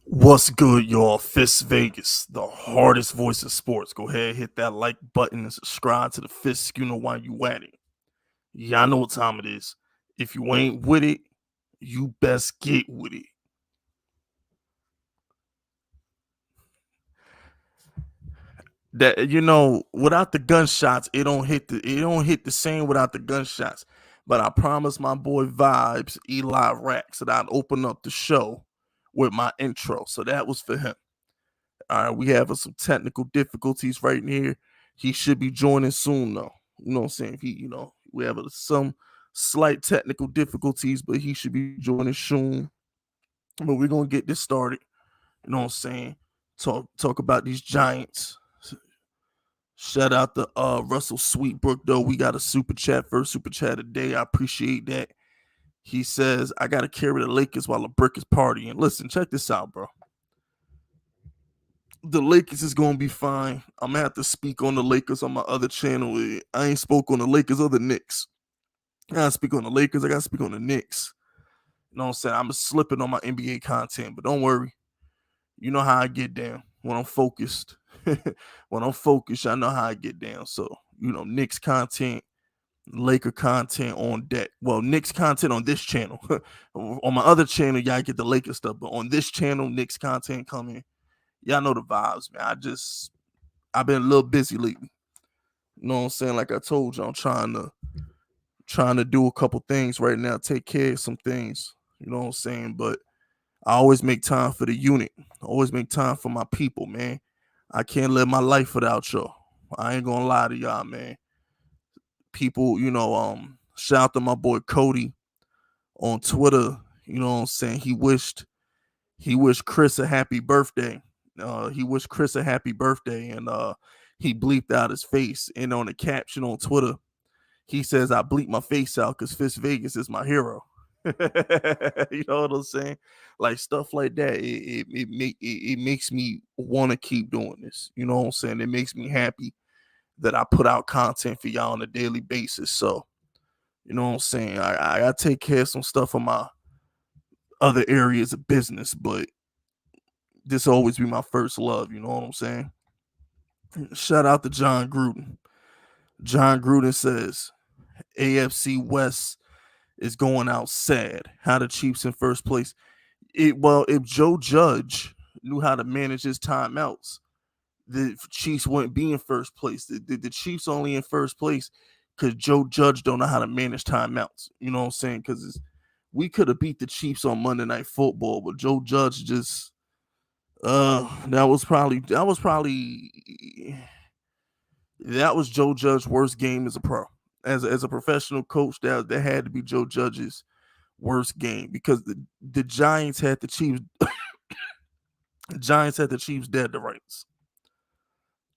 What's good, y'all? Fist Vegas, the hardest voice of sports. Go ahead, hit that like button and subscribe to the Fist. You know why you at it. Y'all know what time it is. If you ain't with it, you best get with it. That without the gunshots, it don't hit the same without the gunshots. But I promised my boy Vibes, Eli Rax, that I'd open up the show with my intro. So that was for him. All right, we having some technical difficulties right here. He should be joining soon, though. You know what I'm saying? We have some slight technical difficulties, but he should be joining soon. But we're gonna get this started. You know what I'm saying? Talk about these Giants. Shout out to Russell Sweetbrook, though. We got a super chat, first super chat today. I appreciate that. He says, I gotta carry the Lakers while the brick is partying. Listen, check this out, bro. The Lakers is gonna be fine. I'm gonna have to speak on the Lakers on my other channel. I ain't spoke on the Lakers or the Knicks. I gotta speak on the Lakers. I gotta speak on the Knicks. You know what I'm saying? I'm slipping on my NBA content, but don't worry. You know how I get down when I'm focused. When I'm focused, I know how I get down. So, Knicks content, Laker content on deck. Well, Knicks content on this channel. On my other channel, y'all get the Lakers stuff, but on this channel, Knicks content coming. Y'all know the vibes, man. I've been a little busy lately. You know what I'm saying? Like I told you, I'm trying to do a couple things right now, take care of some things. You know what I'm saying? But I always make time for the unit. I always make time for my people, man. I can't live my life without y'all. I ain't gonna lie to y'all, man. People, shout out to my boy Cody on Twitter. You know what I'm saying? He wished Chris a happy birthday. He wished Chris a happy birthday, and he bleeped out his face. And on the caption on Twitter, he says, I bleep my face out because Fist Vegas is my hero. You know what I'm saying? Like stuff like that. It makes me want to keep doing this. You know what I'm saying? It makes me happy that I put out content for y'all on a daily basis. So, you know what I'm saying? I take care of some stuff on my other areas of business, but this will always be my first love. You know what I'm saying? Shout out to John Gruden. John Gruden says AFC West is going out sad. How the Chiefs in first place. If Joe Judge knew how to manage his timeouts, the Chiefs wouldn't be in first place. The Chiefs only in first place because Joe Judge don't know how to manage timeouts. You know what I'm saying? Because we could have beat the Chiefs on Monday Night Football, but Joe Judge just that was Joe Judge's worst game as a pro. As a professional coach, that had to be Joe Judge's worst game because the Giants had the Chiefs. The Giants had the Chiefs dead to rights.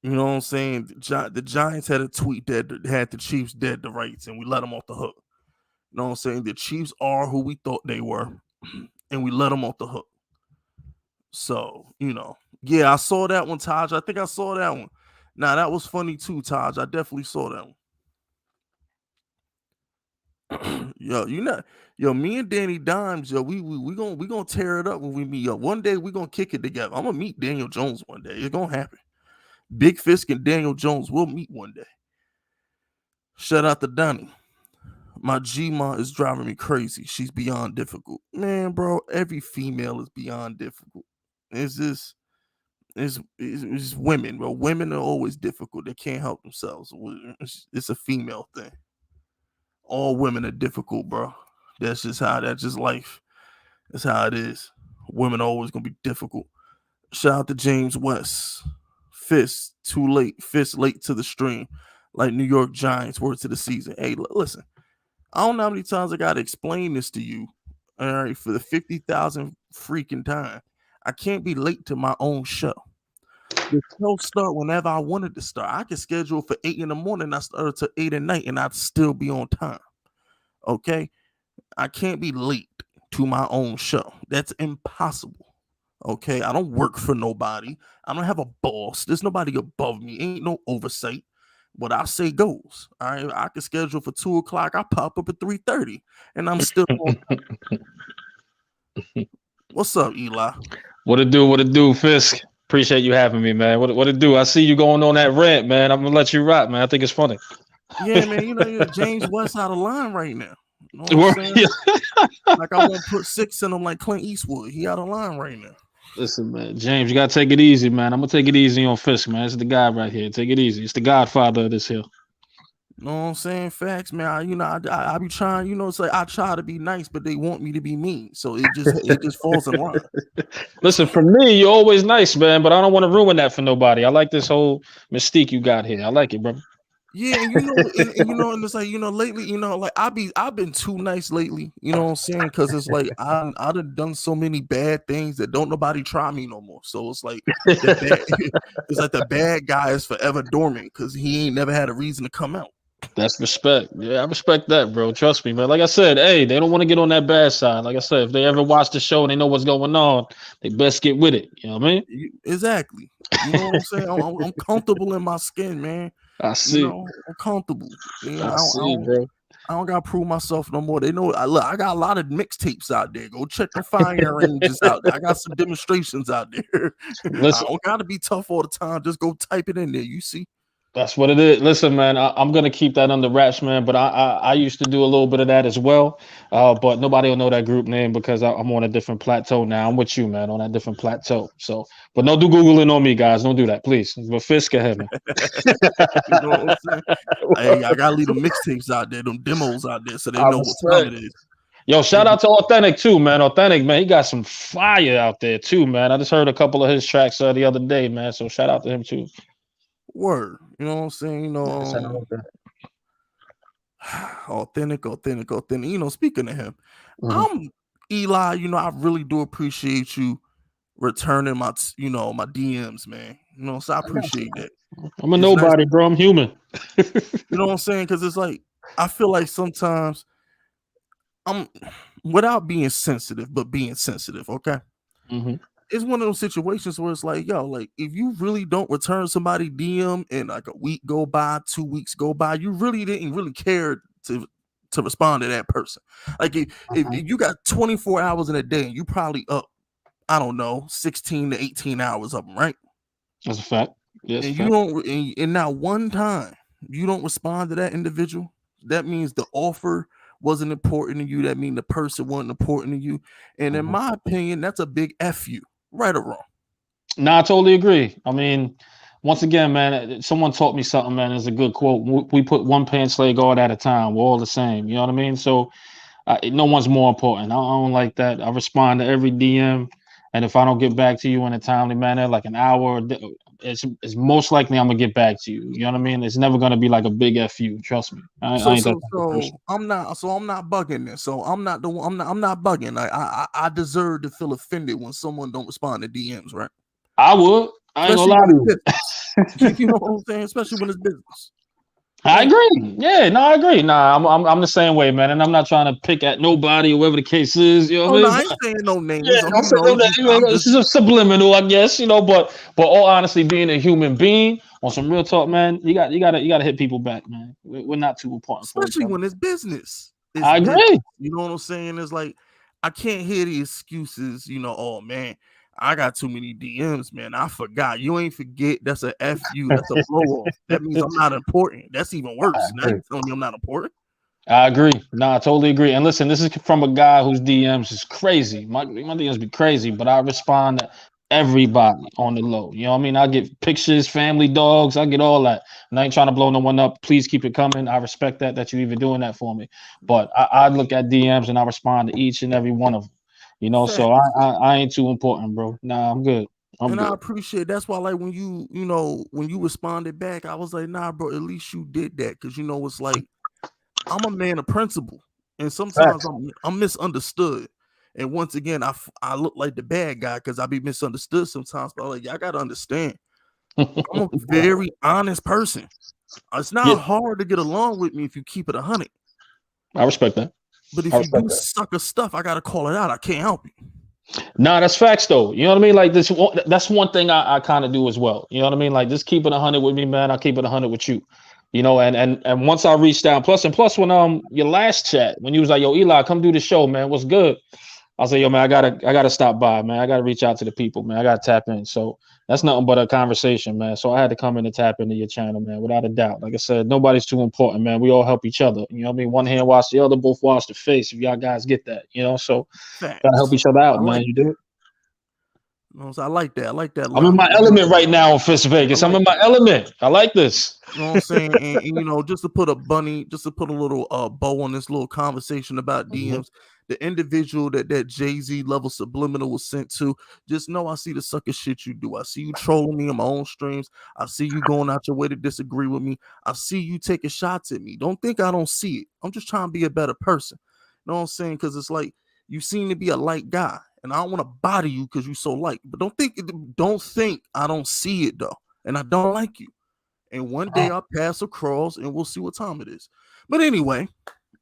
You know what I'm saying? The Giants had a tweet that had the Chiefs dead to rights, and we let them off the hook. You know what I'm saying? The Chiefs are who we thought they were, and we let them off the hook. So, yeah, I saw that one, Taj. I think I saw that one. Now, that was funny too, Taj. I definitely saw that one. Me and Danny Dimes, we gonna tear it up when we meet. One day we gonna kick it together. I'm gonna meet Daniel Jones one day. It's gonna happen. Big Fisk and Daniel Jones will meet one day. Shout out to Donnie. My G-Ma is driving me crazy. She's beyond difficult. Man, bro, every female is beyond difficult. It's women, bro. Women are always difficult. They can't help themselves. It's a female thing. All women are difficult, bro. That's just life. That's how it is. Women are always gonna be difficult. Shout out to James West. Fist too late. Fist late to the stream. Like New York Giants word to the season. Hey, listen. I don't know how many times I gotta explain this to you. All right, for the 50,000 freaking time. I can't be late to my own show. The show start whenever I wanted to start. I could schedule for 8 in the morning. I started to 8 at night, and I'd still be on time. Okay, I can't be late to my own show. That's impossible. Okay, I don't work for nobody. I don't have a boss. There's nobody above me. Ain't no oversight. What I say goes. All right, I can schedule for 2 o'clock. I pop up at 3:30, and I'm still on time. What's up, Eli? What it do? What it do, Fisk? Appreciate you having me, man. What it do? I see you going on that rant, man. I'm gonna let you rock, man. I think it's funny. Yeah, man, James West out of line right now. You know what I'm saying? Like I won't put 6 in him like Clint Eastwood. He out of line right now. Listen, man, James, you gotta take it easy, man. I'm gonna take it easy on Fisk, man. It's the guy right here. Take it easy. It's the Godfather of this hill. You know what I'm saying? Facts, man. I be trying. It's like I try to be nice, but they want me to be mean, so it just falls in line. Listen, for me, you're always nice, man, but I don't want to ruin that for nobody. I like this whole mystique you got here. I like it, bro. Yeah, and and it's like lately, like I've been too nice lately. You know what I'm saying? Because it's like I've done so many bad things that don't nobody try me no more. So it's like it's like the bad guy is forever dormant because he ain't never had a reason to come out. That's respect. Yeah, I respect that, bro. Trust me, man. Like I said, hey, they don't want to get on that bad side. Like I said, if they ever watch the show and they know what's going on, they best get with it. You know what I mean? Exactly. You know what I'm saying? I'm comfortable in my skin, man. I see. I'm comfortable. I see, bro. I don't gotta prove myself no more. They know. I got a lot of mixtapes out there. Go check the Fire Ranges out there. I got some demonstrations out there. Listen, I don't gotta be tough all the time. Just go type it in there. You see. that's what it is. Listen, man, I'm gonna keep that under wraps, man. But I used to do a little bit of that as well. But nobody will know that group name because I'm on a different plateau now. I'm with you, man, on that different plateau. So, but don't do Googling on me, guys. Don't do that, please. But Fisk ahead, man. You know what I'm saying? Hey, I gotta leave the mixtapes out there, them demos out there, so they know what time it is. Yo, shout out to Authentic too, man. Authentic, man, he got some fire out there too, man. I just heard a couple of his tracks the other day, man. So shout out to him too. Word, you know what I'm saying? Authentic. Speaking of him, I'm Eli. I really do appreciate you returning my DMs, man. So I appreciate that. I'm a nobody, bro. I'm human. You know what I'm saying? Because it's like I feel like sometimes I'm without being sensitive, but being sensitive. Okay. It's one of those situations where it's like, yo, like if you really don't return somebody DM and like a week go by, 2 weeks go by, you really didn't really care to respond to that person. Like if you got 24 hours in a day, you probably up, I don't know, 16 to 18 hours of them, right? That's a fact. Yes, and you don't, and now one time you don't respond to that individual, that means the offer wasn't important to you. That means the person wasn't important to you. And in my opinion, that's a big F you. Right or wrong? No, I totally agree. I mean, once again, man, someone taught me something, man. It's a good quote. We put one pants leg all at a time. We're all the same. You know what I mean? So no one's more important. I don't like that. I respond to every DM. And if I don't get back to you in a timely manner, like an hour, it's most likely I'm gonna get back to you. You know what I mean? It's never gonna be like a big FU. Trust me. I'm not bugging this. So I'm not the one. I'm not bugging. I deserve to feel offended when someone don't respond to DMs, right? I would. I ain't gonna lie to you. You know what I'm saying? Especially when it's business. I agree. Yeah, no, I agree. Nah, I'm the same way, man. And I'm not trying to pick at nobody or whatever the case is. You know what I mean? I ain't saying no names. Yeah, I'm saying no names. This is a subliminal, I guess. But all honestly, being a human being on some real talk, man, you gotta hit people back, man. We're not too important, especially when it's business. I agree. Business. You know what I'm saying? It's like I can't hear the excuses. Oh man, I got too many DMs, man. I forgot. You ain't forget. That's a FU. That's a blow off. That means I'm not important. That's even worse. Now you're telling me I'm not important. I agree. No, I totally agree. And listen, this is from a guy whose DMs is crazy. My DMs be crazy, but I respond to everybody on the low. You know what I mean? I get pictures, family, dogs. I get all that. And I ain't trying to blow no one up. Please keep it coming. I respect that you're even doing that for me. But I look at DMs and I respond to each and every one of them. So I ain't too important, bro. Nah, I'm good. I appreciate that's why, like when when you responded back, I was like, nah, bro, at least you did that. Cause it's like I'm a man of principle. And sometimes I'm misunderstood. And once again, I look like the bad guy because I be misunderstood sometimes. But I'm like, y'all gotta understand. I'm a very honest person. It's not hard to get along with me if you keep it 100. I respect that. But if you do sucker stuff, I gotta call it out. I can't help you. Nah, that's facts though. You know what I mean? Like that's one thing I kind of do as well. You know what I mean? Like just keep it 100 with me, man. I'll keep it 100 with you. And once I reached down, plus when your last chat, when you was like, yo, Eli, come do the show, man. What's good? I'll say, yo, man, I gotta stop by, man. I gotta reach out to the people, man. I gotta tap in. So that's nothing but a conversation, man. So I had to come in and tap into your channel, man, without a doubt. Like I said, nobody's too important, man. We all help each other. You know what I mean? One hand wash the other, both wash the face. If y'all guys get that, you know. So gotta help Facts. each other out, I man. like You that. do it. You know, so I like that. I like that I'm in line. my element right now in Fist I Vegas. I'm like in my that. element. I like this. You know what I'm saying? And you know, just to put a little bow on this little conversation about DMs, the individual that Jay-Z level subliminal was sent to, just know I see the sucker shit you do. I see you trolling me on my own streams. I see you going out your way to disagree with me. I see you taking shots at me. Don't think I don't see it. I'm just trying to be a better person. You know what I'm saying? Because it's like you seem to be a light guy, and I don't want to body you because you're so light. But don't think I don't see it though, and I don't like you. And one day I'll pass across and we'll see what time it is. But anyway,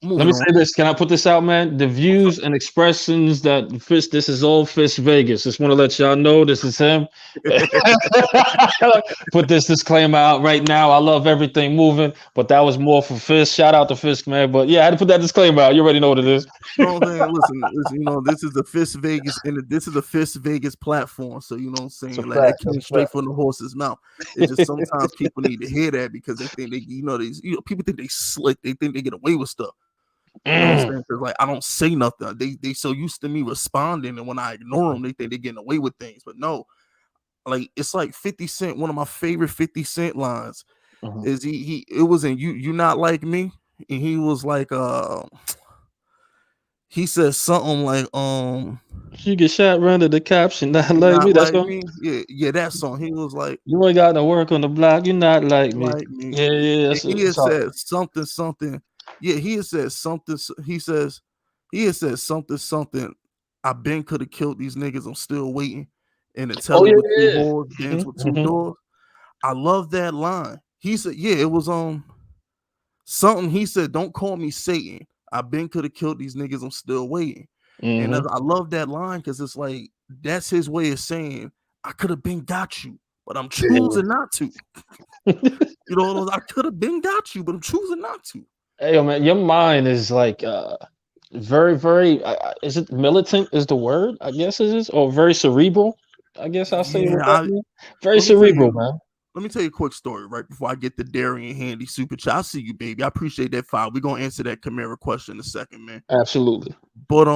Let me moving on. say this. Can I put this out, man? The views and expressions that Fist, this is all Fist Vegas. Just want to let y'all know this is him. Put this disclaimer out right now. I love everything moving, but that was more for Fist. Shout out to Fist, man. But yeah, I had to put that disclaimer out. You already know what it is. You know what I'm saying? Listen, you know, this is the Fist Vegas and this is a Fist Vegas platform. So you know what I'm saying? Like that came straight from the horse's mouth. It's just sometimes people need to hear that because they think people think they slick, they think they get away with stuff. You know what I'm saying? Because like I don't say nothing. They so used to me responding, and when I ignore them, they think they're getting away with things. But no, like it's like 50 Cent. One of my favorite 50 Cent lines is it was in you not like me, and he was like he said something like you get shot run to the caption, not like not me. That's like what me. Yeah, that song. He was like you ain't got no work on the block. You're not like me. me. Yeah. And he had said something. Yeah, he had said something. He had said something. I been could have killed these niggas. I'm still waiting. And to tell it with two whores, dance with two doors. I love that line. He said, yeah, it was something. He said, don't call me Satan. I been could have killed these niggas. I'm still waiting. And I love that line because it's like that's his way of saying I could have been got you, but I'm choosing not to. You know, I could have been got you, but I'm choosing not to. Hey, yo, man, your mind is like very, very. Is it militant? Is the word? I guess it is, or very cerebral. I guess I'll say with that. Very cerebral, man. Let me tell you a quick story right before I get the Darian Handy super chat. I see you, baby. I appreciate that file. We're gonna answer that Camara question in a second, man. Absolutely. But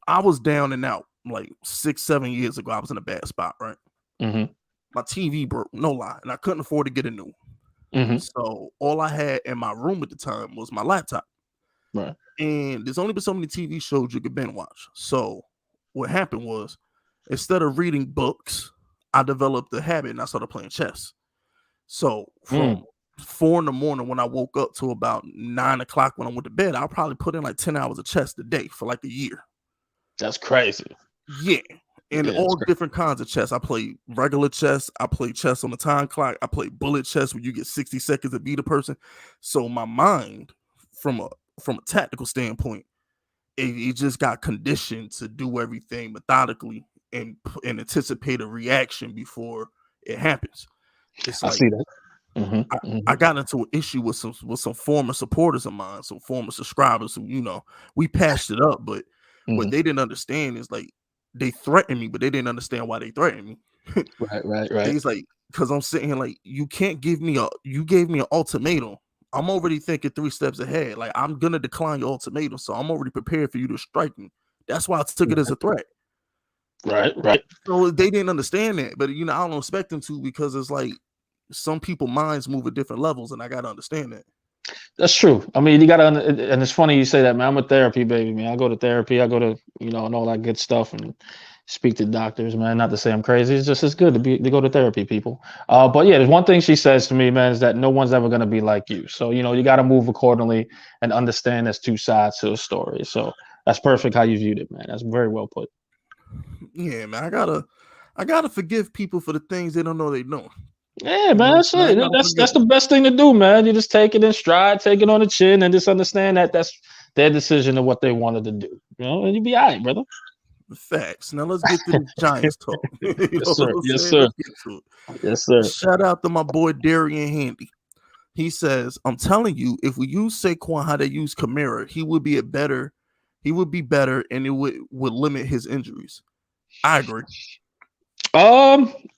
I was down and out like 6-7 years ago. I was in a bad spot, right? My TV broke, no lie, and I couldn't afford to get a new one. So all I had in my room at the time was my laptop. Right. And there's only been so many TV shows you could binge watch. So what happened was, instead of reading books, I developed a habit and I started playing chess. So from 4 in the morning when I woke up to about 9 o'clock when I went to bed, I'll probably put in like 10 hours of chess a day for like a year. That's crazy. Yeah. And all different kinds of chess. I play regular chess. I play chess on the time clock. I play bullet chess where you get 60 seconds to beat a person. So my mind, from a tactical standpoint, it just got conditioned to do everything methodically and anticipate a reaction before it happens. It's like, I see that. I got into an issue with some former supporters of mine, some former subscribers who, you know, we patched it up, but what they didn't understand is like they threatened me, but they didn't understand why they threatened me. Right. He's like, because I'm sitting here like, you gave me an ultimatum. I'm already thinking 3 steps ahead. Like, I'm gonna decline your ultimatum, so I'm already prepared for you to strike me. That's why I took it as a threat. Right. So they didn't understand that, but you know, I don't expect them to, because it's like some people minds move at different levels, and I gotta understand that. That's true. I mean, you gotta, and it's funny you say that, man. I'm a therapy baby, man. I go to therapy. I go to, you know, and all that good stuff, and speak to doctors, man. Not to say I'm crazy. It's just it's good to go to therapy, people. But yeah, there's one thing she says to me, man, is that no one's ever gonna be like you. So you know, you got to move accordingly and understand there's two sides to a story. So that's perfect how you viewed it, man. That's very well put. Yeah, man. I gotta forgive people for the things they don't know they know. Yeah, man, that's it. That's the best thing to do, man. You just take it in stride, take it on the chin, and just understand that that's their decision of what they wanted to do. You know, and you be all right, brother. Facts. Now let's get to the Giants talk. Yes, sir. Yes, sir. Yes, sir. Shout out to my boy Darian Handy. He says, I'm telling you, if we use Saquon how they use Kamara, he would be a better He would be better, and it would limit his injuries. I agree.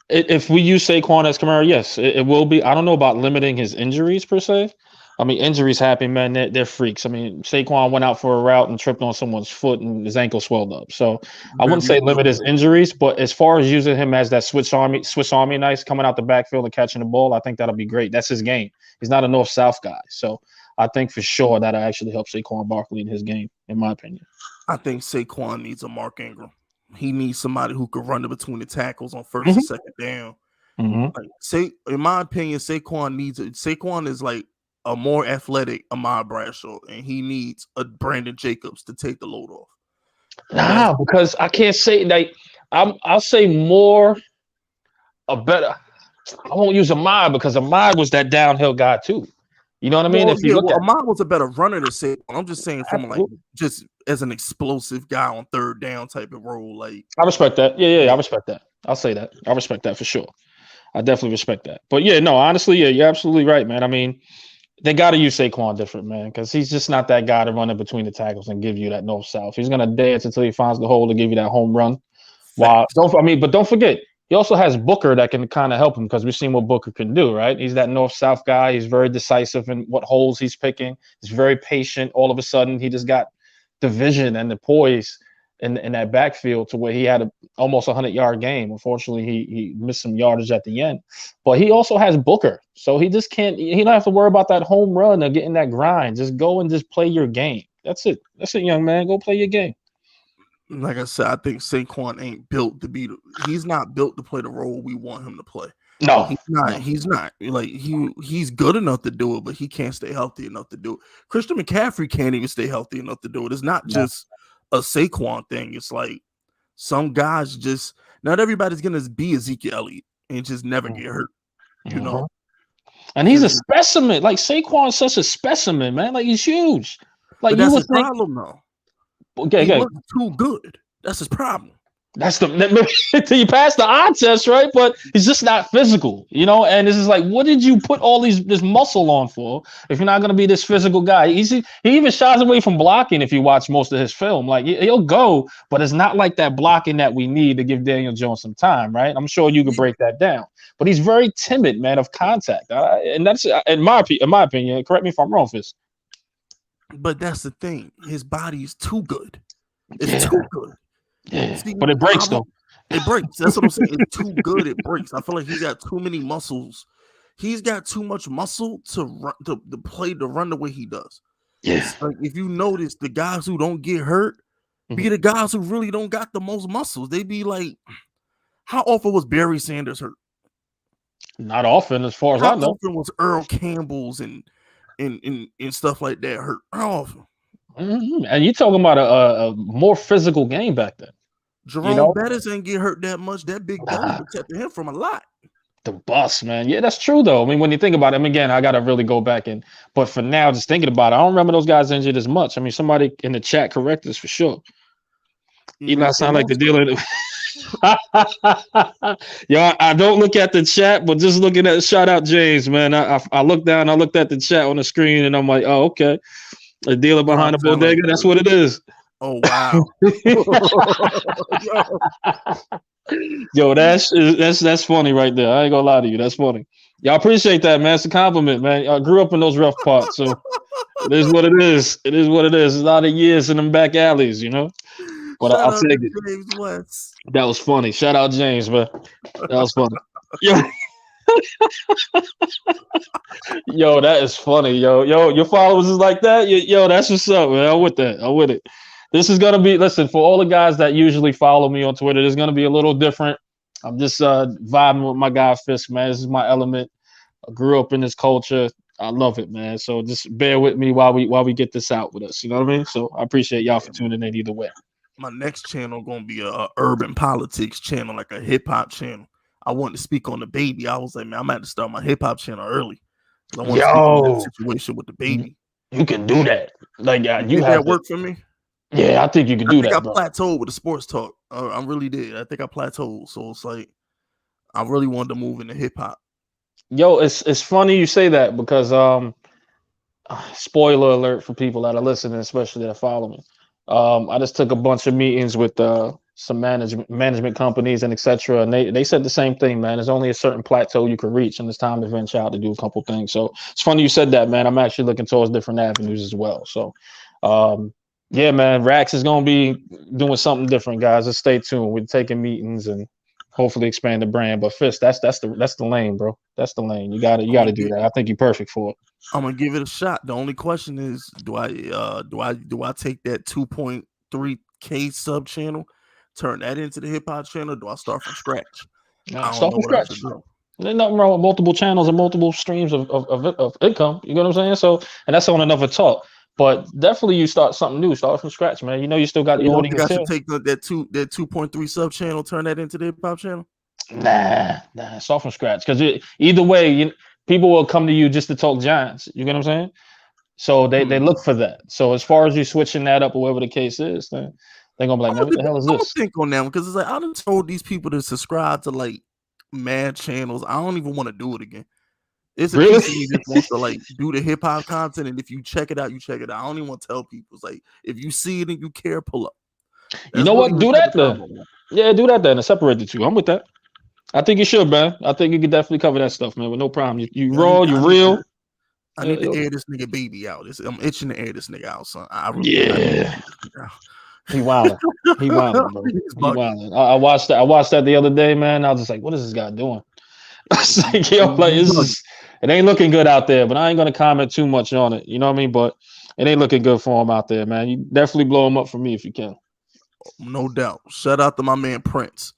If we use Saquon as Kamara, yes, it will be. I don't know about limiting his injuries per se. I mean, injuries happen, man. They're freaks. I mean, Saquon went out for a route and tripped on someone's foot, and his ankle swelled up. So I wouldn't say limit his injuries, but as far as using him as that Swiss Army knife coming out the backfield and catching the ball, I think that'll be great. That's his game. He's not a north-south guy, so I think for sure that'll actually help Saquon Barkley in his game, in my opinion. I think Saquon needs a Mark Ingram. He needs somebody who could run in between the tackles on first and second down. Like, in my opinion, Saquon is like a more athletic Ahmad Bradshaw, and he needs a Brandon Jacobs to take the load off. Nah, because I can't say like I'll say more a better. I won't use Ahmad because Ahmad was that downhill guy too. You know what I mean? If you look at Ahmad was a better runner than Saquon. I'm just saying from like just as an explosive guy on third down type of role. Like I respect that. Yeah, I respect that. I'll say that. I respect that for sure. I definitely respect that. But yeah, no, honestly, yeah, you're absolutely right, man. I mean, they got to use Saquon different, man, because he's just not that guy to run in between the tackles and give you that north-south. He's gonna dance until he finds the hole to give you that home run. But don't forget, he also has Booker that can kind of help him because we've seen what Booker can do, right? He's that north-south guy. He's very decisive in what holes he's picking. He's very patient. All of a sudden, he just got the vision and the poise in that backfield to where he had almost 100-yard game. Unfortunately, he missed some yardage at the end. But he also has Booker. So he just can't – he don't have to worry about that home run or getting that grind. Just go and just play your game. That's it. That's it, young man. Go play your game. Like I said, I think Saquon ain't built to be – he's not built to play the role we want him to play. No. He's not. Like, he's good enough to do it, but he can't stay healthy enough to do it. Christian McCaffrey can't even stay healthy enough to do it. It's not just a Saquon thing. It's like some guys just – not everybody's going to be Ezekiel Elliott and just never get hurt, you know? And he's a specimen. Like, Saquon's such a specimen, man. Like, he's huge. Like, but that's his problem, though. He looks too good. That's his problem. That's you pass the eye test, right? But he's just not physical, you know. And this is like, what did you put all this muscle on for if you're not going to be this physical guy? He even shies away from blocking if you watch most of his film. Like he'll go, but it's not like that blocking that we need to give Daniel Jones some time, right? I'm sure you can break that down. But he's very timid, man, of contact, and that's in my opinion. Correct me if I'm wrong, Fizz. But that's the thing. His body is too good. It's too good. Yeah, see, but it breaks though. It breaks. That's what I'm saying. It's too good. It breaks. I feel like he's got too many muscles. He's got too much muscle to run to run the way he does. Yeah. Like if you notice, the guys who don't get hurt be the guys who really don't got the most muscles. They be like, how often was Barry Sanders hurt? Not often, as far as I know. How often was Earl Campbell's and stuff like that hurt? How often? And you're talking about a more physical game back then. Jerome Bettis ain't get hurt that much. That big dome protected him from a lot. The bus, man. Yeah, that's true, though. I mean, when you think about it, I mean, again, I got to really go back but for now, just thinking about it, I don't remember those guys injured as much. I mean, somebody in the chat correct us for sure. You know, I sound like the dealer. Yo, I don't look at the chat, but just looking at shout out James, man. I looked down, I looked at the chat on the screen, and I'm like, oh, okay. The dealer behind the bodega, that's what it is. Oh wow. Yo, that's funny right there. I ain't gonna lie to you. That's funny. Y'all appreciate that, man. It's a compliment, man. I grew up in those rough parts, so it is what it is. It is what it is. It's a lot of years in them back alleys, you know. But I'll take it. James West. That was funny. Shout out James, man. That was funny. Yo. Yo, that is funny. Yo, your followers is like that. Yo, that's what's up, man. I'm with that. I'm with it. This is gonna be listen for all the guys that usually follow me on Twitter. It's gonna be a little different. I'm just vibing with my guy Fisk, man. This is my element. I grew up in this culture. I love it, man. So just bear with me while we get this out with us. You know what I mean? So I appreciate y'all for tuning in either way. My next channel gonna be a urban politics channel, like a hip hop channel. I wanted to speak on the baby. I was like, man, I'm gonna have to start my hip hop channel early. I want to speak on that situation with the baby. You can do that. Like, you have that work for me. Yeah, I think you can do that. I plateaued with the sports talk. I really did. I think I plateaued. So it's like I really wanted to move into hip hop. Yo, it's funny you say that because spoiler alert for people that are listening, especially that follow me. I just took a bunch of meetings with some management companies and etc. And they said the same thing, man. There's only a certain plateau you can reach, and it's time to venture out to do a couple things. So it's funny you said that, man. I'm actually looking towards different avenues as well. So, yeah, man, Rax is gonna be doing something different, guys. Just stay tuned. We're taking meetings and hopefully expand the brand. But Fist, that's the lane, bro. That's the lane. You gotta do that. I think you're perfect for it. I'm gonna give it a shot. The only question is, do I take that 2.3K sub channel, turn that into the hip hop channel? Do I start from scratch? I don't know what I should do. There's nothing wrong with multiple channels and multiple streams of income. You know what I'm saying? So, and that's on another talk. But definitely, you start something new. Start from scratch, man. You know, you still got the audience. I should take that 2.3 sub channel, turn that into the hip hop channel. Nah, start from scratch. Because either way, people will come to you just to talk Giants. You get what I'm saying? So they look for that. So as far as you switching that up or whatever the case is, then they're gonna be like, man, what the hell is this? I'm gonna think on that one because it's like I done told these people to subscribe to like mad channels. I don't even want to do it again. It's a piece of me that wants to like do the hip hop content, and if you check it out, you check it out. I don't even want to tell people. It's like if you see it and you care, pull up. You know what? Do that then. Yeah, do that then and separate the two. I'm with that. I think you should, man. I think you could definitely cover that stuff, man, with no problem. You raw, you real. I need to air this nigga baby out. I'm itching to air this nigga out, son. He wilding. He wilding, bro. He wilding. I watched that the other day, man. I was just like, what is this guy doing? I was like, yo, like it ain't looking good out there, but I ain't gonna comment too much on it. You know what I mean? But it ain't looking good for him out there, man. You definitely blow him up for me if you can. No doubt. Shout out to my man Prince.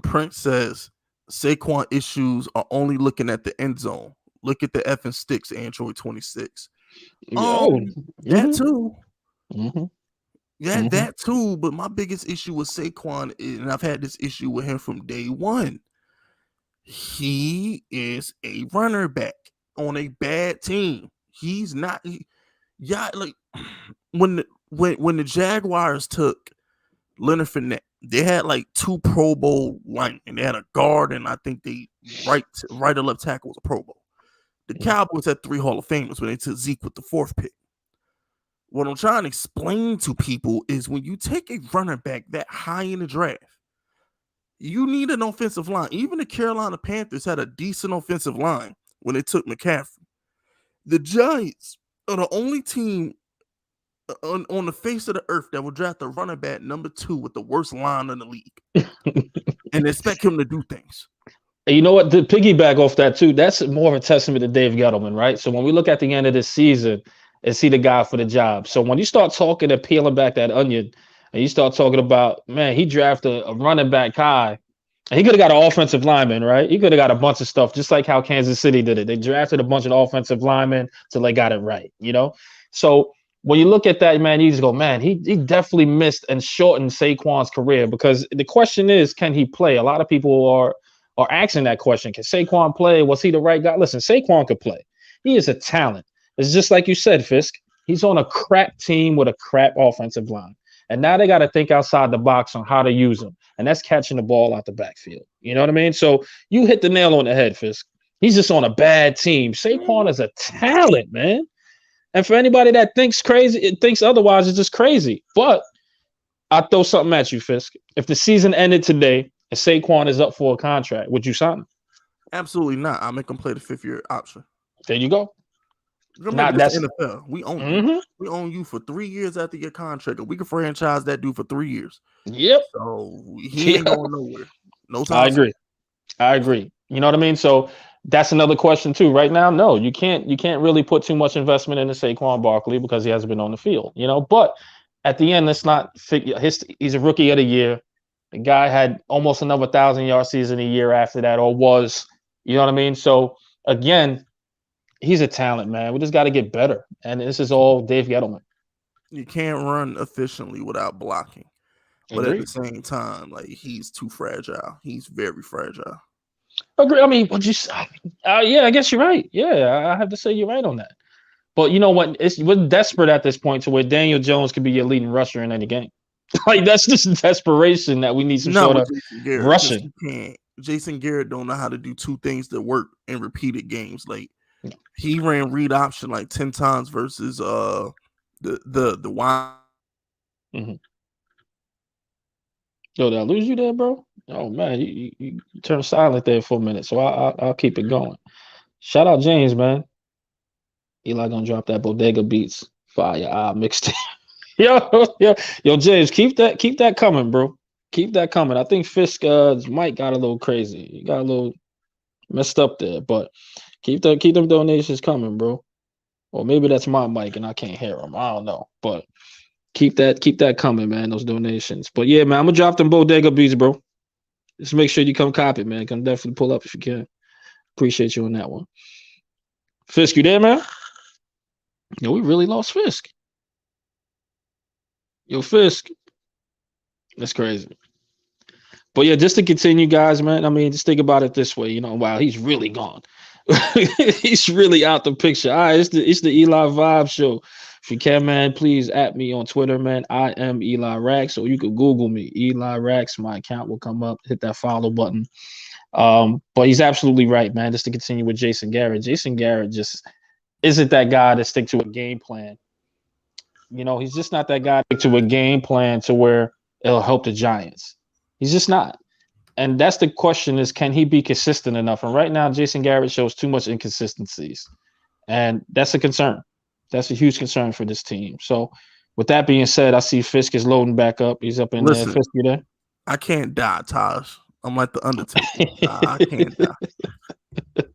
Prince says Saquon issues are only looking at the end zone. Look at the effing sticks, Android 26. That too. That too. But my biggest issue with Saquon is, and I've had this issue with him from day one. He is a runner back on a bad team. He's not. Like when the Jaguars took Leonard Fournette, they had like 2 Pro Bowl linemen. They had a guard, and I think they right or left tackle was a Pro Bowl. The Cowboys had 3 Hall of Famers when they took Zeke with the 4th pick. What I'm trying to explain to people is when you take a runner back that high in the draft, you need an offensive line. Even the Carolina Panthers had a decent offensive line when they took McCaffrey. The Giants are the only team on the face of the earth that will draft a running back number 2 with the worst line in the league and expect him to do things. You know what? To piggyback off that too, that's more of a testament to Dave Gettleman, right? So when we look at the end of this season and see the guy for the job. So when you start talking and peeling back that onion and you start talking about, man, he drafted a running back high. And he could have got an offensive lineman, right? He could have got a bunch of stuff, just like how Kansas City did it. They drafted a bunch of offensive linemen till they got it right, you know? So when you look at that, man, you just go, man, he definitely missed and shortened Saquon's career because the question is, can he play? A lot of people are asking that question. Can Saquon play? Was he the right guy? Listen, Saquon could play. He is a talent. It's just like you said, Fisk. He's on a crap team with a crap offensive line. And now they got to think outside the box on how to use him. And that's catching the ball out the backfield. You know what I mean? So you hit the nail on the head, Fisk. He's just on a bad team. Saquon is a talent, man. And for anybody that thinks otherwise, it's just crazy. But I'll throw something at you, Fisk. If the season ended today and Saquon is up for a contract, would you sign him? Absolutely not. I'll make him play the 5th-year option. There you go. Remember, that's NFL. We own you. We own you for 3 years after your contract, and we can franchise that dude for 3 years. Yep. So he ain't going nowhere. No time. I agree. You know what I mean? So that's another question too. Right now, no, you can't really put too much investment into Saquon Barkley because he hasn't been on the field. You know, but at the end, let's not figure he's a rookie of the year. The guy had almost another 1,000-yard season a year after that, or was. You know what I mean? So again. He's a talent, man. We just got to get better. And this is all Dave Gettleman. You can't run efficiently without blocking. But at the same time, like, he's too fragile. He's very fragile. Agree. I mean, yeah, I guess you're right. Yeah, I have to say you're right on that. But you know what? We're desperate at this point to where Daniel Jones could be your leading rusher in any game. Like, that's just desperation that we need some sort of rushing. Jason Garrett don't know how to do 2 things that work in repeated games. Like, he ran read option like 10 times versus the wide Mm-hmm. Yo, did I lose you there, bro? Oh man, you turned silent there for a minute, so I'll keep it going. Shout out James, man. Eli gonna drop that Bodega Beats fire mixtape. yo, James, keep that coming, bro. Keep that coming. I think Fisk mic got a little crazy. He got a little messed up there, but keep them donations coming, bro. Or maybe that's my mic and I can't hear him. I don't know, but keep that coming, man. Those donations. But yeah, man, I'm gonna drop them Bodega Beats, bro. Just make sure you come copy, man. Come definitely pull up if you can. Appreciate you on that one. Fisk, you there, man? Yo, we really lost Fisk. Yo, Fisk. That's crazy. But yeah, just to continue, guys, man. I mean, just think about it this way. Wow, he's really gone. He's really out the picture. All right, it's the Eli Vibe Show. If you can, man, please at me on Twitter, man. I am Eli Rax, or you could Google me, Eli Rax. My account will come up. Hit that follow button. But he's absolutely right, man. Just to continue with Jason Garrett. Jason Garrett just isn't that guy to stick to a game plan. He's just not that guy to stick to a game plan to where it'll help the Giants. He's just not. And that's the question is, can he be consistent enough? And right now, Jason Garrett shows too much inconsistencies. And that's a concern. That's a huge concern for this team. So with that being said, I see Fisk is loading back up. He's up in there. Fisk, you there? I can't die, Taj. I'm like the Undertaker. I can't die.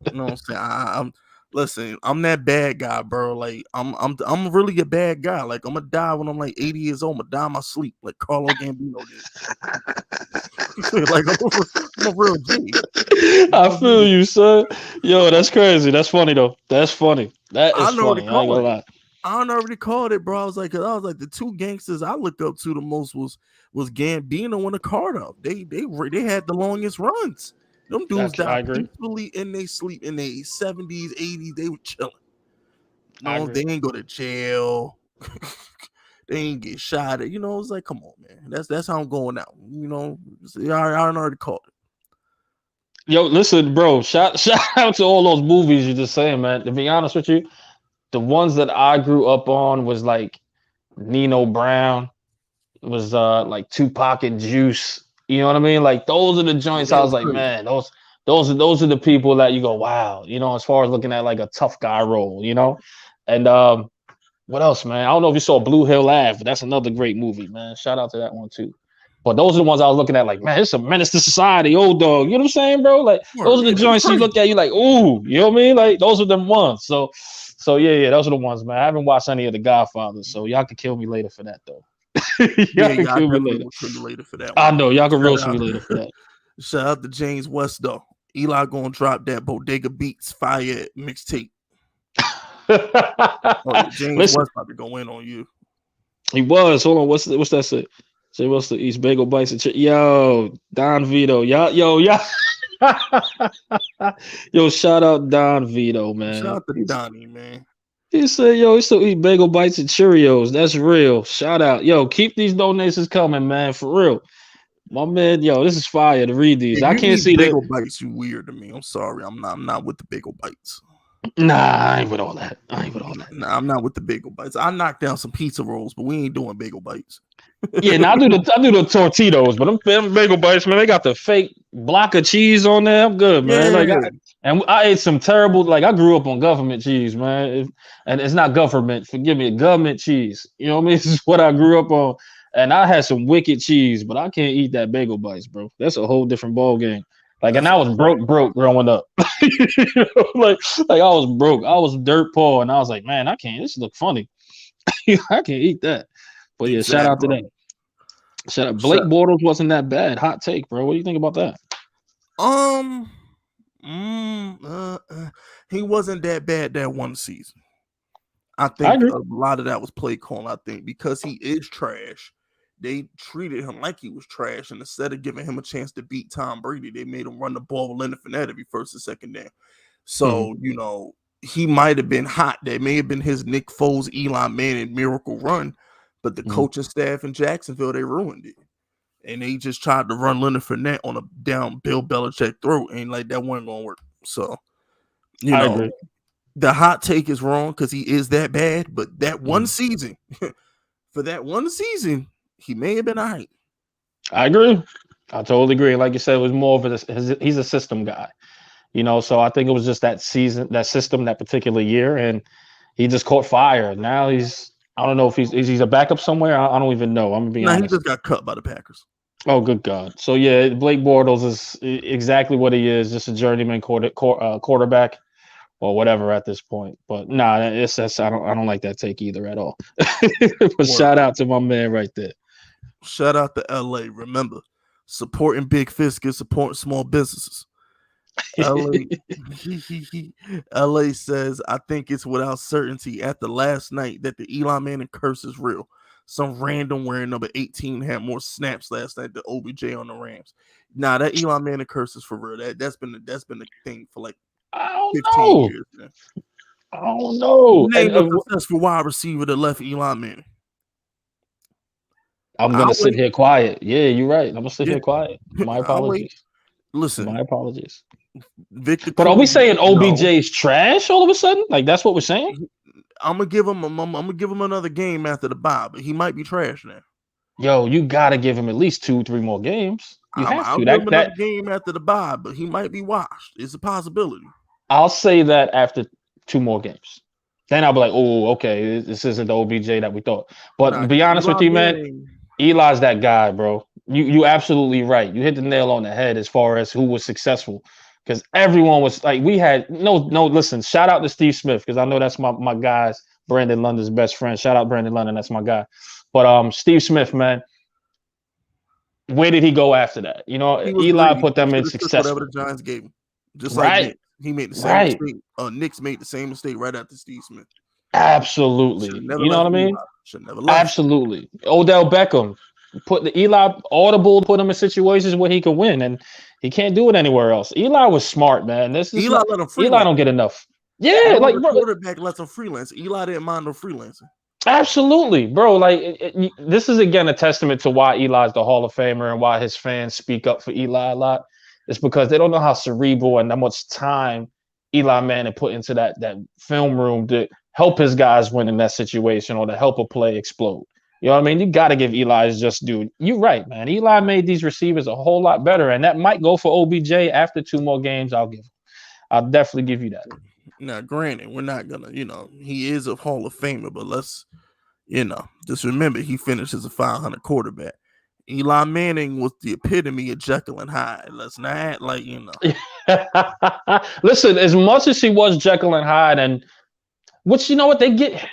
You know what I'm saying? Listen, I'm that bad guy, bro. Like I'm really a bad guy. Like I'm gonna die when I'm like 80 years old. I'm gonna die in my sleep, like Carlo Gambino did. Like I'm a real G. I feel you, son. Yo, that's crazy. That's funny though. That's funny. That is funny. I ain't gonna lie. I already called it, bro. I was like the two gangsters I looked up to the most was Gambino and Ricardo. They had the longest runs. Them dudes died peacefully in their sleep in their 70s, 80s. They were chilling. No, they ain't go to jail. They ain't get shot at. It's like, come on, man. That's how I'm going out. I already called it. Yo, listen, bro. Shout out to all those movies you're just saying, man. To be honest with you, the ones that I grew up on was like Nino Brown. It was like Tupac and Juice. You know what I mean? Like those are the joints. I was like, man, those are the people that you go, wow. As far as looking at like a tough guy role. And what else, man? I don't know if you saw Blue Hill Ave, but that's another great movie, man. Shout out to that one too. But those are the ones I was looking at, like, man, it's a menace to society, old dog. You know what I'm saying, bro? Like, those are the joints you look at, you like, ooh, you know what I mean? Like, those are them ones. So yeah, those are the ones, man. I haven't watched any of the Godfathers, so y'all can kill me later for that, though. y'all can kill me later for that one. I know, y'all can roast me later for that. Shout out to James West, though. Eli gonna drop that Bodega Beats fire mixtape. James West about to go in on you. He was. Hold on. What's that say? Say what's the East Bagel Bites and yo, Don Vito. Yo. Yo, shout out Don Vito, man. Shout out to Donnie, man. He said, yo, he still eat bagel bites and Cheerios. That's real. Shout out. Yo, keep these donations coming, man. For real. My man, yo, this is fire to read these. I can't see bagel bites. You weird to me. I'm sorry. I'm not with the bagel bites. Nah, I ain't with all that. Nah, I'm not with the bagel bites. I knocked down some pizza rolls, but we ain't doing bagel bites. Yeah, now I do the Tortitos, but them bagel bites, man, they got the fake block of cheese on there. I'm good, man. Yeah. I ate some terrible. Like I grew up on government cheese, man, and it's not government. Forgive me, government cheese. You know what I mean? This is what I grew up on, and I had some wicked cheese, but I can't eat that bagel bites, bro. That's a whole different ball game. Like, and I was broke growing up. like I was broke. I was dirt poor, and I was like, man, I can't. This look funny. I can't eat that. But yeah, shout out to that. Shout out. Blake Bortles wasn't that bad. Hot take, bro. What do you think about that? He wasn't that bad that one season. I think a lot of that was play calling. I think because he is trash, they treated him like he was trash, and instead of giving him a chance to beat Tom Brady, they made him run the ball with Leonard Fournette every first and second down. So he might have been hot. That may have been his Nick Foles, Eli Manning miracle run, but the coaching staff in Jacksonville, they ruined it. And they just tried to run Leonard Fournette on a down Bill Belichick throat, and like that wasn't gonna work. So, I agree. The hot take is wrong because he is that bad. But that one season, for that one season, he may have been all right. I agree. I totally agree. Like you said, it was more of he's a system guy, so I think it was just that season, that system, that particular year, and he just caught fire. Now I don't know if he's a backup somewhere. I don't even know. I'm gonna be honest. He just got cut by the Packers. Oh, good God. So yeah, Blake Bortles is exactly what he is, just a journeyman quarterback or whatever at this point. But nah, I don't like that take either at all. But shout out to my man right there. Shout out to LA. Remember, supporting big fish gets support small businesses. LA says, I think it's without certainty after last night that the Eli Manning curse is real. Some random wearing number 18 had more snaps last night than OBJ on the Rams. Nah, that Eli Manning curse is for real. That's been the thing for like 15 years. Man. I don't know. Name a successful wide receiver that left Eli Manning. I'm gonna sit here quiet. Yeah, you're right. I'm gonna sit here quiet. My apologies. Listen, my apologies. Victor, but are we saying OBJ is trash all of a sudden? Like that's what we're saying? I'm gonna give him another game after the bye, but he might be trash now. Yo, you gotta give him at least 2-3 more games. You have to. I'll give him another game after the bye, but he might be washed. It's a possibility. I'll say that after 2 more games. Then I'll be like, oh, okay, this isn't the OBJ that we thought. But to be honest with you, man, Eli's that guy, bro. You absolutely right. You hit the nail on the head as far as who was successful. Because everyone was like, we had listen, shout out to Steve Smith, because I know that's my guy's Brandon London's best friend. Shout out Brandon London, that's my guy. But Steve Smith, man, where did he go after that? Eli put them in success. Whatever the Giants gave him. Just like Nick. He made the same mistake. Knicks made the same mistake right after Steve Smith. Absolutely. You know what I mean? Absolutely. Odell Beckham put the Eli audible, put him in situations where he could win, and he can't do it anywhere else. Eli was smart, man. Let him Eli don't get enough. Yeah, like the quarterback lets him freelance. Eli didn't mind no freelancing. Absolutely, bro. Like this is again a testament to why Eli's the Hall of Famer and why his fans speak up for Eli a lot. It's because they don't know how cerebral and how much time Eli Manning put into that film room to help his guys win in that situation or to help a play explode. You know what I mean? You got to give Eli's just due. You're right, man. Eli made these receivers a whole lot better, and that might go for OBJ after 2 more games. I'll definitely give you that. Now, granted, we're not gonna, he is a Hall of Famer, but let's, just remember he finished as a 500 quarterback. Eli Manning was the epitome of Jekyll and Hyde. Let's not act like, Listen, as much as he was Jekyll and Hyde, and which what they get.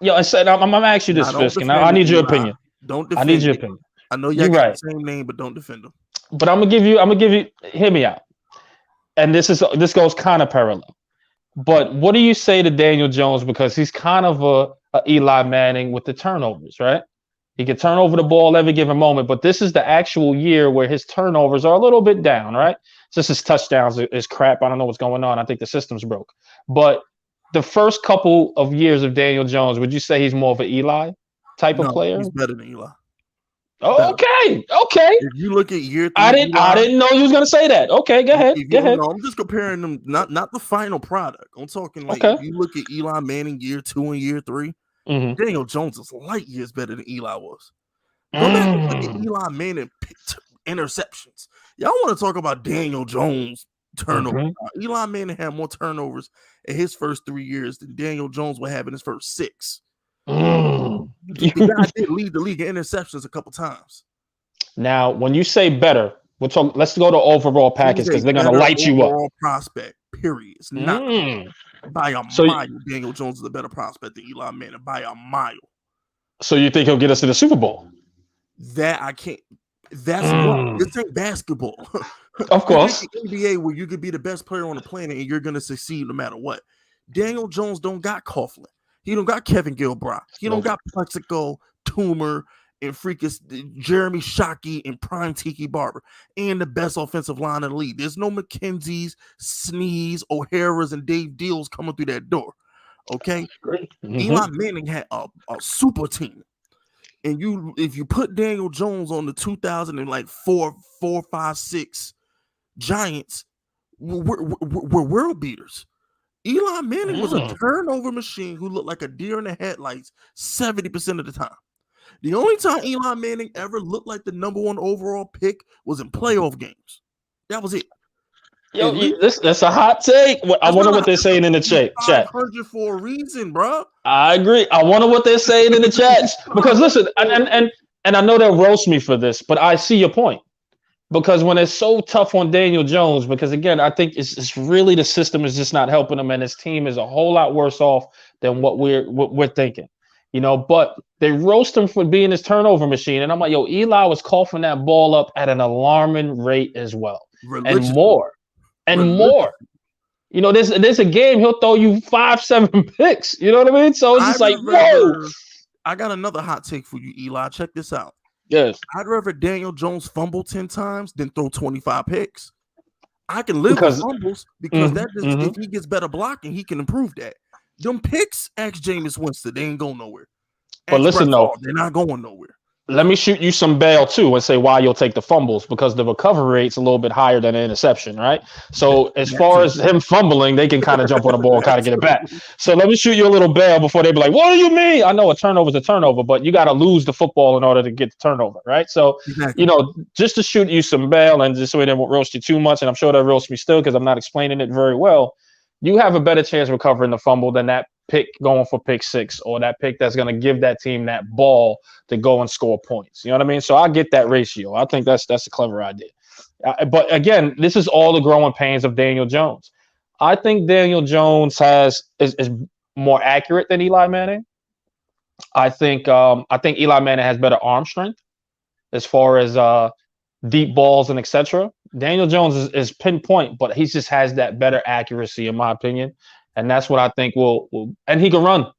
Yo, I said I'm gonna ask you this, Fisk, and I need your opinion. Don't defend. I need your opinion. I know y'all got the same name, but don't defend him. But I'm gonna give you. Hear me out. And this goes kind of parallel. But what do you say to Daniel Jones, because he's kind of a Eli Manning with the turnovers, right? He can turn over the ball every given moment, but this is the actual year where his turnovers are a little bit down, right? Just his touchdowns is crap. I don't know what's going on. I think the system's broke. But the first couple of years of Daniel Jones, would you say he's more of an Eli type of player? He's better than Eli. Oh, okay. If you look at year 3, I didn't know you was gonna say that. Okay, go ahead. No, I'm just comparing them, not the final product. I'm talking like if you look at Eli Manning year 2 and year 3, Daniel Jones is light years better than Eli was. Go back and look at Eli Manning interceptions. Y'all want to talk about Daniel Jones turnovers? Eli Manning had more turnovers in his first 3 years than Daniel Jones would have in his first 6. The guy did lead the league in interceptions a couple times. Now, when you say better, let's go to overall package because they're gonna light you up. Overall prospect, period. It's not by a mile. Daniel Jones is a better prospect than Eli Manning by a mile. So you think he'll get us to the Super Bowl? That I can't. That's what this ain't basketball. Of course, the NBA where you could be the best player on the planet and you're gonna succeed no matter what. Daniel Jones don't got Coughlin. He don't got Kevin Gilbride. He don't got Plexico, Toomer, and freaking Jeremy Shockey and Prime Tiki Barber, and the best offensive line in the league. There's no McKenzie's, Sneeze, O'Hara's, and Dave Deals coming through that door. Okay, Eli Manning had a super team, and if you put Daniel Jones on the 2004, 5, 6 Giants, we're world beaters. Eli Manning was a turnover machine who looked like a deer in the headlights 70% of the time. The only time Eli Manning ever looked like the number 1 overall pick was in playoff games. That was it. Yo, that's a hot take. I wonder what they're saying in the chat. 500 for a reason, bro. I agree. I wonder what they're saying in the chats because listen, and I know they'll roast me for this, but I see your point. Because when it's so tough on Daniel Jones, because again, I think it's really the system is just not helping him, and his team is a whole lot worse off than what we're thinking, But they roast him for being his turnover machine, and I'm like, yo, Eli was coughing that ball up at an alarming rate as well, and more. There's a game he'll throw you 5-7 picks. You know what I mean? So it's just whoa. I got another hot take for you, Eli. Check this out. Yes. I'd rather Daniel Jones fumble 10 times than throw 25 picks. I can live with fumbles because if he gets better blocking, he can improve that. Them picks, ask Jameis Winston, they ain't going nowhere. But listen, though, they're not going nowhere. Let me shoot you some bail too and say why you'll take the fumbles because the recovery rate's a little bit higher than an interception, right? So as far as him fumbling, they can kind of jump on the ball and kind of get it back. So let me shoot you a little bail before they be like, what do you mean? I know a turnover's a turnover, but you got to lose the football in order to get the turnover, right? So, just to shoot you some bail and just so they won't roast you too much, and I'm sure they'll roast me still because I'm not explaining it very well, you have a better chance of recovering the fumble than that pick going for pick 6 or that pick that's going to give that team that ball to go and score points. You know what I mean? So I get that ratio. I think that's a clever idea. But again, this is all the growing pains of Daniel Jones. I think Daniel Jones is more accurate than Eli Manning. I think Eli Manning has better arm strength as far as deep balls and etc. Daniel Jones is pinpoint, but he just has that better accuracy, in my opinion. And that's what I think will and he can run.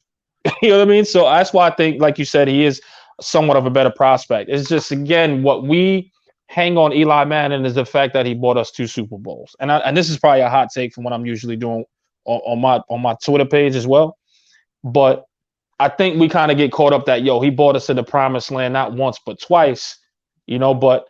You know what I mean? So that's why I think, like you said, he is somewhat of a better prospect. It's just, again, what we hang on Eli Manning is the fact that he bought us 2 Super Bowls. And this is probably a hot take from what I'm usually doing on my Twitter page as well. But I think we kind of get caught up that, he bought us to the promised land not once but twice, but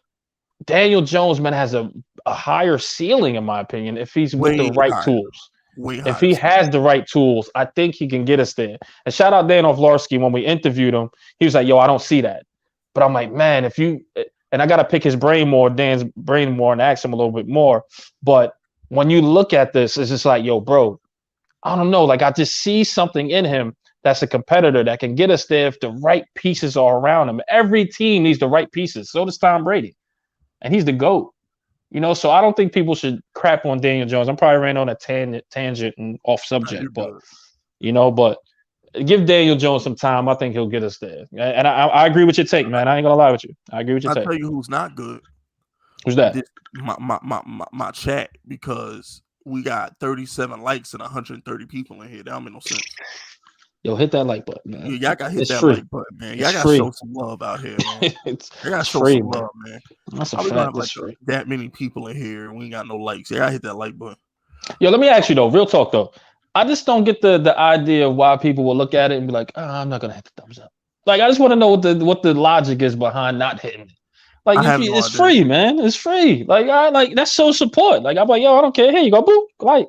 Daniel Jones, man, has a higher ceiling, in my opinion, if he's with the right tools. If he has the right tools, I think he can get us there. And shout out Dan Orlovsky, when we interviewed him, he was like, I don't see that. But I'm like, man, and I got to pick his brain more, Dan's brain more, and ask him a little bit more. But when you look at this, it's just like, bro, I don't know. Like, I just see something in him that's a competitor that can get us there if the right pieces are around him. Every team needs the right pieces. So does Tom Brady. And he's the GOAT. So I don't think people should crap on Daniel Jones. I'm probably ran on a tangent and off subject, but give Daniel Jones some time. I think he'll get us there. And I agree with your take, man. I ain't gonna lie with you. I agree with your take. I'll tell you who's not good. Who's that? My chat, because we got 37 likes and 130 people in here. That don't make no sense. Yo, hit that like button, man. Y'all got to hit that like button, man. Y'all got to show some love out here, man. Y'all got to show free, some love, man. That's a fact. Have like that many people in here and we ain't got no likes. Y'all got to hit that like button. Yo, let me ask you, though, real talk, though. I just don't get the idea of why people will look at it and be like, I'm not going to hit the thumbs up. Like, I just want to know what the logic is behind not hitting it. Like, it's free, man. It's free. Like, that's so support. Like, I'm like, I don't care. Here you go, boop. Like,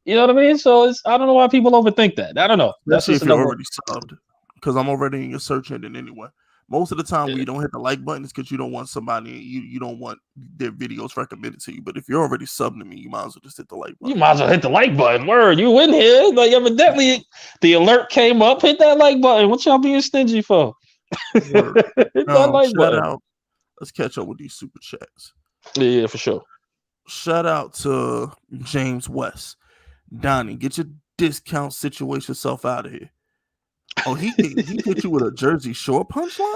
you know what I mean? So I don't know why people overthink that. I don't know. That's if you're already subbed, because I'm already in your search engine anyway. Most of the time, when you don't hit the like button, it's because you don't want somebody, you don't want their videos recommended to you. But if you're already subbed to me, you might as well just hit the like button. You might as well hit the like button. Word, you in here? Like, evidently, the alert came up. Hit that like button. What y'all being stingy for? Hit that like button. Let's catch up with these super chats. Yeah, for sure. Shout out to James West. Donnie, get your discount situation yourself out of here. Oh, he hit you with a Jersey Shore punchline?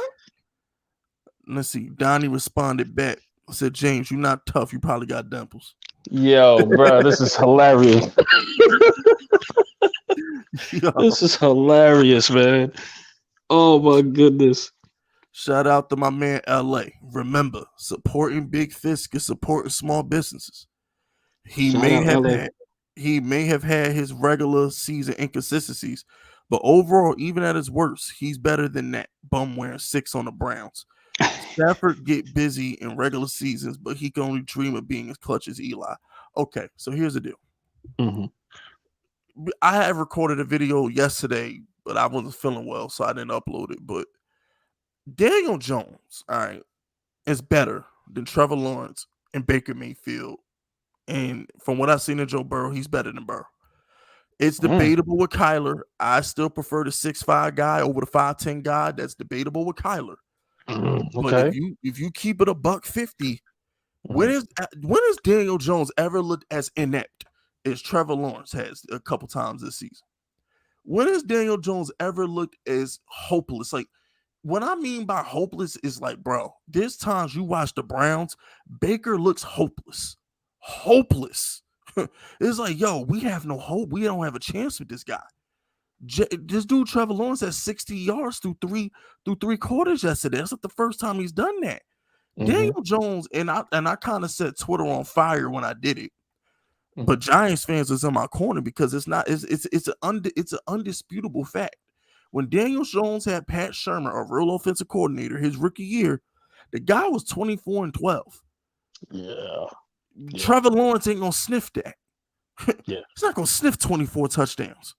Let's see. Donnie responded back. I said, James, you're not tough. You probably got dimples. Yo, bro, this is hilarious. This is hilarious, man. Oh, my goodness. Shout out to my man, LA. Remember, supporting Big Fisk is supporting small businesses. He may have had his regular season inconsistencies, but overall, even at his worst, he's better than that bum wearing 6 on the Browns. Stafford get busy in regular seasons, but he can only dream of being as clutch as Eli. Okay, so here's the deal. I had recorded a video yesterday, but I wasn't feeling well, so I didn't upload it. But Daniel Jones, all right, is better than Trevor Lawrence and Baker Mayfield. And from what I've seen of Joe Burrow, he's better than Burrow. It's debatable with Kyler. I still prefer the 6'5" guy over the 5'10" guy. That's debatable with Kyler. But Okay. if you keep it $150, when is Daniel Jones ever looked as inept as Trevor Lawrence has a couple times this season? When has Daniel Jones ever looked as hopeless? Like, what I mean by hopeless is like, bro, there's times you watch the Browns, Baker looks hopeless. Hopeless. It's like, yo, we have no hope. We don't have a chance with this guy. This dude, Trevor Lawrence, has 60 yards through three quarters yesterday. That's not the first time he's done that. Daniel Jones, and I kind of set Twitter on fire when I did it. But Giants fans is in my corner because it's an undisputable fact. When Daniel Jones had Pat Shermer, a real offensive coordinator, his rookie year, the guy was 24-12. Yeah. Trevor Lawrence ain't gonna sniff that. Yeah. He's not gonna sniff 24 touchdowns.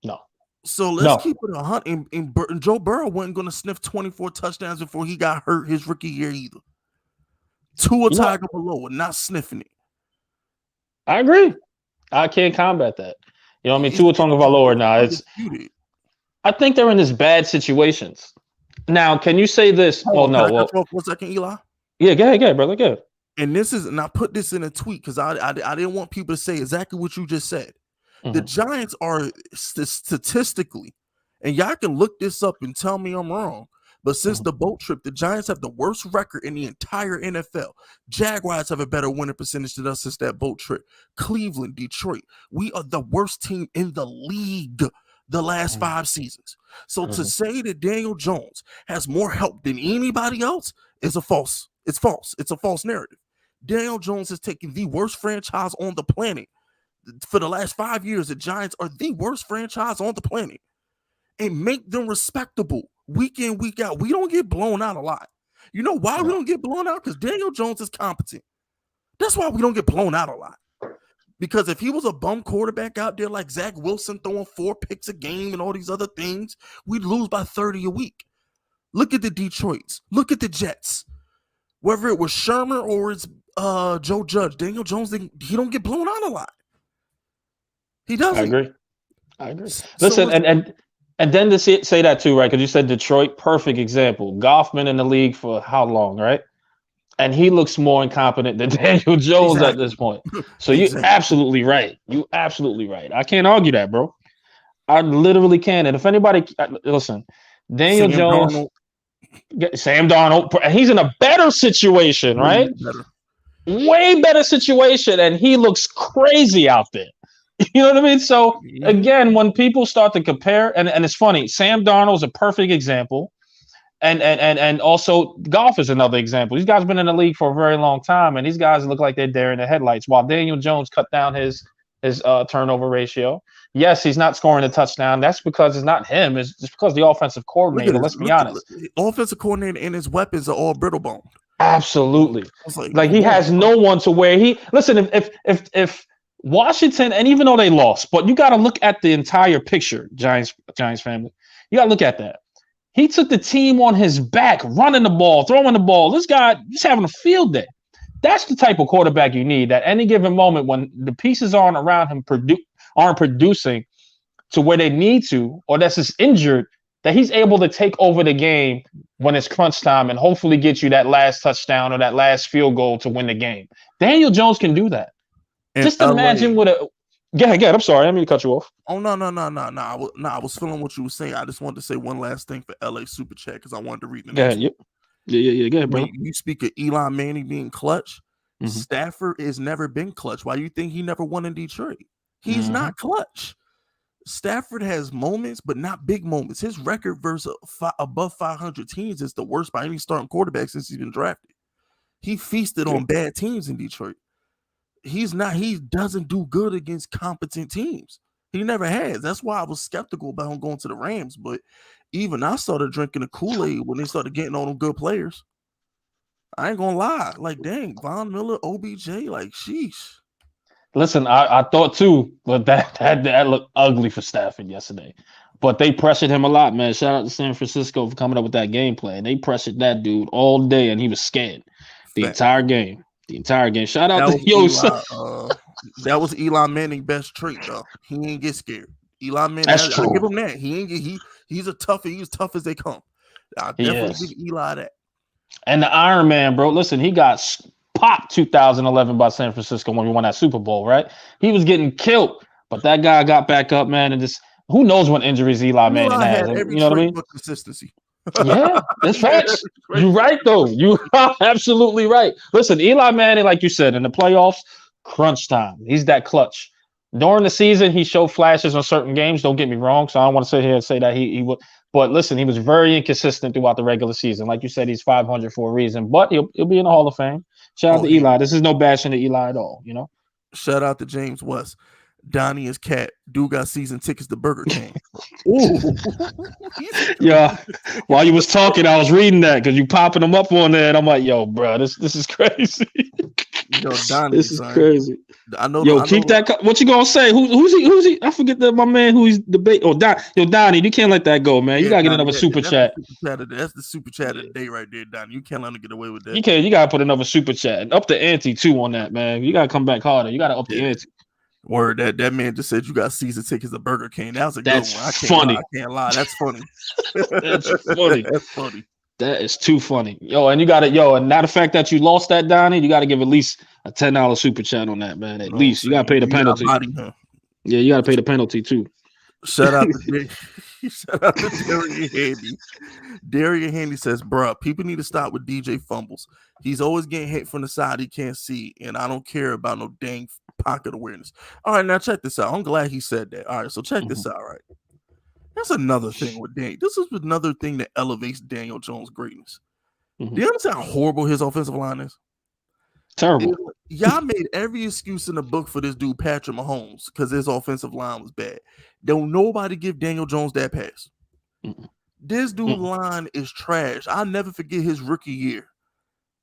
No. So let's keep it 100. And Joe Burrow wasn't gonna sniff 24 touchdowns before he got hurt his rookie year either. Tua Tagovailoa not sniffing it. I agree. I can't combat that. You know what I mean? Tua Tagovailoa now. I think they're in this bad situations. Now, can you say this? Oh no. Well, for a second, Eli. Yeah, go ahead, brother. Go ahead. And I put this in a tweet because I didn't want people to say exactly what you just said. The Giants are statistically, and y'all can look this up and tell me I'm wrong, but since the boat trip, the Giants have the worst record in the entire NFL. Jaguars have a better winning percentage than us since that boat trip. Cleveland, Detroit, we are the worst team in the league the last 5 seasons. So to say that Daniel Jones has more help than anybody else is false. It's a false narrative. Daniel Jones has taken the worst franchise on the planet. For the last 5 years, the Giants are the worst franchise on the planet. And make them respectable week in, week out. We don't get blown out a lot. You know why we don't get blown out? Because Daniel Jones is competent. That's why we don't get blown out a lot. Because if he was a bum quarterback out there like Zach Wilson throwing 4 picks a game and all these other things, we'd lose by 30 a week. Look at the Detroits. Look at the Jets. Whether it was Shermer or it's Joe Judge, Daniel Jones, he don't get blown out a lot. He doesn't. I agree. Listen, and then to say that too, right? Because you said Detroit, perfect example. Goff been in the league for how long, right? And he looks more incompetent than Daniel Jones at this point. So you're absolutely right. You absolutely right. I can't argue that, bro. I literally can. And if anybody listen, Daniel Jones. Sam Darnold, he's in a better situation, right? Way better situation, and he looks crazy out there. You know what I mean? So again, when people start to compare, and it's funny, Sam Darnold's a perfect example, and also Goff is another example. These guys have been in the league for a very long time, and these guys look like they're there in the headlights. While Daniel Jones cut down his turnover ratio. Yes, he's not scoring a touchdown. That's because it's not him. It's just because the offensive coordinator. Let's be honest. Offensive coordinator and his weapons are all brittle boned. Absolutely. Like he has no one to where he listen. If Washington, and even though they lost, but you got to look at the entire picture. Giants family, you got to look at that. He took the team on his back, running the ball, throwing the ball. This guy just having a field day. That's the type of quarterback you need at any given moment when the pieces aren't around him aren't producing to where they need to, or that's just injured, that he's able to take over the game when it's crunch time and hopefully get you that last touchdown or that last field goal to win the game. Daniel Jones can do that. And just imagine what a Go ahead. I'm sorry. I didn't mean to cut you off. Oh, no. I was feeling what you were saying. I just wanted to say one last thing for LA Super Chat because I wanted to read the next one. Yeah. Go ahead, bro. You speak of Eli Manning being clutch. Stafford has never been clutch. Why do you think he never won in Detroit? He's not clutch. Stafford has moments, but not big moments. His record versus above 500 teams is the worst by any starting quarterback since he's been drafted. He feasted on bad teams in Detroit. He doesn't do good against competent teams. He never has. That's why I was skeptical about him going to the Rams. But even I started drinking the Kool-Aid when they started getting on them good players. I ain't gonna lie. Like, dang, Von Miller, OBJ, like, sheesh. Listen, I thought too, but that looked ugly for Stafford yesterday. But they pressured him a lot, man. Shout out to San Francisco for coming up with that game plan. They pressured that dude all day, and he was scared the Fact. entire game. The entire game. Shout out That to was yo. Eli. That was Eli Manning's best trait, though. He ain't get scared. Eli Manning, That's I true. give him that. He's a tough. He's tough as they come. I definitely give Eli that. And the Iron Man, bro. Listen, he got popped 2011 by San Francisco when we won that Super Bowl, right? He was getting killed, but that guy got back up, man. And just who knows what injuries Eli Manning has? You know what I mean? Consistency. Yeah, that's facts. You're right, though. You are absolutely right. Listen, Eli Manning, like you said, in the playoffs, crunch time. He's that clutch. During the season, he showed flashes on certain games. Don't get me wrong. So I don't want to sit here and say that he would. But listen, he was very inconsistent throughout the regular season. Like you said, he's 500 for a reason. But he'll be in the Hall of Fame. Shout out to Eli. This is no bashing to Eli at all, you know? Shout out to James West. Donnie is cat. Dude got season tickets to Burger King. Ooh. Yeah. While you was talking, I was reading that because you popping them up on there, and I'm like, yo, bro, this is crazy. Yo, Donnie, this is crazy. I know. Keep that. What you gonna say? Who's he? I forget my man. Who he's debate? Oh, Donnie, you can't let that go, man. You gotta get another super chat. That's the super chat of the day right there, Donnie. You can't let him get away with that. You can't. You gotta put another super chat and up the ante too on that, man. You gotta come back harder. You gotta up the ante. Word, that man just said you got season tickets to Burger King. That was a good one. Funny. I can't lie. That's funny. That's funny. That's funny. That is too funny. And you got it, and not the fact that you lost that, Donnie, you got to give at least a $10 super chat on that, man. At least you got to pay the penalty. Yeah, you got to pay the penalty too. Shout out to Darian Handy. Darian Handy says, bruh, people need to stop with DJ fumbles. He's always getting hit from the side he can't see, and I don't care about no dang pocket awareness. All right, now check this out. I'm glad he said that. All right, so check this out, right? That's another thing with Daniel. This is another thing that elevates Daniel Jones' greatness. Do you understand how horrible his offensive line is? Terrible. Y'all made every excuse in the book for this dude, Patrick Mahomes, because his offensive line was bad. Don't nobody give Daniel Jones that pass. This dude's line is trash. I'll never forget his rookie year.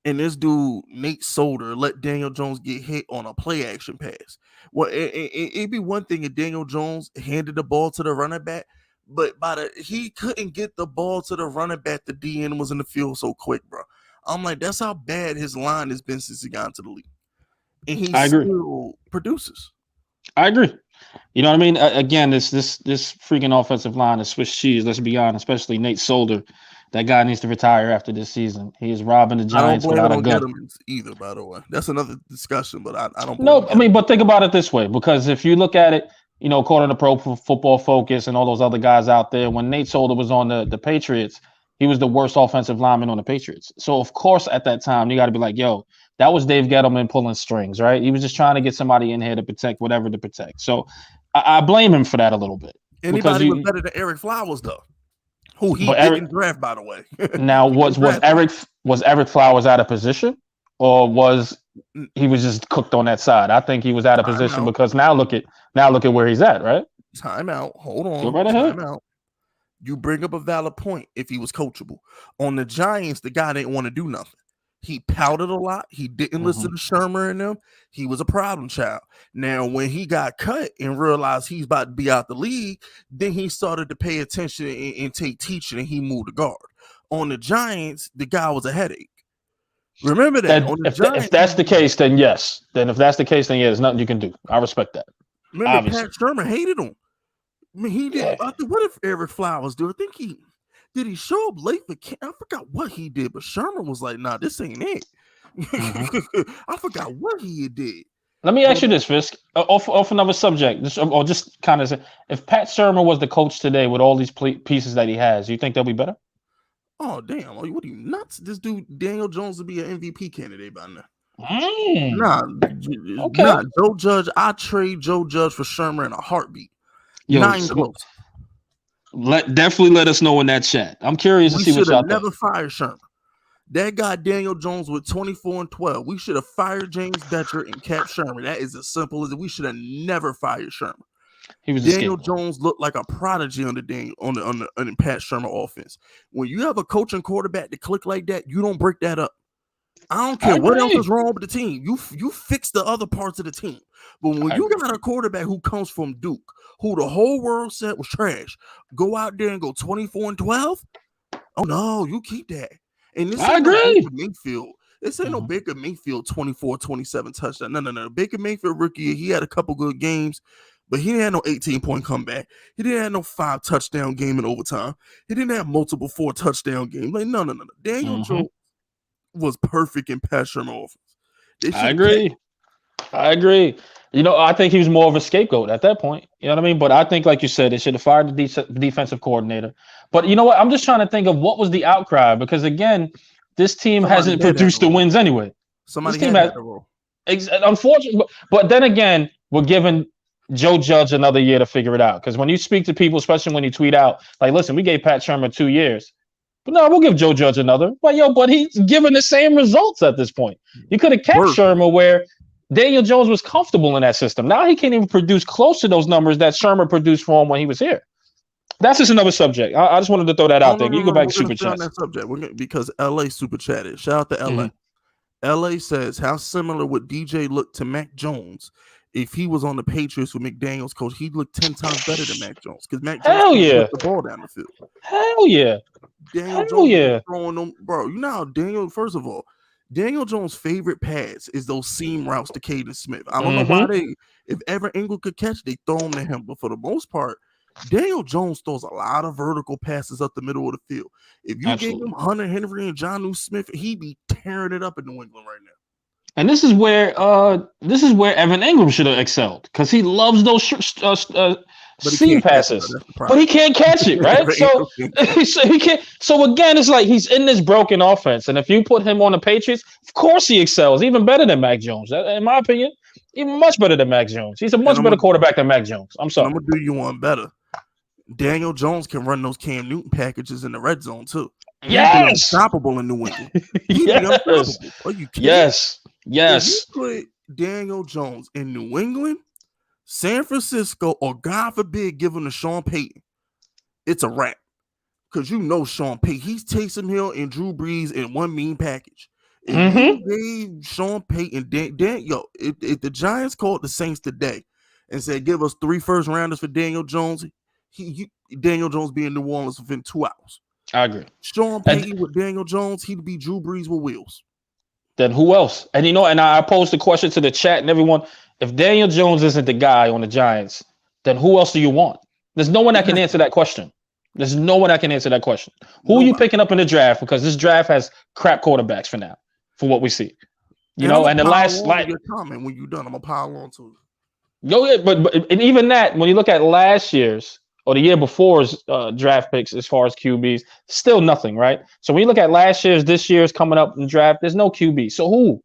And this dude, Nate Solder, let Daniel Jones get hit on a play action pass. Well, it'd be one thing if Daniel Jones handed the ball to the running back, but he couldn't get the ball to the running back. The DN was in the field so quick, bro. I'm like, that's how bad his line has been since he got into the league. And he still produces. I agree. You know what I mean? Again, this freaking offensive line is Swiss cheese, let's be honest, especially Nate Solder. That guy needs to retire after this season. He is robbing the Giants without a gun. Either, by the way. That's another discussion, but I don't. No, I mean, but think about it this way, because if you look at it, according to Pro Football Focus and all those other guys out there, when Nate Solder was on the Patriots, he was the worst offensive lineman on the Patriots. So, of course, at that time, you got to be like, yo, that was Dave Gettleman pulling strings, right? He was just trying to get somebody in here to protect whatever to protect. So, I blame him for that a little bit. Anybody was better than Eric Flowers, though. Who he didn't draft, by the way. Now, was Eric Flowers out of position, or was he just cooked on that side? I think he was out of position because now look at where he's at, right? Time out. Hold on. Go right ahead. Time out. You bring up a valid point. If he was coachable on the Giants, the guy didn't want to do nothing. He pouted a lot. He didn't listen to Shermer and them. He was a problem child. Now, when he got cut and realized he's about to be out the league, then he started to pay attention and take teaching, and he moved to guard. On the Giants, the guy was a headache. Remember that. If that's the case, then yes. Then if that's the case, then yeah, there's nothing you can do. I respect that. Remember, obviously. Pat Shermer hated him. I mean, he did. Yeah. What if Eric Flowers do? I think he show up late for camp? I forgot what he did, but Sherman was like, nah, this ain't it. I forgot what he did. Let me ask you this, Fisk, off another subject, just kind of say, if Pat Shermer was the coach today with all these pieces that he has, you think they'll be better? Oh, damn. What are you nuts? This dude, Daniel Jones, would be an MVP candidate by now. Okay. Nah, Joe Judge, I trade Joe Judge for Shermer in a heartbeat. 9 close. Definitely let us know in that chat. I'm curious to see what y'all think. We should have never fired Sherman. That guy Daniel Jones with 24-12. We should have fired James Betcher and kept Sherman. That is as simple as it. We should have never fired Sherman. Daniel Jones looked like a prodigy on the Pat Shermer offense. When you have a coach and quarterback to click like that, you don't break that up. I don't care what else is wrong with the team. You fix the other parts of the team. But when you got a quarterback who comes from Duke, who the whole world said was trash, go out there and go 24-12. Oh no, you keep that. And this ain't no Baker Mayfield. This ain't no Baker Mayfield 24-27 touchdown. No. Baker Mayfield rookie, he had a couple good games, but he didn't have no 18-point comeback. He didn't have no 5 touchdown game in overtime. He didn't have multiple 4 touchdown games. Like no. Daniel Jones was perfect in pass Sherman offense. I agree. You know, I think he was more of a scapegoat at that point. You know what I mean? But I think, like you said, they should have fired the defensive coordinator. But you know what? I'm just trying to think of what was the outcry, because again, this team hasn't produced the wins anyway. Somebody had that role. Unfortunately, but then again, we're giving Joe Judge another year to figure it out. Because when you speak to people, especially when you tweet out, like, listen, we gave Pat Shermer 2 years. But no, we'll give Joe Judge another. But he's given the same results at this point. You could have kept Shermer where Daniel Jones was comfortable in that system. Now he can't even produce close to those numbers that Shermer produced for him when he was here. That's just another subject. I just wanted to throw that out there. You go back to Super Chat. That subject because LA Super Chatted. Shout out to LA. LA says, how similar would DJ look to Mac Jones if he was on the Patriots with McDaniels coach? He'd look 10 times better than Mac Jones because Mac Jones put the ball down the field. Hell yeah. Daniel Jones throwing them, bro. You know how First of all, Daniel Jones' favorite pass is those seam routes to Caden Smith. I don't know why if ever Engel could catch, they throw them to him. But for the most part, Daniel Jones throws a lot of vertical passes up the middle of the field. If you gave him Hunter Henry and Jonnu Smith, he'd be tearing it up in New England right now. And this is where Evan Ingram should have excelled, because he loves those seam passes, but he can't catch it, right? So he can't. So again, it's like he's in this broken offense, and if you put him on the Patriots, of course he excels, even better than Mac Jones. In my opinion, even much better than Mac Jones. He's a much better quarterback than Mac Jones. I'm sorry. I'm gonna do you one better. Daniel Jones can run those Cam Newton packages in the red zone too. Yes, he'd be unstoppable in New England. Yes. Are you kidding? Yes. If you put Daniel Jones in New England, San Francisco, or God forbid, give him to Sean Payton, it's a wrap. Because you know Sean Payton, he's Taysom Hill and Drew Brees in one mean package. If you gave Sean Payton, if the Giants called the Saints today and said, give us 3 first-rounders for Daniel Jones, Daniel Jones be in New Orleans within 2 hours. I agree. Sean Payton with Daniel Jones, he'd be Drew Brees with wheels. Then who else? And and I posed the question to the chat and everyone, if Daniel Jones isn't the guy on the Giants, then who else do you want? There's no one that can answer that question. Who are you picking up in the draft? Because this draft has crap quarterbacks for now, for what we see. And the last comment when you're done, I'm gonna pile on to it. Go ahead, but and even that, when you look at last year's or the year before's draft picks as far as QBs, still nothing, right? So when you look at last year's, this year's coming up in draft, there's no QB. So who,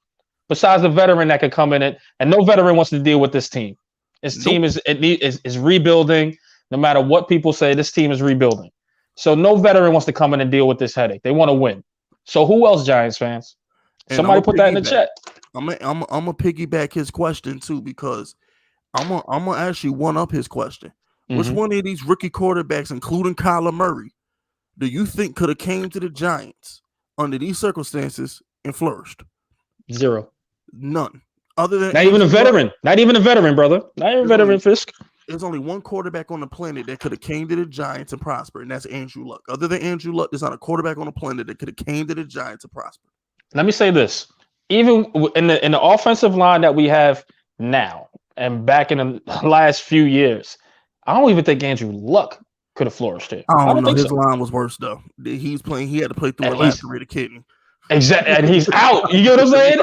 besides a veteran that could come in it, and no veteran wants to deal with this team. This team is rebuilding. No matter what people say, this team is rebuilding. So no veteran wants to come in and deal with this headache. They want to win. So who else, Giants fans? And somebody put that in the chat. I'm gonna piggyback his question too, because I'm gonna actually one up his question. Which one of these rookie quarterbacks, including Kyler Murray, do you think could have came to the Giants under these circumstances and flourished? Zero. None. Other than not even a veteran. Not even a veteran, brother. Not even a veteran, Fisk. There's only one quarterback on the planet that could have came to the Giants and prospered, and that's Andrew Luck. Other than Andrew Luck, there's not a quarterback on the planet that could have came to the Giants and prospered. Let me say this. Even in the offensive line that we have now and back in the last few years, I don't even think Andrew Luck could have flourished here. I don't know. His line was worse, though. He had to play through a lacerated kidney. Exactly. And he's out. You get what I'm saying?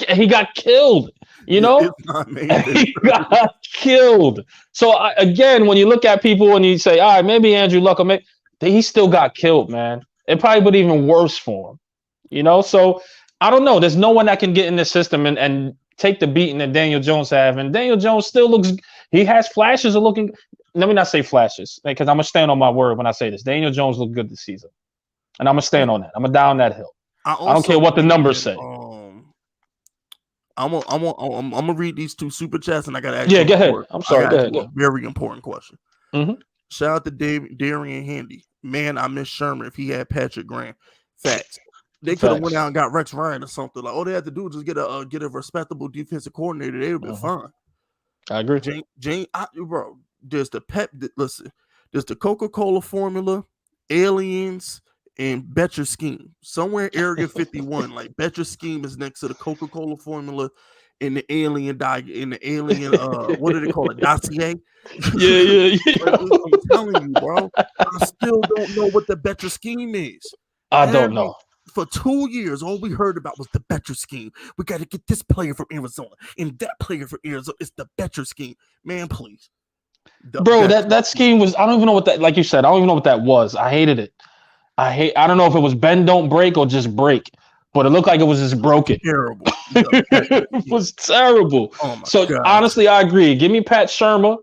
And he got killed. He got killed. So, again, when you look at people and you say, all right, maybe Andrew Luck, he still got killed, man. It probably would be even worse for him. So, I don't know. There's no one that can get in this system and take the beating that Daniel Jones have. And Daniel Jones still looks – he has flashes of looking – let me not say flashes, because I'm going to stand on my word when I say this. Daniel Jones looked good this season. And I'm going to stand on that. I'm going to down that hill. I don't care what the numbers say. I'm gonna read these 2 super chats, and I got to ask. Yeah, go ahead. I'm sorry. Go ahead. Very important question. Shout out to Darian Handy. Man, I miss Sherman if he had Patrick Graham. Facts. They could have went out and got Rex Ryan or something. Like all they had to do was just get a respectable defensive coordinator. They would have been fine. I agree. Bro, there's the listen, there's the Coca-Cola formula, aliens, and Bet Your Scheme. Somewhere in Area 51, like Bet Your Scheme is next to the Coca-Cola formula and the alien what do they call it? Dossier. Yeah. I'm telling you, bro. I still don't know what the Bet Your Scheme is. I don't know. For 2 years, all we heard about was the Bet Your Scheme. We got to get this player from Arizona and that player from Arizona. It's the Bet Your Scheme. Man, please. Bro, that scheme was, I don't even know what that, like you said, I don't even know what that was. I hated it. I don't know if it was bend, don't break or just break, but it looked like it was just broken. Terrible. It was terrible. Oh so God. Honestly, I agree. Give me Pat Shermer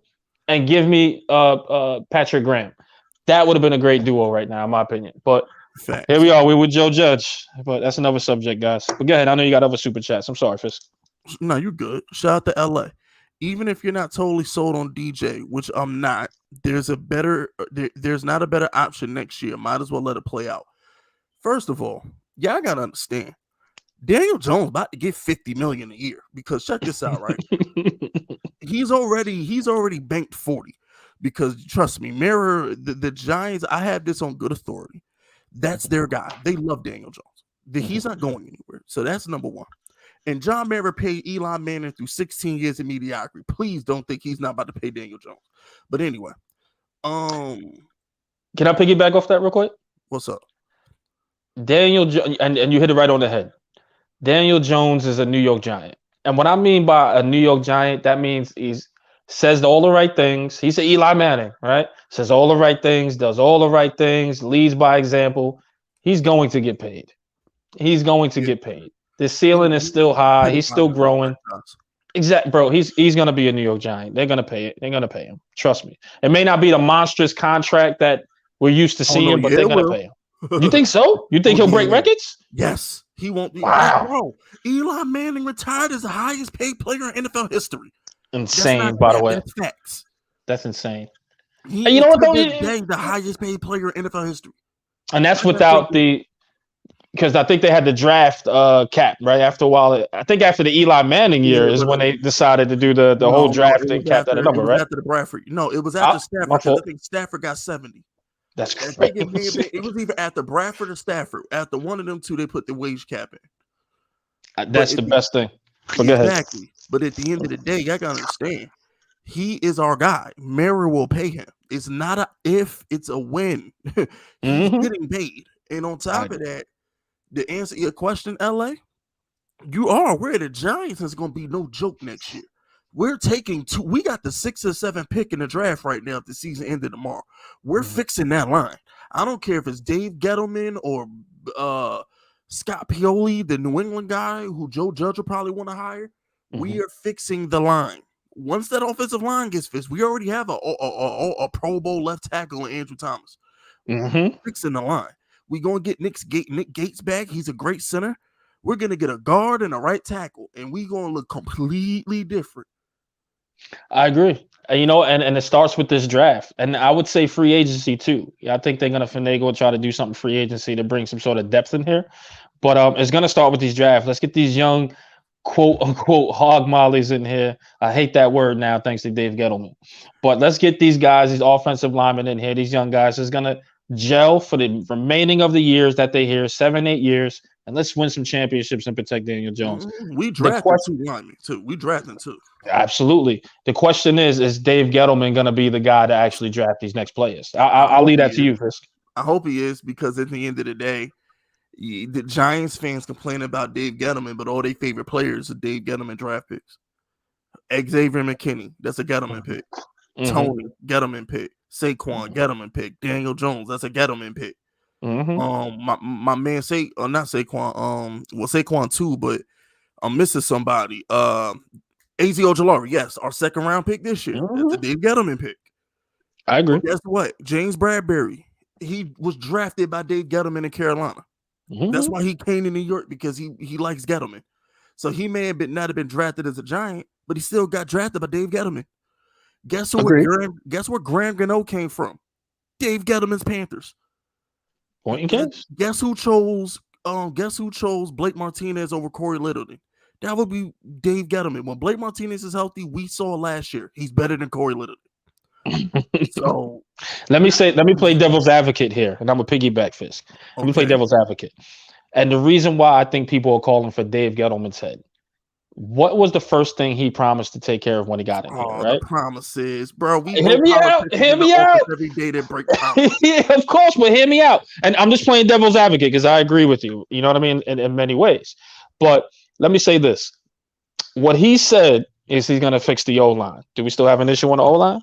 and give me Patrick Graham. That would have been a great duo right now, in my opinion. But Facts. Here we are. We're with Joe Judge, but that's another subject, guys. But go ahead. I know you got other super chats. I'm sorry, Fisk. No, you're good. Shout out to LA. Even if you're not totally sold on DJ, which I'm not, there's not a better option next year. Might as well let it play out. First of all, y'all gotta understand, Daniel Jones about to get $50 million a year because check this out, right? he's already banked 40 because trust me, the Giants. I have this on good authority. That's their guy. They love Daniel Jones. He's not going anywhere. So that's number one. And John Mara paid Eli Manning through 16 years of mediocrity. Please don't think he's not about to pay Daniel Jones. But anyway, can I piggyback off that real quick? What's up? Daniel and you hit it right on the head. Daniel Jones is a New York Giant. And what I mean by a New York Giant, that means he's says all the right things. He's an Eli Manning, right? Says all the right things, does all the right things, leads by example. He's going to get paid. He's going to get paid. The ceiling is still high. He's still growing. Exactly, bro. He's going to be a New York Giant. They're going to pay it. They're going to pay him. Trust me. It may not be the monstrous contract that we're used to seeing, but they're going to pay him. You think so? You think he'll break records? Yes. He won't be. Wow. Bro, Eli Manning retired as the highest paid player in NFL history. Insane, by the way. That's facts. That's insane. And you know what, though? The highest paid player in NFL history. And that's without because I think they had the draft cap, right? After a while, I think after the Eli Manning year is when they decided to do the whole draft and cap that number, right? After the Bradford. No, it was after Stafford. I think Stafford got 70. That's crazy. It was either after Bradford or Stafford. After one of them two, they put the wage cap in. That's the best thing. Exactly. But at the end of the day, y'all gotta understand, he is our guy. Mary will pay him. It's not a if, it's a when. He's getting paid. And on top of that, to answer your question, LA, we're the Giants is gonna be no joke next year. We're taking two. We got the 6 or 7 pick in the draft right now if the season ended tomorrow. We're fixing that line. I don't care if it's Dave Gettleman or Scott Pioli, the New England guy who Joe Judge will probably want to hire. We are fixing the line. Once that offensive line gets fixed, we already have a Pro Bowl left tackle in Andrew Thomas. Fixing the line. We're going to get Nick Gates back. He's a great center. We're going to get a guard and a right tackle, and we're going to look completely different. I agree. And it starts with this draft. And I would say free agency too. I think they're going to finagle and try to do something free agency to bring some sort of depth in here. But it's going to start with these drafts. Let's get these young, quote unquote, hog mollies in here. I hate that word now, thanks to Dave Gettleman. But let's get these guys, these offensive linemen in here, these young guys is going to gel for the remaining of the years that they here, 7-8 years. And let's win some championships and protect Daniel Jones. We drafted 2 linemen too. We drafted 2. Absolutely. The question is Dave Gettleman going to be the guy to actually draft these next players? I'll leave that to you, Fisk. I hope he is, because at the end of the day, the Giants fans complain about Dave Gettleman, but all their favorite players are Dave Gettleman draft picks. Xavier McKinney, that's a Gettleman pick. Tony, Gettleman pick. Saquon, Gettleman pick. Daniel Jones, that's a Gettleman pick. My man not Saquon, Saquon too, but I'm missing somebody. AZ Ojulari, yes, our 2nd round pick this year. That's a Dave Gettleman pick. I agree. But guess what? James Bradbury, he was drafted by Dave Gettleman in Carolina. That's why he came to New York, because he likes Gettleman. So he may have not have been drafted as a Giant, but he still got drafted by Dave Gettleman. Guess where Graham Gano came from? Dave Gettleman's Panthers. Point in case. Guess who chose guess who chose Blake Martinez over Corey Littleton? That would be Dave Gettleman. When Blake Martinez is healthy, we saw last year he's better than Corey Littleton. So let me play devil's advocate here, and I'm a piggyback Fisk. Let me play devil's advocate. And the reason why I think people are calling for Dave Gettleman's head. What was the first thing he promised to take care of when he got in here, right? The promises, bro. We hear me out. Hear me out. Every day they break promises. Yeah, of course, but hear me out. And I'm just playing devil's advocate because I agree with you. You know what I mean? In many ways. But let me say this. What he said is he's going to fix the O-line. Do we still have an issue on the O-line?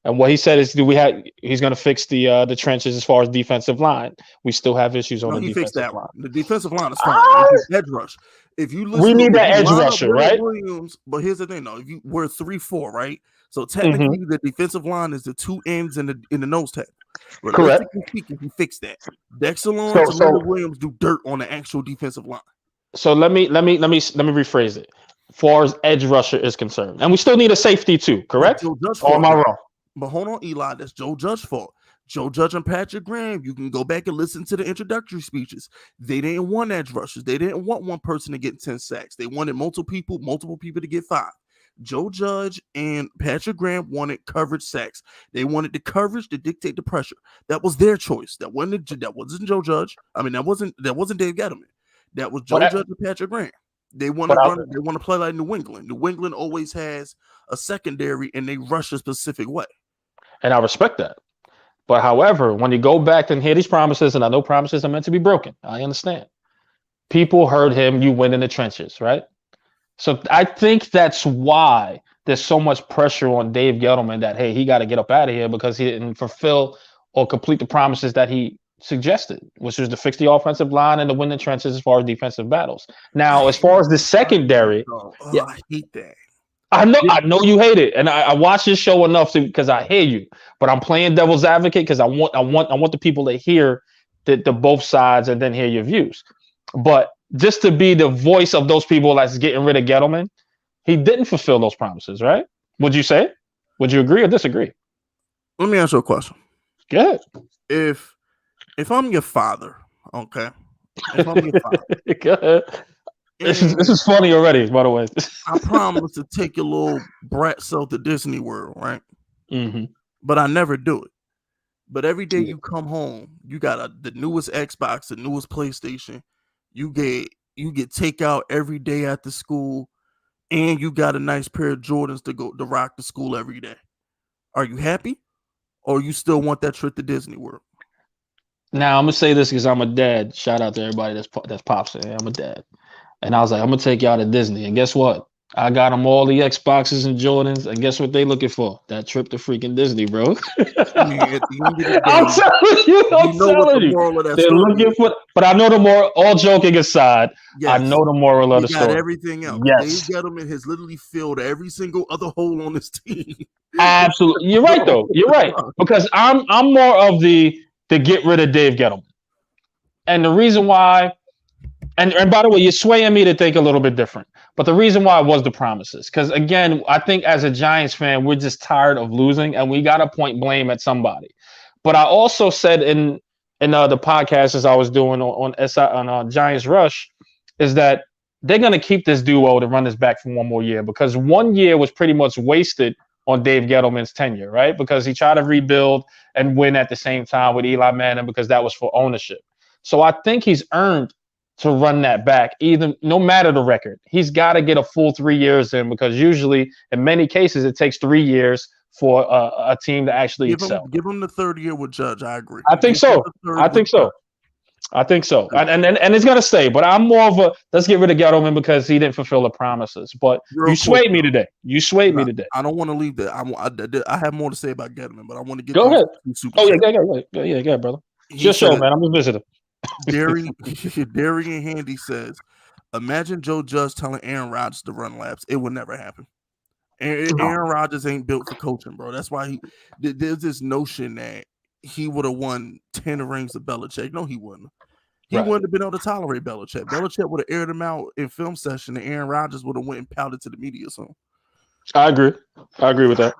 And what he said is, he's going to fix the trenches as far as defensive line. We still have issues on the defensive line. The defensive line is fine. It's edge rush. If you listen, we need that edge rusher, right? Williams, but here's the thing, though. We're 3-4, right? So technically, the defensive line is the two ends in the nose tackle. Correct. Speaking, you fix that. Dexter Lawrence and Williams do dirt on the actual defensive line. So let me rephrase it. As far as edge rusher is concerned, and we still need a safety too, correct? Or am I wrong? But hold on, Eli. That's Joe Judge's fault. Joe Judge and Patrick Graham, you can go back and listen to the introductory speeches. They didn't want edge rushers. They didn't want one person to get 10 sacks. They wanted multiple people to get 5. Joe Judge and Patrick Graham wanted coverage sacks. They wanted the coverage to dictate the pressure. That was their choice. That wasn't Joe Judge. I mean, that wasn't Dave Gettleman. That was Joe Judge and Patrick Graham. They want to run. They want to play like New England. New England always has a secondary, and they rush a specific way. And I respect that. But however, when you go back and hear these promises, and I know promises are meant to be broken, I understand. People heard him, you win in the trenches, right? So I think that's why there's so much pressure on Dave Gettleman that, hey, he got to get up out of here because he didn't fulfill or complete the promises that he suggested, which was to fix the offensive line and to win the trenches as far as defensive battles. Now, as far as the secondary, I hate that. I know you hate it, and I watch this show enough because I hear you. But I'm playing devil's advocate because I want the people to hear the both sides and then hear your views. But just to be the voice of those people that's getting rid of Gettleman, he didn't fulfill those promises, right? Would you say? Would you agree or disagree? Let me ask you a question. Go ahead. If I'm your father, okay. If I'm your father, go ahead. This is funny already, by the way. I promise to take your little brat self to Disney World, right? Mm-hmm. But I never do it. But every day you come home, you got the newest Xbox, the newest PlayStation. You get takeout every day after school, and you got a nice pair of Jordans to rock to school every day. Are you happy, or you still want that trip to Disney World? Now I'm gonna say this because I'm a dad. Shout out to everybody that's pops. I'm a dad. And I was like, I'm going to take y'all to Disney. And guess what? I got them all the Xboxes and Jordans. And guess what they looking for? That trip to freaking Disney, bro. I mean, at the end of the day, I'm telling you. They're looking for, but I know the moral, all joking aside, yes, I know the moral of the story. Got everything else. Yes. Dave Gettleman has literally filled every single other hole on this team. Absolutely. You're right, though. You're right. Because I'm more of the get rid of Dave Gettleman. And the reason why, and by the way, you're swaying me to think a little bit different. But the reason why was the promises. Because, again, I think as a Giants fan, we're just tired of losing, and we got to point blame at somebody. But I also said in the podcast as I was doing on Giants Rush is that they're going to keep this duo to run this back for one more year because 1 year was pretty much wasted on Dave Gettleman's tenure, right? Because he tried to rebuild and win at the same time with Eli Manning because that was for ownership. So I think he's earned to run that back, no matter the record. He's got to get a full 3 years in because usually, in many cases, it takes 3 years for a team to actually excel. Give him the third year with Judge. I agree. I think so. And it's going to stay. But I'm more of let's get rid of Gettleman because he didn't fulfill the promises. But you swayed me today. I don't want to leave that. I have more to say about Gettleman, but I want to get go ahead. Yeah, brother. It's your show, man. I'm a visitor. Darian Handy says, imagine Joe Judge telling Aaron Rodgers to run laps. It would never happen. Aaron Rodgers ain't built for coaching, bro. That's why there's this notion that he would have won 10 rings of Belichick. No, he wouldn't. He wouldn't have been able to tolerate Belichick. Belichick would have aired him out in film session, and Aaron Rodgers would have went and pouted to the media soon. I agree with that.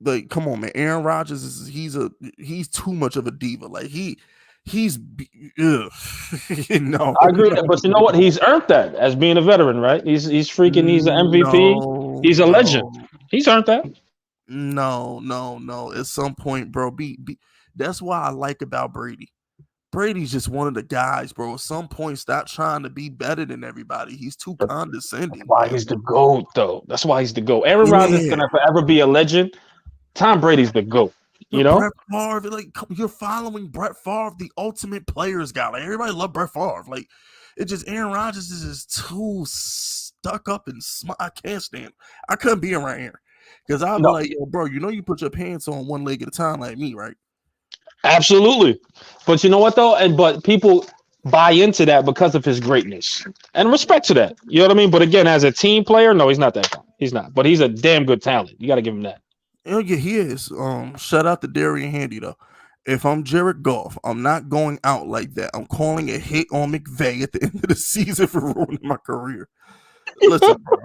Like, come on, man. Aaron Rodgers he's too much of a diva. Like he no. I agree, but you know what? He's earned that as being a veteran, right? He's freaking. He's an MVP. He's a legend. He's earned that. No. At some point, bro, that's why I like about Brady. Brady's just one of the guys, bro. At some point, stop trying to be better than everybody. He's too condescending. That's why he's the GOAT, though. That's why he's the GOAT. Aaron Rodgers is gonna forever be a legend. Tom Brady's the GOAT. You know, Brett Favre, like you're following Brett Favre, the ultimate players guy. Like everybody love Brett Favre. Like it's just Aaron Rodgers is just too stuck up and smart. I can't stand. I couldn't be around here because I'd be like, yo, bro, you know you put your pants on one leg at a time like me, right? Absolutely. But you know what though? But people buy into that because of his greatness and respect to that. You know what I mean? But again, as a team player, no, he's not that guy. He's not. But he's a damn good talent. You got to give him that. Yeah, he is. Shout out to Darian Handy though. If I'm Jared Goff, I'm not going out like that. I'm calling a hit on McVay at the end of the season for ruining my career. Listen, bro.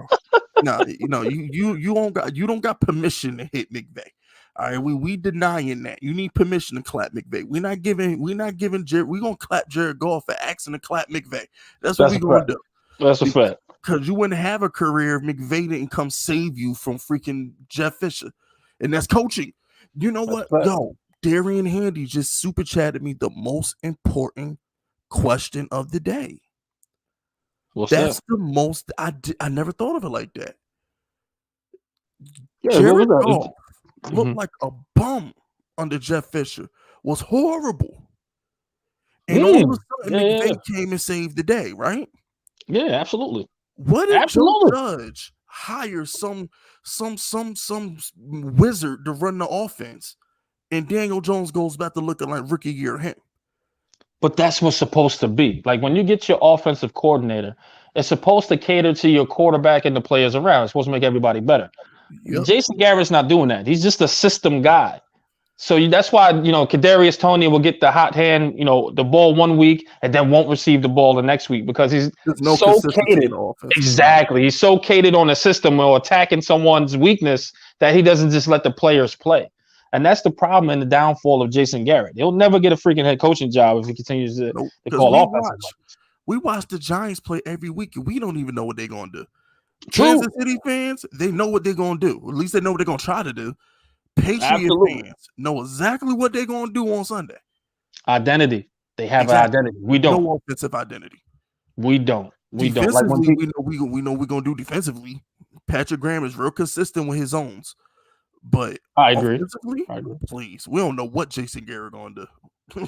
No, you don't got permission to hit McVay. All right, we denying that. You need permission to clap McVay. We're not giving Jared. We're gonna clap Jared Goff for asking to clap McVay. That's what we're gonna do. That's a fact. Because you wouldn't have a career if McVay didn't come save you from freaking Jeff Fisher. And that's coaching. You know what? Yo, Darian Handy just super chatted me the most important question of the day. That's the most I never thought of it like that. Yeah, Jared Goff looked like a bum under Jeff Fisher. Was horrible. And all of a sudden McVay came and saved the day, right? Yeah, absolutely. What if Joe Judge hire some wizard to run the offense, and Daniel Jones goes back to looking like rookie year him? But that's what's supposed to be. Like when you get your offensive coordinator, it's supposed to cater to your quarterback and the players around. It's supposed to make everybody better. Yep. Jason Garrett's not doing that. He's just a system guy. So that's why, Kadarius Toney will get the hot hand, the ball one week and then won't receive the ball the next week because he's so catered. Exactly. He's so catered on the system or attacking someone's weakness that he doesn't just let the players play. And that's the problem and the downfall of Jason Garrett. He'll never get a freaking head coaching job if he continues to call offensive. We watch the Giants play every week and we don't even know what they're going to do. Kansas City fans, they know what they're going to do. At least they know what they're going to try to do. Patriot fans know exactly what they're going to do on Sunday. Identity. They have an identity. We don't. No offensive identity. We don't. We don't. Like we know we're going to do defensively. Patrick Graham is real consistent with his zones. But I agree. Please, we don't know what Jason Garrett going to do.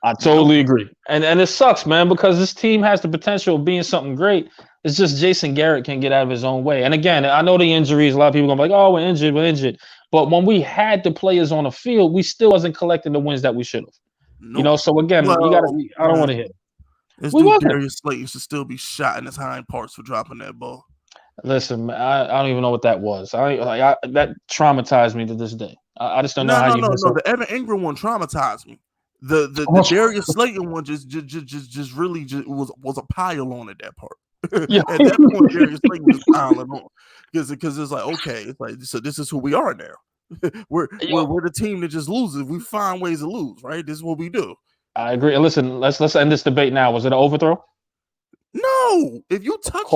I totally agree. And it sucks, man, because this team has the potential of being something great. It's just Jason Garrett can get out of his own way. And again, I know the injuries. A lot of people are going to be like, oh, we're injured. But when we had the players on the field, we still wasn't collecting the wins that we should have. Nope. So again, I don't want to hit. This dude Darius Slayton should still be shot in his hind parts for dropping that ball. Listen, I don't even know what that was. That traumatized me to this day. I just don't know how you. No. The Evan Ingram one traumatized me. The Darius Slayton one just really was a pile on at that part. Yeah. At that point, Darius Slayton was piling on because it's like, okay, it's like, so this is who we are now. we're the team that just loses. We find ways to lose, right? This is what we do. I agree. Listen, let's end this debate now. Was it an overthrow? No. If you touch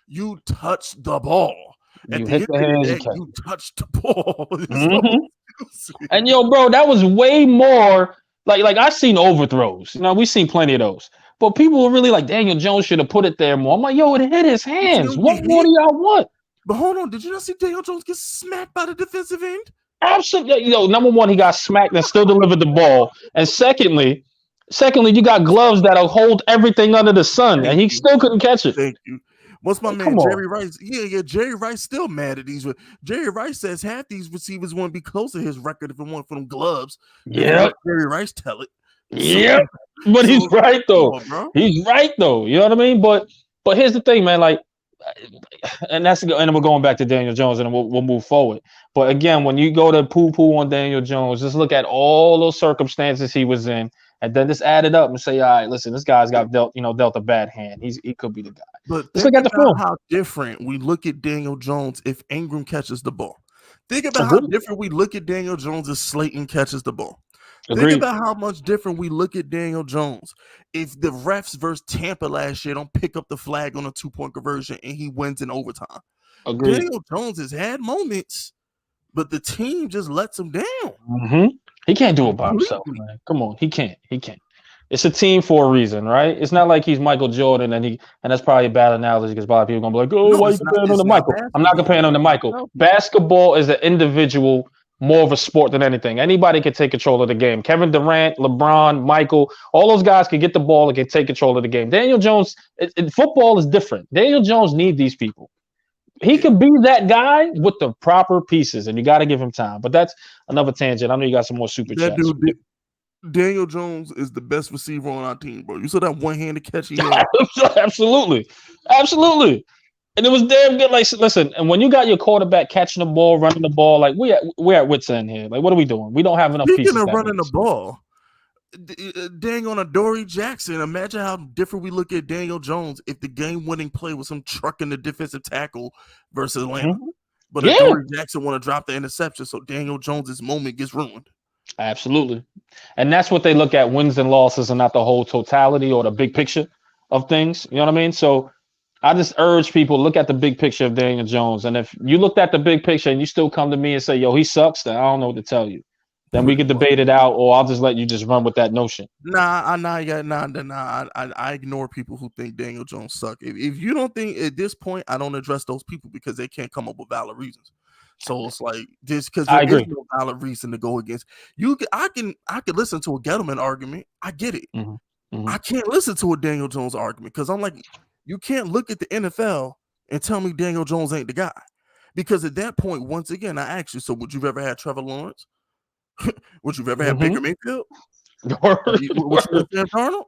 you touch the ball. You hit the hands. You touched the ball. Mm-hmm. And bro, that was way more like I've seen overthrows. We've seen plenty of those. But people were really like, Daniel Jones should have put it there more. I'm like, it hit his hands. What more do y'all want? But hold on, did you not see Daniel Jones get smacked by the defensive end? Absolutely. Number one, he got smacked and still delivered the ball. And secondly, you got gloves that'll hold everything under the sun, and he still couldn't catch it. Thank you. What's my man, Jerry Rice? Yeah, Jerry Rice still mad at these. Jerry Rice says half these receivers want to be close to his record if it weren't for them gloves. Yeah. Jerry Rice tell it. Yeah. But he's right, though. He's right, though. You know what I mean? But here's the thing, man. Like, and we're going back to Daniel Jones, and we'll move forward. But again, when you go to poo-poo on Daniel Jones, just look at all those circumstances he was in, and then just add it up and say, all right, listen, this guy's got dealt a bad hand. He could be the guy. But think about how different we look at Daniel Jones if Ingram catches the ball. Think about how different we look at Daniel Jones if Slayton catches the ball. Think Agreed. about how much different we look at Daniel Jones. If the refs versus Tampa last year don't pick up the flag on a 2-point conversion and he wins in overtime. Agreed. Daniel Jones has had moments, but the team just lets him down. Mm-hmm. He can't do it by himself, man. Come on, he can't. He can't. It's a team for a reason, right? It's not like he's Michael Jordan and that's probably a bad analogy because a lot of people are gonna be like, "Oh, No, why are you it's not. comparing him It's to not Michael?" I'm not basketball. comparing him to Michael. Basketball is an individual, more of a sport than anything. Anybody can take control of the game. Kevin Durant, LeBron, Michael, all those guys can get the ball and can take control of the game. Daniel Jones, football is different. Daniel Jones need these people. He could be that guy with the proper pieces, and you got to give him time. But that's another tangent. I know you got some more super That chats. dude, Daniel Jones is the best receiver on our team, bro. You saw that one-handed catch he had? Absolutely. Absolutely. And it was damn good. Like, listen, and when you got your quarterback catching the ball, running the ball, like we're at wits end here. Like, what are we doing? We don't have enough pieces. Speaking of running the ball, dang on a Dory Jackson. Imagine how different we look at Daniel Jones if the game-winning play was him trucking the defensive tackle versus Atlanta. Mm-hmm. But Dory Jackson want to drop the interception, so Daniel Jones's moment gets ruined. Absolutely. And that's what they look at, wins and losses, and not the whole totality or the big picture of things. You know what I mean? So I just urge people, look at the big picture of Daniel Jones. And if you looked at the big picture and you still come to me and say, yo, he sucks, then I don't know what to tell you. Then we could debate it out, or I'll just let you just run with that notion. I ignore people who think Daniel Jones suck. If you don't think at this point, I don't address those people because they can't come up with valid reasons. So it's like just because there is no valid reason to go against you. I can listen to a Gettleman argument. I get it. Mm-hmm. Mm-hmm. I can't listen to a Daniel Jones argument because I'm like, you can't look at the NFL and tell me Daniel Jones ain't the guy. Because at that point, once again, I ask you, so would you ever have Trevor Lawrence? Would you ever have Baker Mayfield? Would you have Sam Darnold?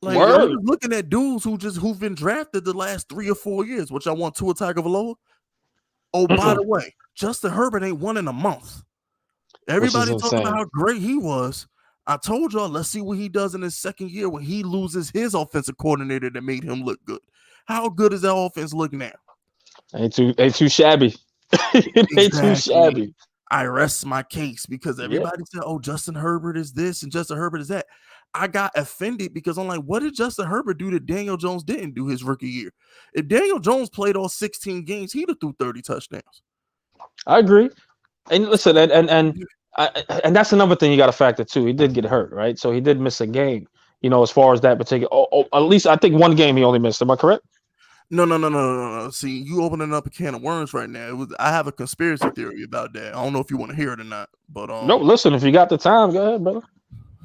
Like, I'm just looking at dudes who've been drafted the last 3 or 4 years, which I want Tua Tagovailoa. Oh, by the way, Justin Herbert ain't won in a month. Everybody talking about how great he was. I told y'all, let's see what he does in his second year when he loses his offensive coordinator that made him look good. How good does that offense look now? Ain't too shabby. Ain't too shabby. I rest my case because everybody said, oh, Justin Herbert is this and Justin Herbert is that. I got offended because I'm like, what did Justin Herbert do that Daniel Jones didn't do his rookie year? If Daniel Jones played all 16 games, he'd have threw 30 touchdowns. I agree. And listen, and that's another thing you got to factor too. He did get hurt, right? So he did miss a game, as far as that particular. At least I think one game he only missed. Am I correct? No. See, you opening up a can of worms right now. I have a conspiracy theory about that. I don't know if you want to hear it or not, but no. Listen, if you got the time, go ahead, brother.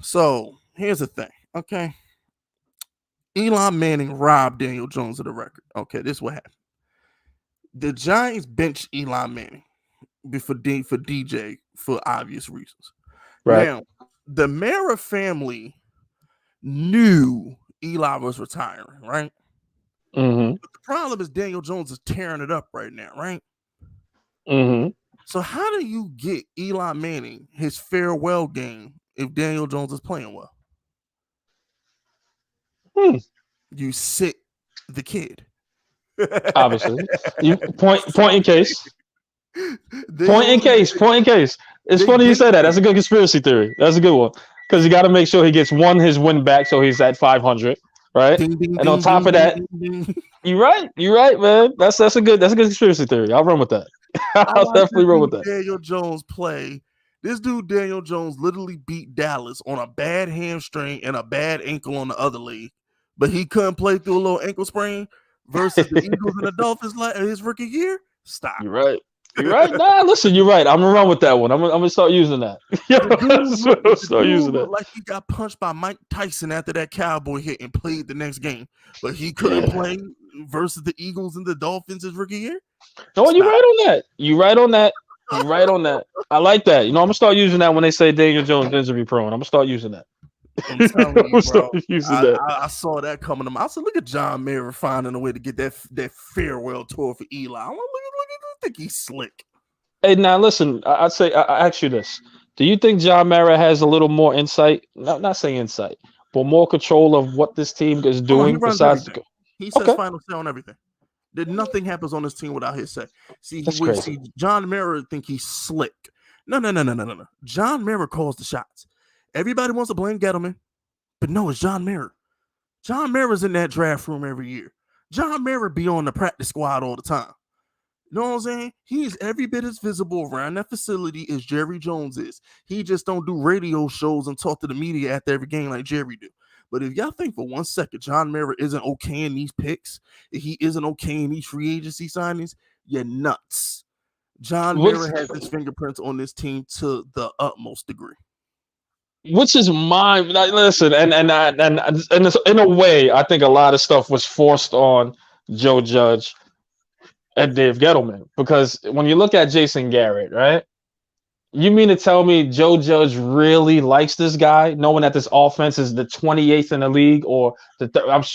So here's the thing, okay? Eli Manning robbed Daniel Jones of the record. Okay, this is what happened. The Giants benched Eli Manning for DJ for obvious reasons. Right now, the Mara family knew Eli was retiring, right? Mm-hmm. But the problem is Daniel Jones is tearing it up right now, right? Mm-hmm. So how do you get Eli Manning his farewell game if Daniel Jones is playing well? You sit the kid. Obviously. Point in case. Point in case. It's funny you say that. That's a good conspiracy theory. That's a good one. Because you got to make sure he gets his win back so he's at 500. Right, and on top of that, you're right, man. That's a good conspiracy theory. I'll run with that. I'll definitely run with that. Daniel Jones play. This dude Daniel Jones literally beat Dallas on a bad hamstring and a bad ankle on the other leg, but he couldn't play through a little ankle sprain versus the Eagles and the Dolphins like his rookie year. Stop. You're right. Nah, listen, you're right. I'm gonna run with that one. I'm gonna start using that. Like he got punched by Mike Tyson after that cowboy hit and played the next game, but he couldn't play versus the Eagles and the Dolphins his rookie year. No, you're right on that. I like that. I'm gonna start using that when they say Daniel Jones injury prone. I'm gonna start using that. I'm telling you, bro. I saw that coming to me. I said, look at John Mara finding a way to get that farewell tour for Eli. I'm like, look, I think he's slick. Hey, now listen, I'd say I ask you this: do you think John Mara has a little more insight? Not saying insight, but more control of what this team is doing besides? He says final say on everything. That nothing happens on this team without his say. See, John Mara think he's slick. No. John Mara calls the shots. Everybody wants to blame Gettleman, but no, it's John Mara. John Mara's in that draft room every year. John Mara be on the practice squad all the time. You know what I'm saying? He's every bit as visible around that facility as Jerry Jones is. He just don't do radio shows and talk to the media after every game like Jerry do. But if y'all think for 1 second John Mara isn't okay in these picks, if he isn't okay in these free agency signings, you're nuts. John Mara has his fingerprints on this team to the utmost degree. Which is my listen, and in a way, I think a lot of stuff was forced on Joe Judge and Dave Gettleman, because when you look at Jason Garrett, right? You mean to tell me Joe Judge really likes this guy, knowing that this offense is the 28th in the league, or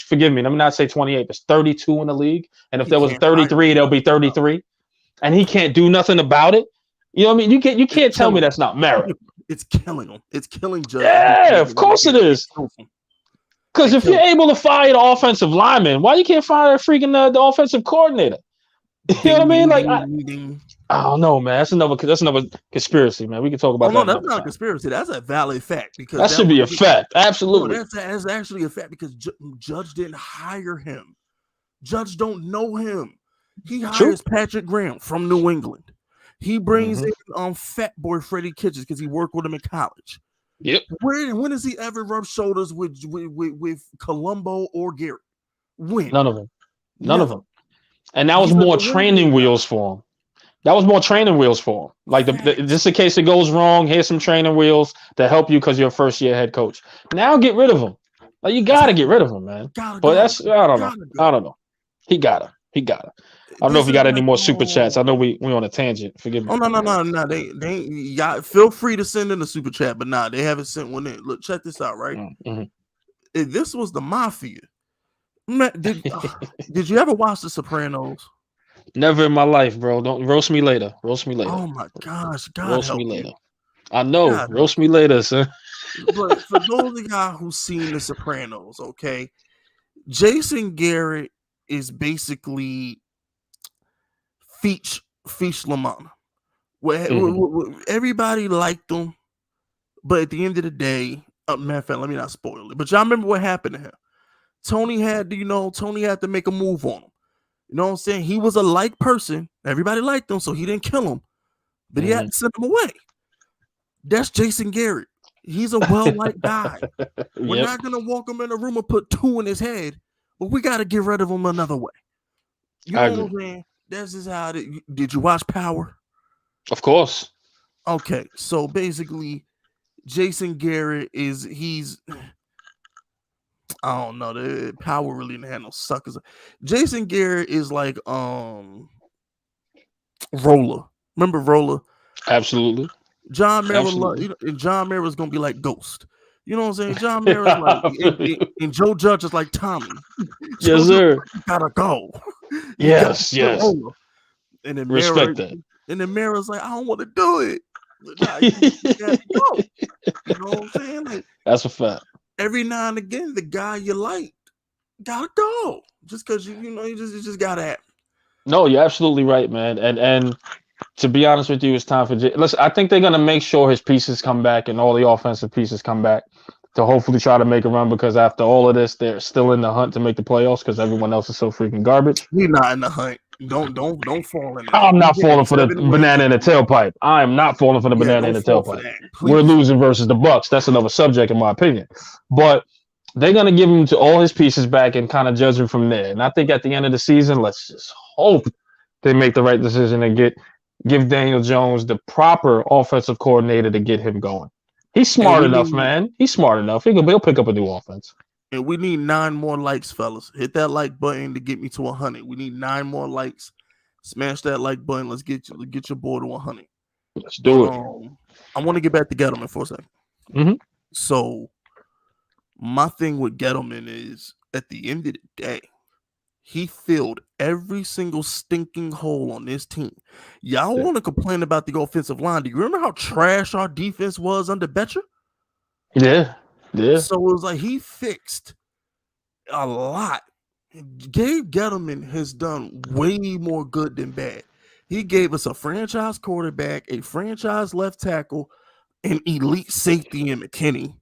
forgive me, let me not say 28, it's 32 in the league, and if there was 33, there'll be 33, and he can't do nothing about it. You know what I mean? You can't tell me that's not merit. It's killing him. It's killing Judge. Yeah, of course it is. Because if you're able to fire the offensive lineman, why you can't fire freaking the offensive coordinator? You know what I mean? Like, I don't know, man. That's another conspiracy, man. We can talk about that. No, that's not a conspiracy. That's a valid fact. Because that should be a fact. Absolutely. No, that's actually a fact, because Judge didn't hire him. Judge don't know him. He hires Patrick Graham from New England. He brings in Fat Boy Freddie Kitchens because he worked with him in college. Yep. When has he ever rubbed shoulders with Colombo or Garrett? When? None of them. None of them. And that was more training wheels for him. Like just in case it goes wrong, here's some training wheels to help you because you're a first year head coach. Now get rid of him. Like, you gotta get rid of him, man. I don't know. He gotta. I don't know if you got any more super chats. I know we on a tangent. Forgive me. Oh no. They feel free to send in a super chat, but they haven't sent one in. Look, check this out, right? If this was the mafia, did you ever watch The Sopranos? Never in my life, bro. Don't roast me later. Oh my gosh, God, roast me later. I know. Roast me later, son. But for those of y'all who've seen The Sopranos, okay, Jason Garrett is basically Feach Lamana. Everybody liked him, but at the end of the day, matter of fact, let me not spoil it. But y'all remember what happened to him? Tony had to make a move on him. You know what I'm saying? He was a liked person. Everybody liked him, so he didn't kill him, but he had to send him away. That's Jason Garrett. He's a well-liked guy. We're not gonna walk him in a room and put 2 in his head, but we got to get rid of him another way. You know what I'm saying? That's just how did you watch Power? Of course. Okay, so basically, Jason Garrett he's I don't know. The Power really didn't have no suckers. Jason Garrett is like Roller. Remember Roller? Absolutely. John Mara's gonna be like Ghost. You know what I'm saying? John Mara's like, and Joe Judge is like Tommy. Yes, sir. Gotta go. Yes. And then respect that. And then Mara's like, I don't want to do it. Nah, you gotta go. You know what I'm saying? Like, that's a fact. Every now and again, the guy you like gotta go. Just because you just gotta happen. No, you're absolutely right, man. And to be honest with you, it's time for listen, I think they're gonna make sure his pieces come back and all the offensive pieces come back to hopefully try to make a run, because after all of this, they're still in the hunt to make the playoffs because everyone else is so freaking garbage. We're not in the hunt. Don't fall in it. I'm not falling for the banana in the tailpipe. I am not falling for the banana in the tailpipe. We're losing versus the Bucks. That's another subject in my opinion. But they're gonna give him to all his pieces back and kind of judge him from there. And I think at the end of the season, let's just hope they make the right decision and give Daniel Jones the proper offensive coordinator to get him going. He's smart enough, man. He's smart enough. He'll pick up a new offense. And we need 9 more likes, fellas. Hit that like button to get me to 100. We need 9 more likes. Smash that like button. Let's get your boy to 100. Let's do it. I want to get back to Gettleman for a second. So my thing with Gettleman is, at the end of the day, he filled every single stinking hole on this team. Y'all want to complain about the offensive line. Do you remember how trash our defense was under Betcher? Yeah. So it was like he fixed a lot. Gabe Gettleman has done way more good than bad. He gave us a franchise quarterback, a franchise left tackle, an elite safety in McKinney,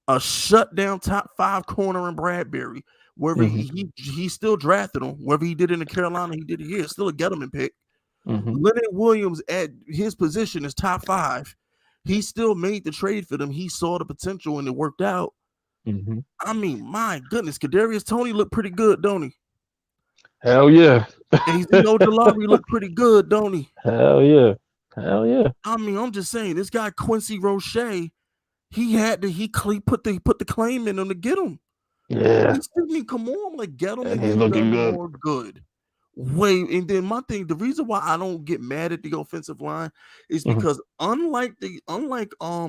a shutdown top 5 corner in Bradbury. Wherever he still drafted him, whether he did it in Carolina, he did it here. Still a Gettleman pick. Leonard Williams at his position is top 5. He still made the trade for them. He saw the potential and it worked out. I mean, my goodness, Kadarius Toney looked pretty good, don't he? Hell yeah. And Ojolari looked pretty good, don't he? Hell yeah. Hell yeah. I mean, I'm just saying, this guy Quincy Roche, he put the claim in him to get him. Yeah. Come on, like get him and he's looking good. More good. Wait, and then my thing, the reason why I don't get mad at the offensive line is because unlike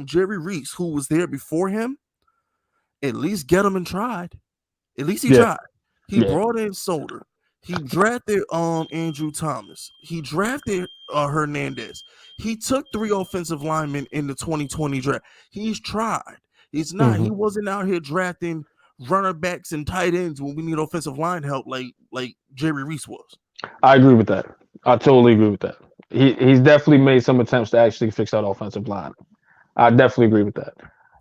Jerry Reese, who was there before him, at least Gettleman tried. At least he tried. He brought in Solder. He drafted Andrew Thomas. He drafted Hernandez. He took 3 offensive linemen in the 2020 draft. He's tried. He's not. He wasn't out here drafting runner backs and tight ends when we need offensive line help like Jerry Reese was. I agree with that. I totally agree with that. He's definitely made some attempts to actually fix that offensive line. I definitely agree with that.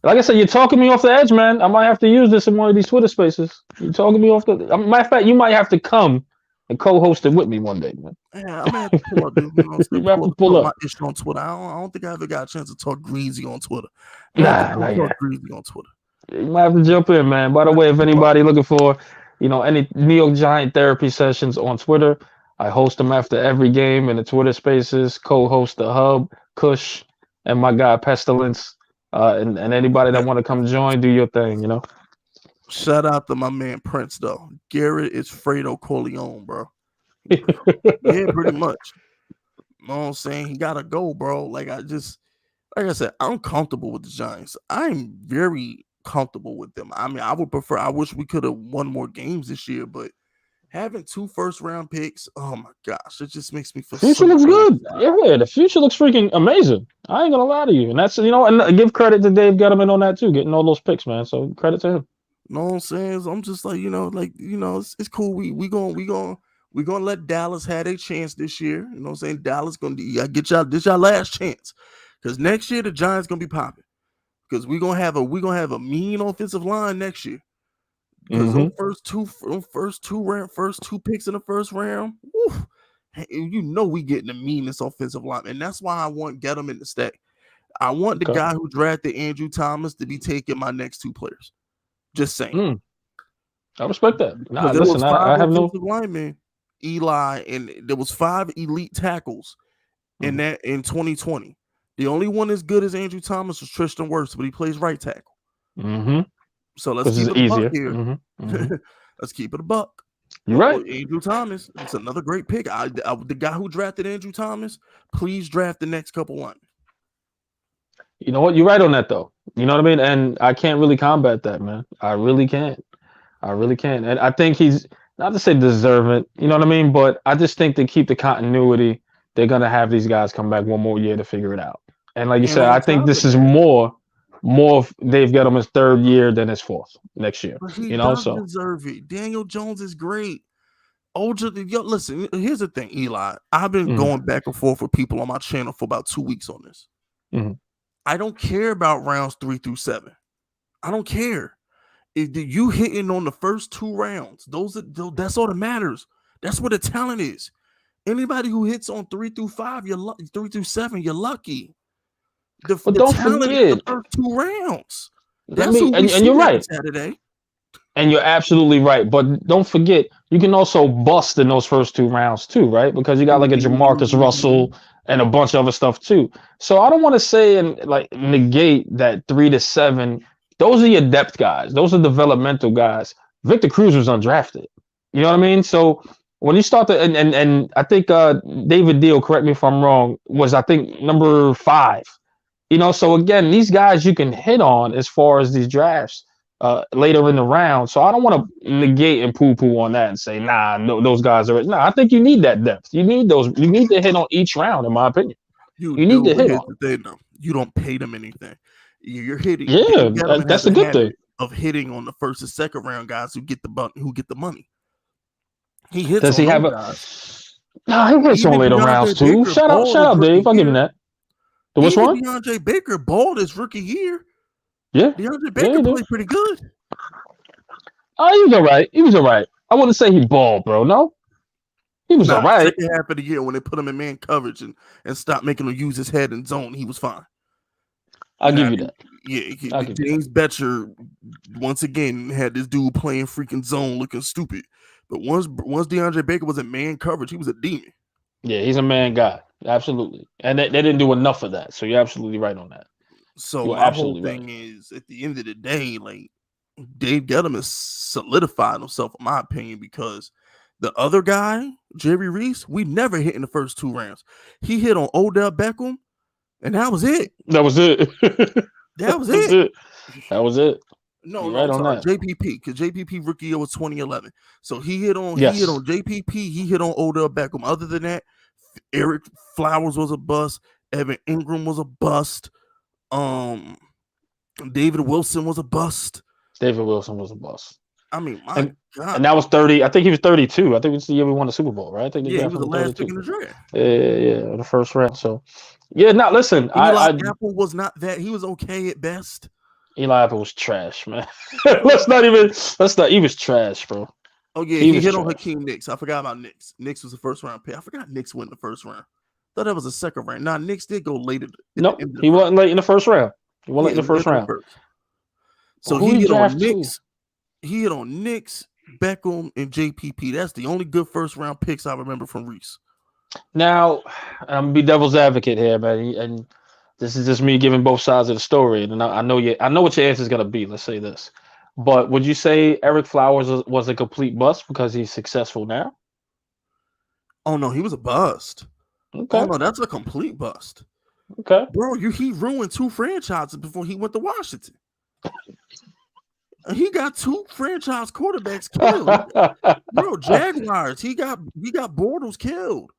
Like I said, you're talking me off the edge, man. I might have to use this in one of these Twitter spaces. You're talking me off the. Matter of fact, you might have to come and co-host it with me one day, man. Yeah, I'm gonna have to pull up, dude. You have to pull up my issue on Twitter. I don't think I ever got a chance to talk greasy on Twitter. Talk greasy on Twitter. You might have to jump in, man. By the way, if anybody looking for, any New York Giant therapy sessions on Twitter, I host them after every game in the Twitter spaces. Co-host the Hub, Kush, and my guy Pestilence. And anybody that want to come join, do your thing, Shout out to my man Prince, though. Garrett is Fredo Corleone, bro. Yeah, pretty much. You know what I'm saying? He got to go, bro. Like I said, I'm comfortable with the Giants. I'm very comfortable with them. I mean, I wish we could have won more games this year, but having 2 first-round picks, oh my gosh, it just makes me feel future looks good. Yeah, the future looks freaking amazing. I ain't gonna lie to you. And that's and give credit to Dave Gettleman on that too, getting all those picks, man. So credit to him. You know what I'm saying? So I'm just like, it's cool. We gonna let Dallas have a chance this year. You know what I'm saying? Dallas gonna get y'all this y'all last chance. Because next year the Giants gonna be popping. Because we're gonna have a mean offensive line next year. Because those first two picks in the first round, woof, we getting the meanest offensive line, and that's why I want Gettleman to stay. I want the guy who drafted Andrew Thomas to be taking my next 2 players. Just saying. I respect that. Nah, there listen, was 5 I have no linemen, Eli, and there was 5 elite tackles in 2020. The only one as good as Andrew Thomas was Tristan Wirfs, but he plays right tackle. So let's keep it a buck here. Let's keep it a buck. You're right. Andrew Thomas. It's another great pick. The guy who drafted Andrew Thomas, please draft the next couple linemen. You know what? You're right on that, though. You know what I mean? And I can't really combat that, man. I really can't. And I think he's, not to say deserving, you know what I mean? But I just think to keep the continuity, they're going to have these guys come back one more year to figure it out. And like you said, I think this is more of Dave Gettleman's 3rd year than his 4th next year. But he does deserve it. Daniel Jones is great. Listen, here's the thing, Eli. I've been going back and forth with people on my channel for about 2 weeks on this. I don't care about rounds 3 through 7. I don't care. If you hitting on the first 2 rounds, that's all that matters. That's where the talent is. Anybody who hits on 3 through 5, 3 through 7, you're lucky. But don't forget the first 2 rounds. And you're right. Saturday. And you're absolutely right. But don't forget, you can also bust in those first 2 rounds too, right? Because you got like a Jamarcus Russell and a bunch of other stuff too. So I don't want to say and negate that 3 to 7. Those are your depth guys. Those are developmental guys. Victor Cruz was undrafted. You know what I mean? So when you start to and I think David Deal, correct me if I'm wrong, was I think number 5. So again, these guys you can hit on as far as these drafts later in the round. So I don't want to negate and poo-poo on that and say, nah, no, those guys are. Nah, I think you need that depth. You need those. You need to hit on each round, in my opinion. You need to hit on. Though. You don't pay them anything. You're hitting. Yeah, that's a good thing. Of hitting on the first and second round guys who get the money. He hits. Does he have a? Nah, he hits on later rounds too. Shout out, Dave. I'll give him that. The which one? DeAndre Baker balled his rookie year. Yeah. DeAndre Baker played pretty good. Oh, he was all right. He was all right. I wouldn't say he balled, bro. No. He was all right. Second half of the year when they put him in man coverage and stopped making him use his head in zone, he was fine. I'll give you that. Yeah, James Betcher once again had this dude playing freaking zone looking stupid. But once DeAndre Baker was in man coverage, he was a demon. Yeah, he's a man guy. Absolutely. And they didn't do enough of that. So you're absolutely right on that. So my whole thing is, at the end of the day, like, Dave Gettleman has solidified himself, in my opinion, because the other guy, Jerry Reese, we never hit in the first 2 rounds. He hit on Odell Beckham, and that was it. That was it. That was it. That was it. No, I'm sorry, JPP, because JPP rookie year was 2011. So he hit on JPP, he hit on Odell Beckham. Other than that, Eric Flowers was a bust, Evan Ingram was a bust, David Wilson was a bust. I mean, my God. And that was 30. I think he was 32. I think it was the year we won the Super Bowl, right? I think he was the last pick in the draft. Yeah, the first round. So, yeah, now listen. Eli Apple was not that. He was okay at best. Eli Apple was trash, man. He was trash, bro. Oh, yeah, he hit on Hakeem Nicks. I forgot about Nicks. Nicks was the first round pick. I forgot Nicks went in the first round. Thought that was the second round. Nah, Nicks did go later. No, he wasn't late in the first round. He wasn't late in the first round. So he hit on Nicks. He hit on Nicks, Beckham, and JPP. That's the only good first round picks I remember from Reese. Now, I'm gonna be devil's advocate here, man, and this is just me giving both sides of the story. And I know what your answer is gonna be. Let's say this, but would you say Eric Flowers was a complete bust because he's successful now? Oh no, he was a bust. Okay. Oh no, that's a complete bust. Okay, bro, he ruined 2 franchises before he went to Washington. He got 2 franchise quarterbacks killed. Bro, Jaguars. He got Bortles killed.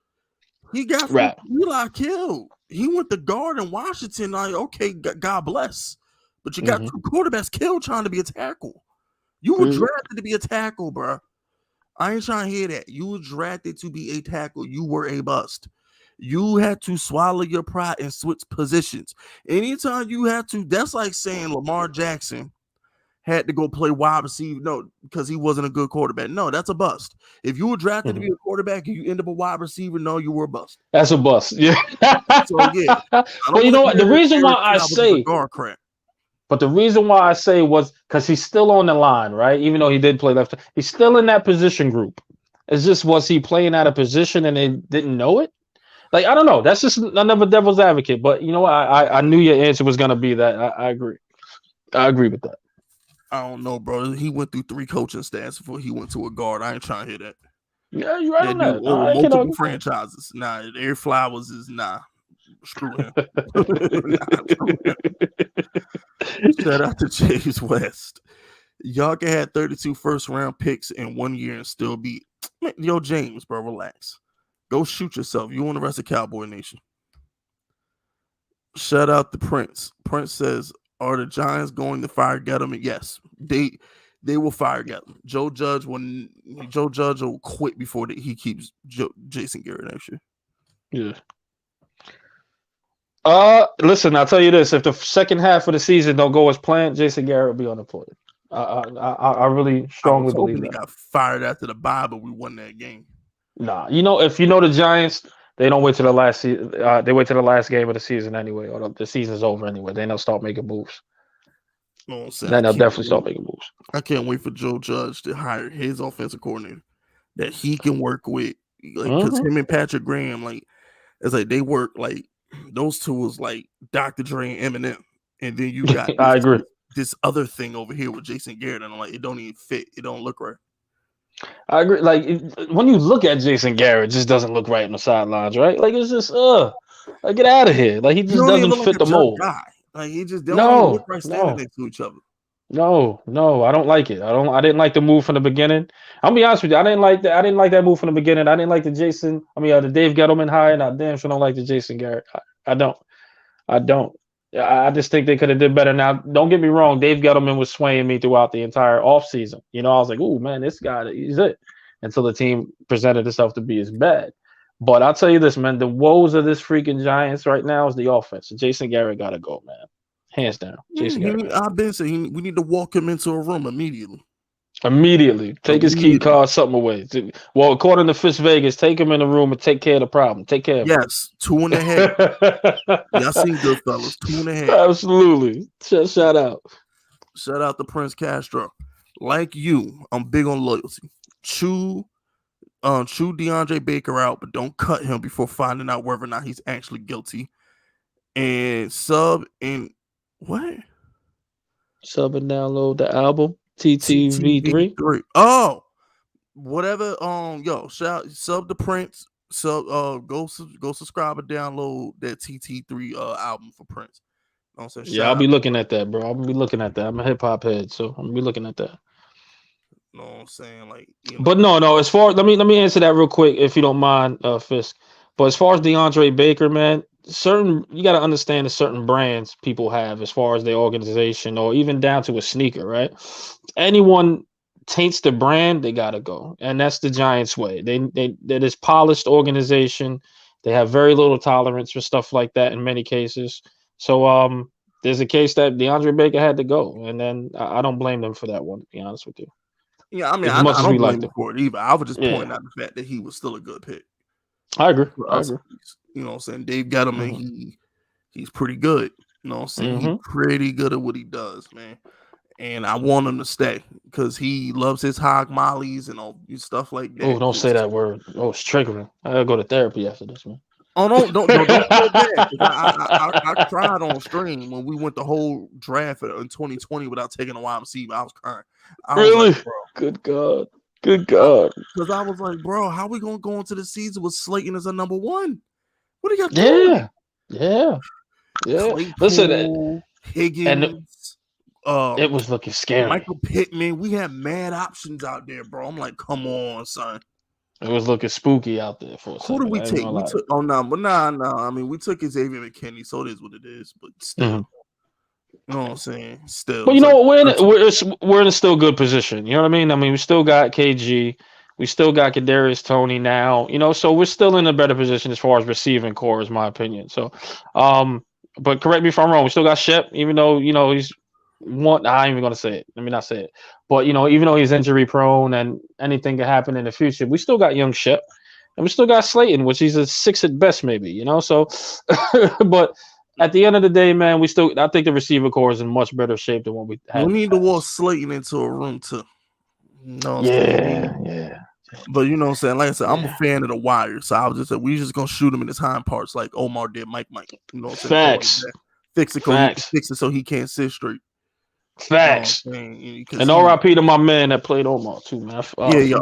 He got Eli killed. He went to guard in Washington. Like, okay, God bless. But you got 2 quarterbacks killed trying to be a tackle. You were drafted to be a tackle, bro. I ain't trying to hear that. You were drafted to be a tackle. You were a bust. You had to swallow your pride and switch positions. Anytime you had to, that's like saying Lamar Jackson had to go play wide receiver. No, because he wasn't a good quarterback. No, that's a bust. If you were drafted to be a quarterback and you end up a wide receiver, no, you were a bust. That's a bust. Yeah. So yeah. Well, you know what? The reason why I say was because he's still on the line, right? Even though he did play left, he's still in that position group. It's just, was he playing out of position and they didn't know it? Like, I don't know. That's just another devil's advocate. But you know what? I knew your answer was gonna be that. I agree. I agree with that. I don't know, bro. He went through 3 coaching staffs before he went to a guard. I ain't trying to hear that. Yeah, you're right on that. Multiple franchises. Nah, Air Flowers is screw him. Shout out to James West. Y'all can have 32 first round picks in 1 year and still be, yo, James, bro, relax. Go shoot yourself. You want the rest of Cowboy Nation. Shout out to Prince. Prince says, are the Giants going to fire Gettleman? Yes, they will fire Gettleman. Joe Judge will quit before he keeps Jason Garrett next year. Yeah. Listen, I'll tell you this: if the second half of the season don't go as planned, Jason Garrett will be unemployed. I really strongly believe that. He got fired after the bye, but we won that game. Nah, if the Giants, they don't wait to the last they wait to the last game of the season anyway, or the season's over anyway. Then they'll start making moves. Then they'll definitely start making moves. I can't wait for Joe Judge to hire his offensive coordinator that he can work with, like, because him and Patrick Graham, like, it's like they work like those two was like Dr. Dre and Eminem, and then you got I agree. This other thing over here with Jason Garrett, and I'm like, it don't even fit. It don't look right. I agree. Like, when you look at Jason Garrett, it just doesn't look right on the sidelines, right? Like, it's just like, get out of here. Like, he just doesn't fit the mold. Like, he just don't look right standing next to each other. No, I don't like it. I didn't like the move from the beginning. I'll be honest with you. I didn't like that move from the beginning. I didn't like the Dave Gettleman hire, and I damn sure don't like the Jason Garrett. I don't. I just think they could have did better. Now, don't get me wrong. Dave Gettleman was swaying me throughout the entire offseason. I was like, "Ooh, man, this guy, he's it." Until the team presented itself to be as bad. But I'll tell you this, man. The woes of this freaking Giants right now is the offense. Jason Garrett got to go, man. Hands down. Jason Garrett. I've been saying we need to walk him into a room immediately. Immediately. Take his key card, something away. Well, according to Fish Vegas, take him in the room and take care of the problem. Take care of him. Yes, 2 in the head. Y'all seen Goodfellas, 2 in the head. Absolutely. Shout out. Shout out to Prince Castro. Like you, I'm big on loyalty. Chew DeAndre Baker out, but don't cut him before finding out whether or not he's actually guilty. And sub and what? Sub and download the album TTV3. Oh, whatever. Sub the Prince. Go subscribe and download that TT3 album for Prince. You know what I'm saying? Yeah, I'll be looking at that, bro. I'll be looking at that. I'm a hip hop head, so I'm gonna be looking at that. You know what I'm saying? Like, but no. As far let me answer that real quick, if you don't mind, Fisk. But as far as DeAndre Baker, man, you got to understand the certain brands people have as far as their organization, or even down to a sneaker, right? Anyone taints the brand, they gotta go, and that's the Giants' way. They're this polished organization. They have very little tolerance for stuff like that in many cases. So there's a case that DeAndre Baker had to go, and then I don't blame them for that one, to be honest with you. Yeah, I mean, I don't blame him for it either. I was just pointing out the fact that he was still a good pick. I agree. You know what I'm saying? Dave got him, and he's pretty good. You know what I'm saying? He's pretty good at what he does, man. And I want him to stay because he loves his hog mollies and all stuff like that. Oh, don't say that word. Oh, it's triggering. I gotta go to therapy after this, man. Oh, don't feel bad. I cried on stream when we went the whole draft in 2020 without taking a wide receiver. I was crying. Really? Like, good God. Because I was like, bro, how we gonna go into the season with Slayton as a number one? What do you got? Yeah. Claypool, listen, Higgins. It was looking scary. Michael Pittman. We had mad options out there, bro. I'm like, come on, son. It was looking spooky out there for a second. Who did we take? We took. Oh no, but no. I mean, we took Xavier McKinney, so it is what it is. But still, you know what I'm saying? Still, but you know, we're in a still good position. You know what I mean? I mean, we still got KG, we still got Kadarius Toney now. You know, so we're still in a better position as far as receiving core, is my opinion. So, but correct me if I'm wrong. We still got Shep, even though he's one. I ain't even gonna say it. Let me not say it. But even though he's injury prone and anything could happen in the future, we still got young Shep, and we still got Slayton, which he's a 6 at best, maybe. So, but at the end of the day, man, I think the receiver core is in much better shape than what we had. We need to walk Slayton into a room too. Yeah. But you know what I'm saying? Like I said, I'm a fan of the wire, so I was just like, we just gonna shoot him in his hind parts like Omar did Mike. You know what I'm saying? Facts. Fix it so he can't sit straight. Facts. And RIP to my man that played Omar too, man. RIP to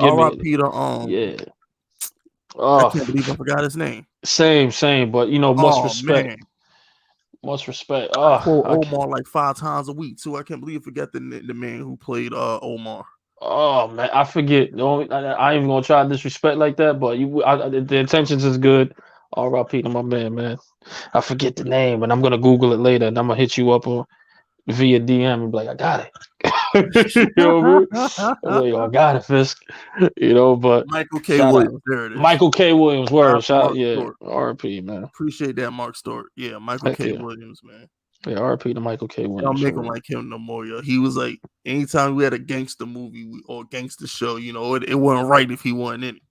I can't believe I forgot his name. Same, but much respect. Man. Much respect. Omar like 5 times a week too. I can't believe I forgot the man who played Omar. Oh man, I forget. I ain't even gonna try to disrespect like that, but the intentions is good. RIP to my man. I forget the name, and I'm gonna Google it later, and I'm gonna hit you up via DM and be like, I got it. You know what I mean? I got it, Fisk. But Michael K. Williams, there it is. Michael K. Williams, word. Shout out, RP, man. Appreciate that, Mark Stewart. Yeah, Michael K. Williams, man. Yeah, RP to Michael K. Williams. Don't make him like him no more, yo. He was like, anytime we had a gangster movie or gangster show, it wasn't right if he wasn't in it.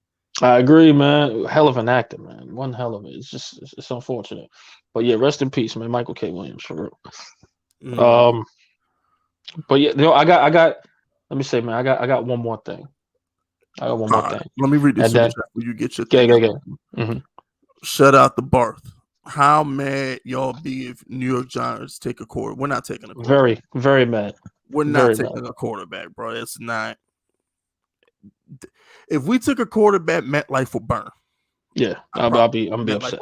I agree, man. Hell of an actor, man. One hell of it. It's unfortunate. But yeah, rest in peace, man. Michael K. Williams, for real. Mm-hmm. But yeah, I got. Let me say, man, I got one more thing. Let me read this before you get your thing. Mm-hmm. Shout out to Barth. How mad y'all be if New York Giants take a quarterback? We're not taking a quarterback. Very, very mad. We're not taking a quarterback, bro. It's not. If we took a quarterback, MetLife will burn. Yeah, I'm be upset.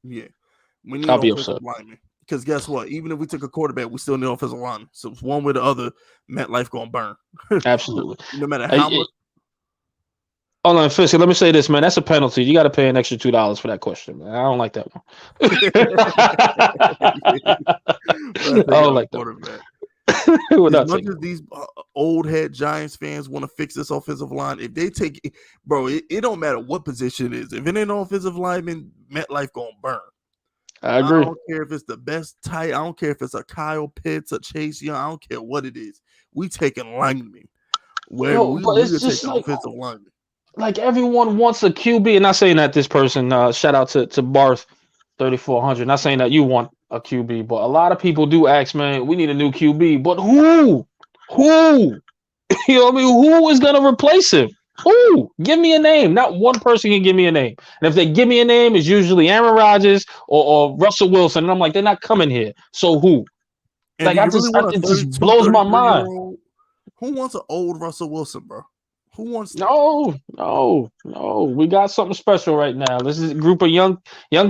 Yeah, we need offensive lineman. Because guess what? Even if we took a quarterback, we still need offensive lineman. So it's one way or the other, MetLife gonna burn. Absolutely. No matter how much. Hold on, Fisky, let me say this, man. That's a penalty. You got to pay an extra $2 for that question, man. I don't like that one. I don't like that. We're As not much taking. as these old head Giants fans want to fix this offensive line, if they take, bro, it don't matter what position it is. If it ain't offensive lineman, MetLife gonna burn. I I agree. don't care if it's the best tight. I don't care if it's a Kyle Pitts, a Chase Young. I don't care what it is. We taking linemen. Where Yo, we but are it's just taking offensive linemen. like everyone wants a QB, and not saying that this person. Shout out to Barth 3400. Not saying that you want a QB, but a lot of people do ask, man, we need a new QB, but who? Who? You know what I mean? Who is gonna replace him? Who? Give me a name. Not one person can give me a name. And if they give me a name, it's usually Aaron Rodgers or Russell Wilson. And I'm like, they're not coming here. So who? And Like do you really want a it just 32, blows my 33-year mind. old? Who wants an old Russell Wilson, bro? Who wants that? No. We got something special right now. This is a group of young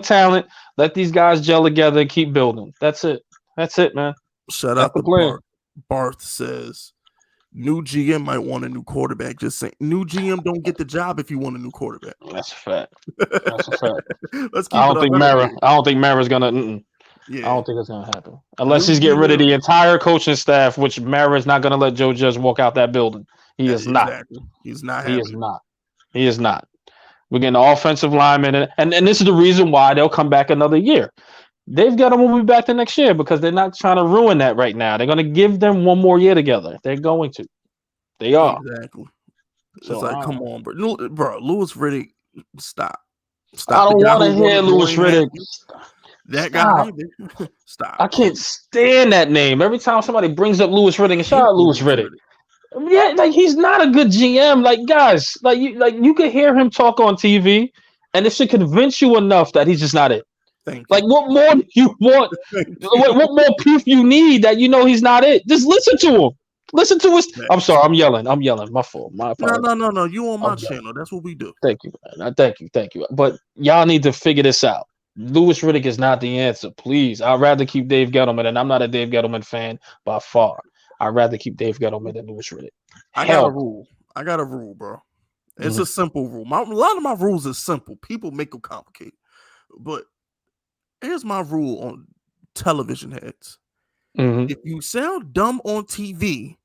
talent. Let these guys gel together and keep building. That's it. That's it, man. Shout That's out the to plan. Barth says new GM might want a new quarterback. Just saying, new GM don't get the job if you want a new quarterback. That's a fact. That's a fact. Let's keep I it don't think 100 Mara. here. I don't think Mara's gonna. I Yeah, don't think it's gonna happen unless new he's getting rid of GM. the entire coaching staff, which Mara is not gonna let Joe Judge walk out that building. He is not. Exactly. He's not He having is it. not. He is not. We're getting the offensive lineman, and this is the reason why they'll come back another year. They've got them will be back the next year because they're not trying to ruin that right now. They're going to give them one more year together. They're going to. They are. Exactly. So It's like, come on, bro. Louis Riddick, stop. I don't The guy want to who won hear with Louis Dwayne Riddick. Haskins, that Stop. guy. Stop. I can't stand that name. Every time somebody brings up Louis Riddick, and shout out Louis Riddick. Yeah, like he's not a good GM. Like guys, like you could hear him talk on TV, and it should convince you enough that he's just not it. Thank you. Like what more do you want? What more proof you need that you know he's not it? Just listen to him. Listen to his. I'm sorry, I'm yelling. My fault. My apologies. No. You on my channel. That's what we do. Thank you, man. Thank you. But y'all need to figure this out. Louis Riddick is not the answer. Please, I'd rather keep Dave Gettleman, and I'm not a Dave Gettleman fan by far. I'd rather keep Dave Gettleman than Louis Riddick. I got a rule, bro. It's a simple rule. A lot of my rules are simple. People make them complicated. But here's my rule on television heads. If you sound dumb on TV,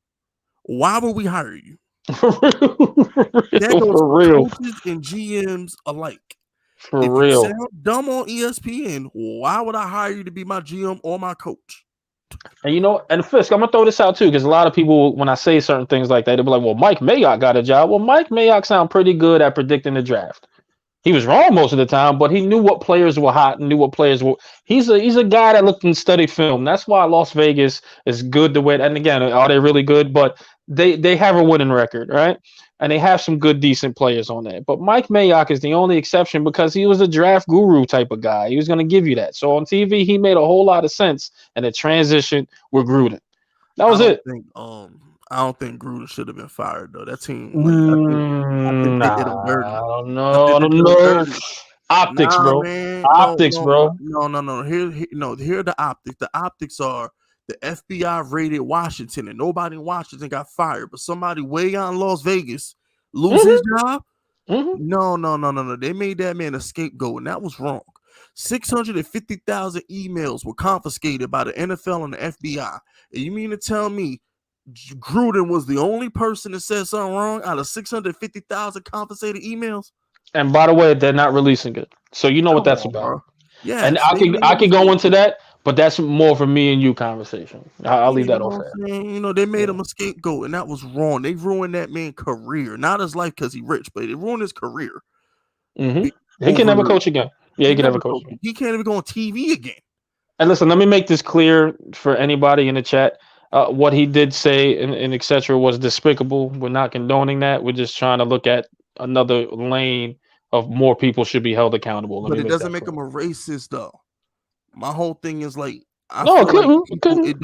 why would we hire you? That goes for real. Coaches and GMs alike. If you sound dumb on ESPN, why would I hire you to be my GM or my coach? And and Fisk, I'm gonna throw this out too, because a lot of people, when I say certain things like that, they'll be like, "Well, Mike Mayock got a job." Well, Mike Mayock sound pretty good at predicting the draft. He was wrong most of the time, but he knew what players were hot and knew what players were. He's a guy that looked and studied film. That's why Las Vegas is good to win. And again, are they really good? But they have a winning record, right? And they have some good, decent players on there. But Mike Mayock is the only exception because he was a draft guru type of guy. He was going to give you that. So on TV, he made a whole lot of sense. And the transition with Gruden. That was it. I don't think Gruden should have been fired though. That team, I think they did him dirty. I don't know. Optics, bro. Man. Optics, bro. No. Here are the optics. The optics are the FBI raided Washington and nobody in Washington got fired, but somebody way out in Las Vegas lose his job. No. They made that man a scapegoat, and that was wrong. 650,000 emails were confiscated by the NFL and the FBI. And you mean to tell me Gruden was the only person that said something wrong out of 650,000 confiscated emails? And by the way, they're not releasing it, so you know what that's about. Yeah, and I could go into that, but that's more for me and you conversation. I'll leave that off there. They made him a scapegoat, and that was wrong. They ruined that man's career, not his life because he's rich, but they ruined his career. He can never coach again. Yeah, he can never coach again. He can't even go on TV again. And listen, let me make this clear for anybody in the chat. What he did say and etc. was despicable. We're not condoning that. We're just trying to look at another lane of more people should be held accountable. But it doesn't make him a racist, though. My whole thing is like, it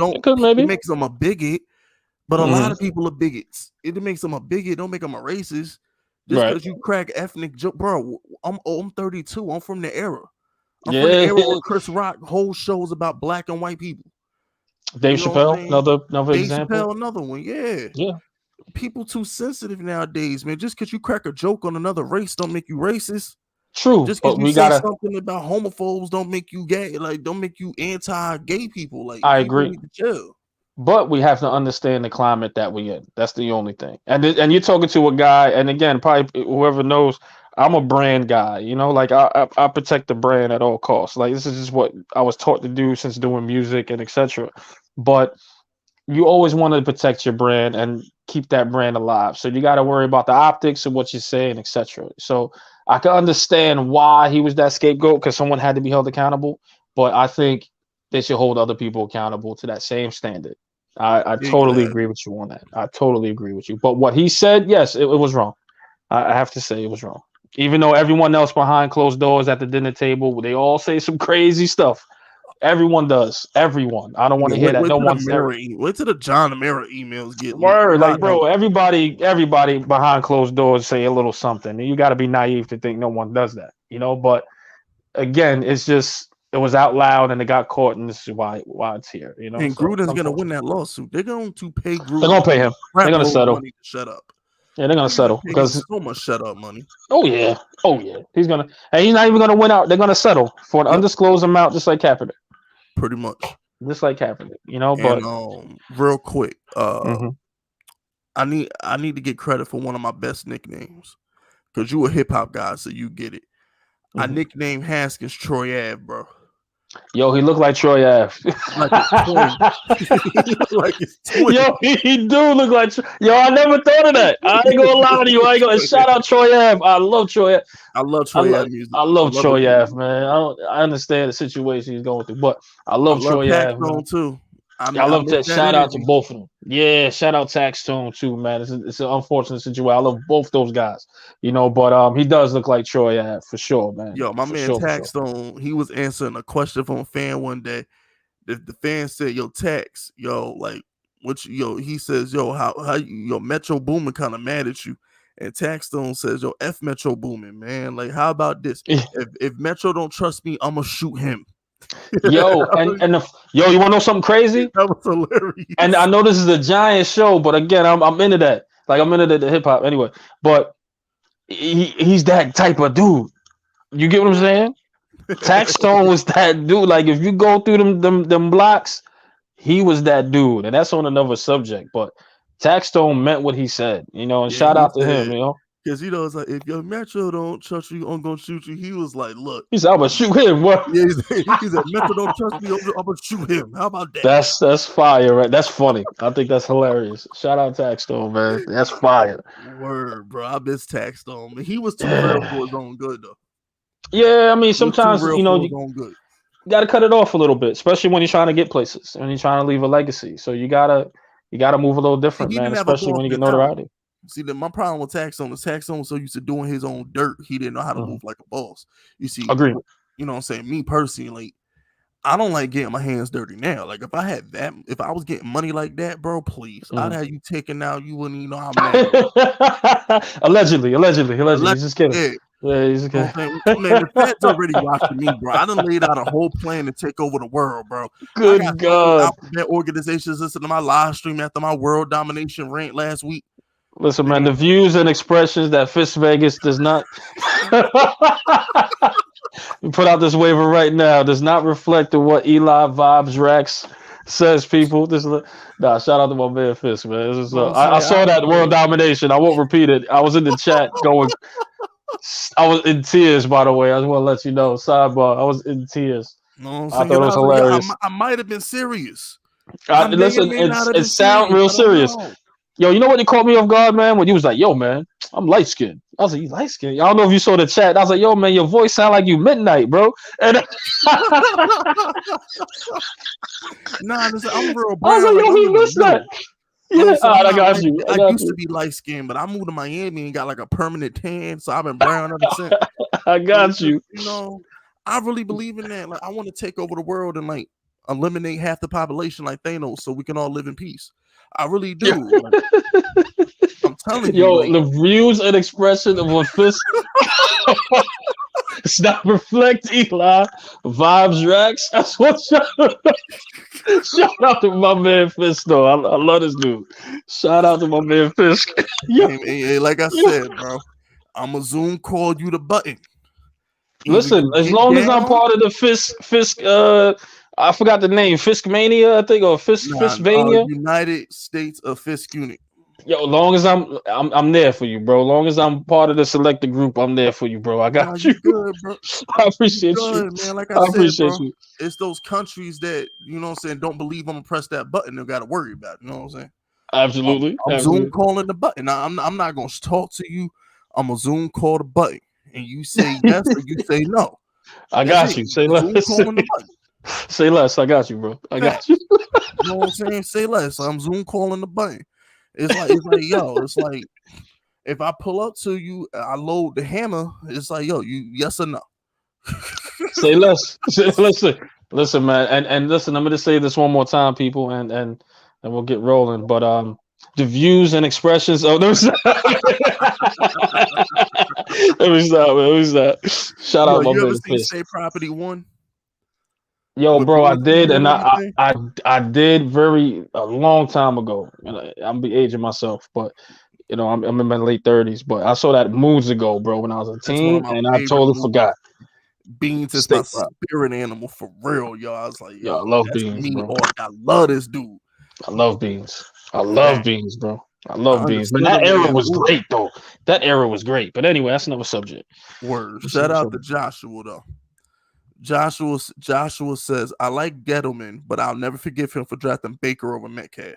makes him a bigot, but a lot of people are bigots. It makes them a bigot, don't make them a racist. Just because you crack ethnic joke, bro. I'm 32. I'm from the era. I'm from the era where Chris Rock whole shows about black and white people. Dave Chappelle, another example. Chappelle, another one. Yeah. People too sensitive nowadays, man. Just because you crack a joke on another race don't make you racist. True. Just because you say something about homophobes don't make you gay. Like, don't make you anti-gay people. Like, I agree. Need to chill. But we have to understand the climate that we're in. That's the only thing. And you're talking to a guy, and again, probably whoever knows, I'm a brand guy. You know, like I protect the brand at all costs. Like this is just what I was taught to do since doing music and etc. But you always want to protect your brand and keep that brand alive. So you got to worry about the optics of what you say and etc. So I can understand why he was that scapegoat because someone had to be held accountable. But I think they should hold other people accountable to that same standard. I totally Exactly. agree with you on that. I totally agree with you. But what he said, yes, it was wrong. I have to say it was wrong. Even though everyone else behind closed doors at the dinner table, they all say some crazy stuff. Everyone does. Everyone. I don't want Yeah, to hear that. wait No till the one's mirror. Wait till the John the Mirror emails get leaked. word. Like, God help. bro, everybody behind closed doors say a little something. And you got to be naive to think no one does that, you know. But again, it's just it was out loud and it got caught, and this is why it's here, you know. And So Gruden's gonna win unfortunate. that lawsuit. They're going to pay They're Gruden gonna pay him. They're crap gonna load of settle. money to shut up. Yeah, they're gonna They're gonna settle pay him because so much shut up money. oh yeah, he's gonna, and he's not even gonna win out. They're gonna settle for an Yep. undisclosed amount, just like Kaepernick, Pretty much. you know. And But real quick, mhm. I need to get credit for one of my best nicknames. Cause you a hip hop guy, so you get it. I nicknamed Haskins Troy Ave, bro. Yo, he looked like Troy Ave. Like his twin. He look like his twin. Yo, he do look like. Yo, I never thought of that. I ain't gonna lie to you. I ain't gonna shout out Troy Ave. I love Troy Ave. I love Troy Ave music. I love his Troy music. Ave, man. I understand the situation he's going through, but I love I love Troy Ave, man. Taxstone too. I I love miss that. that Shout out to energy. both of them. Yeah, shout out Taxstone too, man. It's an unfortunate situation. I love both those guys, you know. But he does look like Troy Ave for sure, man. Yo, my for man sure, for sure. Taxstone, he was answering a question from a fan one day. The fan said, "Yo, Tax, yo, like, he says, how yo, Metro Boomin kind of mad at you." And Taxstone says, "Yo, F Metro Boomin, man. Like, how about this? if Metro don't trust me, I'ma shoot him." Yo, you want to know something crazy? That was hilarious. And I know this is a giant show, but again, I'm into that. Like I'm into the hip hop anyway. But he's that type of dude. You get what I'm saying? Taxstone was that dude. Like if you go through them blocks, he was that dude. And that's on another subject. But Taxstone meant what he said, you know, and shout out to him, you know. Because it's like if your Metro don't trust you, I'm gonna shoot you. He was like, "Look," he said, "I'm gonna shoot him." What? Yeah, he said, "Metro don't trust me, I'm gonna shoot him." How about that? That's fire, right? That's funny. I think that's hilarious. Shout out Taxstone, man. That's fire. Word, bro. I miss Taxstone. He was too real for his own good, though. Yeah, I mean, sometimes you know you got to cut it off a little bit, especially when you're trying to get places and you're trying to leave a legacy. So you gotta move a little different, man. Especially when you get notoriety. See, my problem with Taxstone is Taxstone was so used to doing his own dirt, he didn't know how to move like a boss. You see, agree. You know what I'm saying? Me personally, like, I don't like getting my hands dirty now. Like, if I was getting money like that, bro, please, I'd have you taken out. You wouldn't even know how mad. allegedly. Just kidding. Yeah, he's okay. Man, the Fed's already watching me, bro. I done laid out a whole plan to take over the world, bro. Good God. Alphabet organizations listen to my live stream after my world domination rant last week. Listen, man, the views and expressions that Fist Vegas does not put out this waiver right now does not reflect what Eli Vibes Rex says, people. Shout out to my man Fist, man. I saw that world domination. I won't repeat it. I was in the chat going. I was in tears, by the way. I just want to let you know. Sidebar. I was in tears. No, I thought it was hilarious. I might have been serious. Listen, it sounds real serious. Yo, you know what you caught me off guard, man? When you was like, "Yo, man, I'm light skinned." I was like, "You light skinned?" I don't know if you saw the chat. I was like, "Yo, man, your voice sound like you midnight, bro." And I'm real brown. I was like, "Yo, he missed that." Yeah, I got you. I used to be light skinned, but I moved to Miami and got like a permanent tan, so I've been brown ever since. I got you. You know, I really believe in that. Like, I want to take over the world and like eliminate half the population like Thanos, so we can all live in peace. I really do. Like, I'm telling you. Yo, like, the views and expression of a Fist does not reflect Eli Vibes Rex. That's what shout out to my man Fist, though. I love this dude. Shout out to my man Fist. Hey, like I said, bro, I'm a Zoom call you the button. Listen, as long as I'm part of the Fist I forgot the name. Fiskmania, I think, or Fiskvania. United States of Fisk Unit. Yo, long as I'm there for you, bro. Long as I'm part of the selected group, I'm there for you, bro. I got you. Good, bro. I appreciate you, good, man. Like I said, appreciate bro, you. it's those countries that don't believe I'm gonna press that button. They got to worry about it. You know what I'm saying? Absolutely. I'm Zoom calling the button. Now, I'm not gonna talk to you. I'm gonna Zoom call the button, and you say yes or you say no. I got you. Say less. Zoom calling the button. Say less. I got you, bro. I got you. You know what I'm saying? Say less. I'm Zoom calling the button. It's like yo. It's like if I pull up to you, I load the hammer. It's like yo, you yes or no. Say less. Listen, man, and listen. I'm gonna say this one more time, people, and we'll get rolling. But the views and expressions. Oh, no, let me stop. Shout out my you ever man. seen State Property 1? Yo, bro, I did, and I did a long time ago. I'm be aging myself, but I'm in my late 30s. But I saw that moons ago, bro, when I was a teen, and I totally forgot. Beans is my spirit animal for real, y'all. I was like, yo, I love that's Beans, me. bro. I love this dude. I love Beans. I love Beans, bro. I love Beans. But that him, era was great, though. That era was great. But anyway, that's another subject. Word. Shout out to Joshua, though. Joshua says, I like Gettleman, but I'll never forgive him for drafting Baker over Metcalf.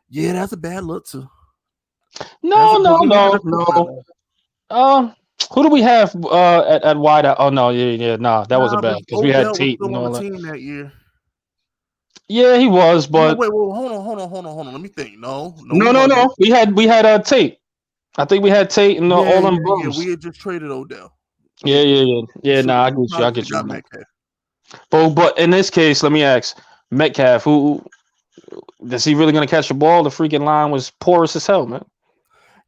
Yeah, that's a bad look, too. No. Who do we have at wide out? Oh, no, that wasn't bad because we had Tate and all that. Team that year. Yeah, he was, but wait, hold on. Let me think. No. We had Tate. I think we had Tate and all them bums. Yeah, we had just traded Odell. Yeah. Nah, I get you. But in this case, let me ask Metcalf, who is he really going to catch the ball? The freaking line was porous as hell, man.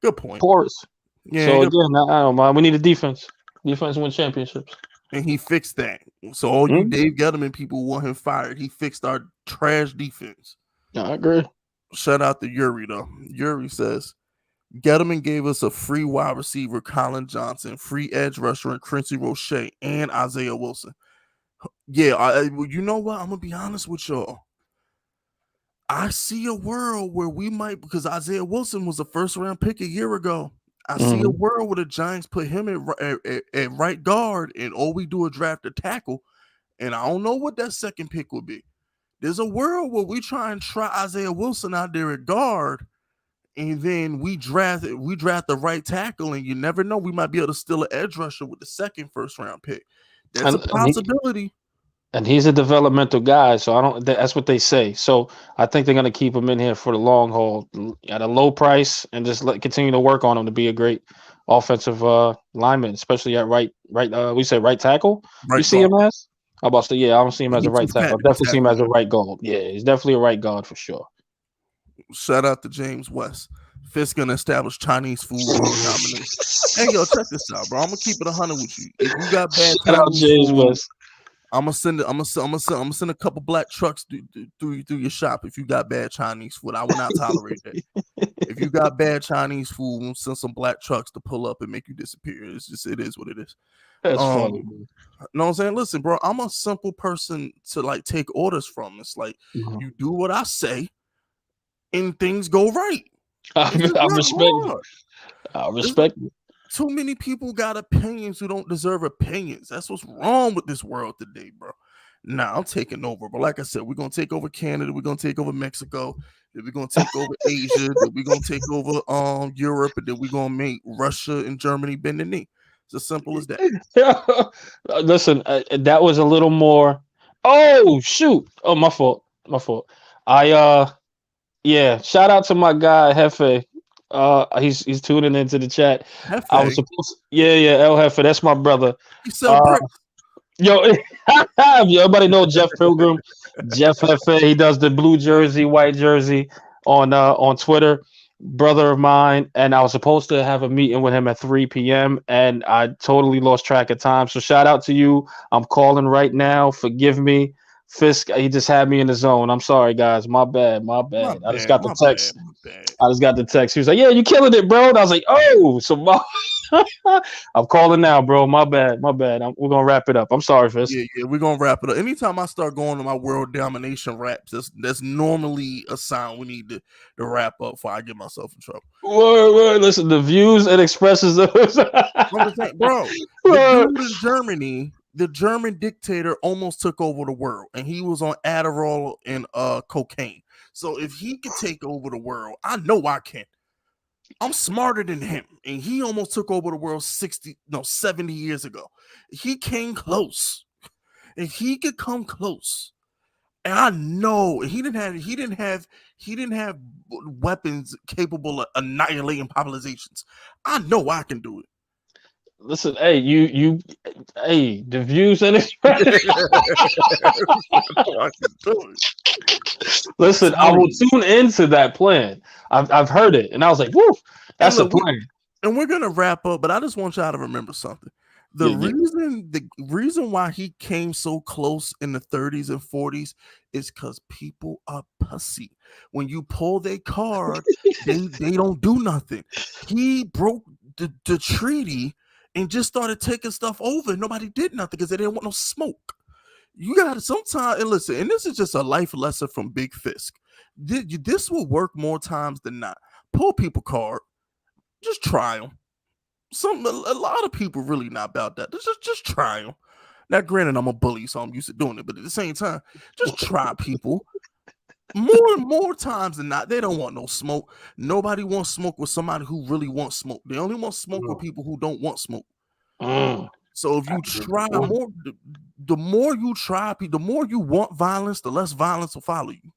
Good point. Porous. Yeah. So again, I don't mind. We need a defense. Defense win championships. And he fixed that. So all you Dave Gettleman people want him fired. He fixed our trash defense. I agree. Shout out to Yuri, though. Yuri says, Gettleman gave us a free wide receiver, Colin Johnson, free edge rusher, and Quincy Roche, and Isaiah Wilson. Yeah, you know what? I'm going to be honest with y'all. I see a world where we might, because Isaiah Wilson was a first-round pick a year ago. I see a world where the Giants put him at right guard, and all we do is draft a tackle, and I don't know what that second pick would be. There's a world where we try Isaiah Wilson out there at guard, and then we draft the right tackle, and you never know, we might be able to steal an edge rusher with the second first-round pick. That's a possibility. And he's a developmental guy, so that's what they say. So I think they're going to keep him in here for the long haul at a low price and just continue to work on him to be a great offensive lineman, especially at right tackle. Right, you see him as? I about to say, I don't see him as a right tackle. I definitely see him as a right guard. Yeah, he's definitely a right guard for sure. Shout out to James West. Fisk gonna establish Chinese food world dominance. Hey, yo, check this out, bro. I'm gonna keep it 100 with you. If you got bad Chinese food, West. I'm gonna send a couple black trucks through your shop. If you got bad Chinese food, I will not tolerate that. If you got bad Chinese food, we'll send some black trucks to pull up and make you disappear. It is what it is. That's funny. You know what I'm saying? Listen, bro, I'm a simple person to take orders from. It's like you do what I say, and things go right. I respect you. Too many people got opinions who don't deserve opinions. That's what's wrong with this world today, bro. Now I'm taking over, but like I said, we're gonna take over Canada, we're gonna take over Mexico, then we're gonna take over Asia, then we're gonna take over Europe, and then we're gonna make Russia and Germany bend the knee. It's as simple as that. Listen, that was a little more. Oh shoot! Oh, my fault. Shout out to my guy Hefe. He's tuning into the chat. Hefe. I was supposed El Hefe. That's my brother. He sell bricks. Yo, everybody know Jeff Pilgrim. Jeff Hefe. He does the blue jersey, white jersey on Twitter. Brother of mine, and I was supposed to have a meeting with him at 3 p.m. and I totally lost track of time. So shout out to you. I'm calling right now. Forgive me. Fisk, he just had me in the zone. I'm sorry, guys. My bad. I just got the text. I just got the text. He was like, "Yeah, you killing it, bro." And I was like, "Oh, so I'm calling now, bro. My bad. We're gonna wrap it up. I'm sorry, Fisk. Yeah, we're gonna wrap it up. Anytime I start going to my world domination raps, that's normally a sign we need to wrap up before I get myself in trouble. Word. Listen, the views and expressions of I'm just saying, bro, the dude in Germany, the German dictator almost took over the world, and he was on Adderall and cocaine. So if he could take over the world, I know I can. I'm smarter than him, and he almost took over the world 70 years ago. He came close. If he could come close, and I know he didn't have weapons capable of annihilating populations. I know I can do it. Listen, hey, the views and expressions. Listen, I will tune into that plan. I've heard it, and I was like, "Woo, that's a plan." And we're gonna wrap up, but I just want y'all to remember something. The reason why he came so close in the 30s and 40s is because people are pussy. When you pull their card, they don't do nothing. He broke the treaty and just started taking stuff over. Nobody did nothing because they didn't want no smoke. You got to sometimes, and listen, and this is just a life lesson from Big Fisk. This will work more times than not. Pull people card, just try them. A lot of people really not about that. Just try them. Now, granted, I'm a bully, so I'm used to doing it, but at the same time, just try people. More and more times than not, they don't want no smoke. Nobody wants smoke with somebody who really wants smoke. They only want smoke with people who don't want smoke. So if you try more, the more you try, the more you want violence, the less violence will follow you.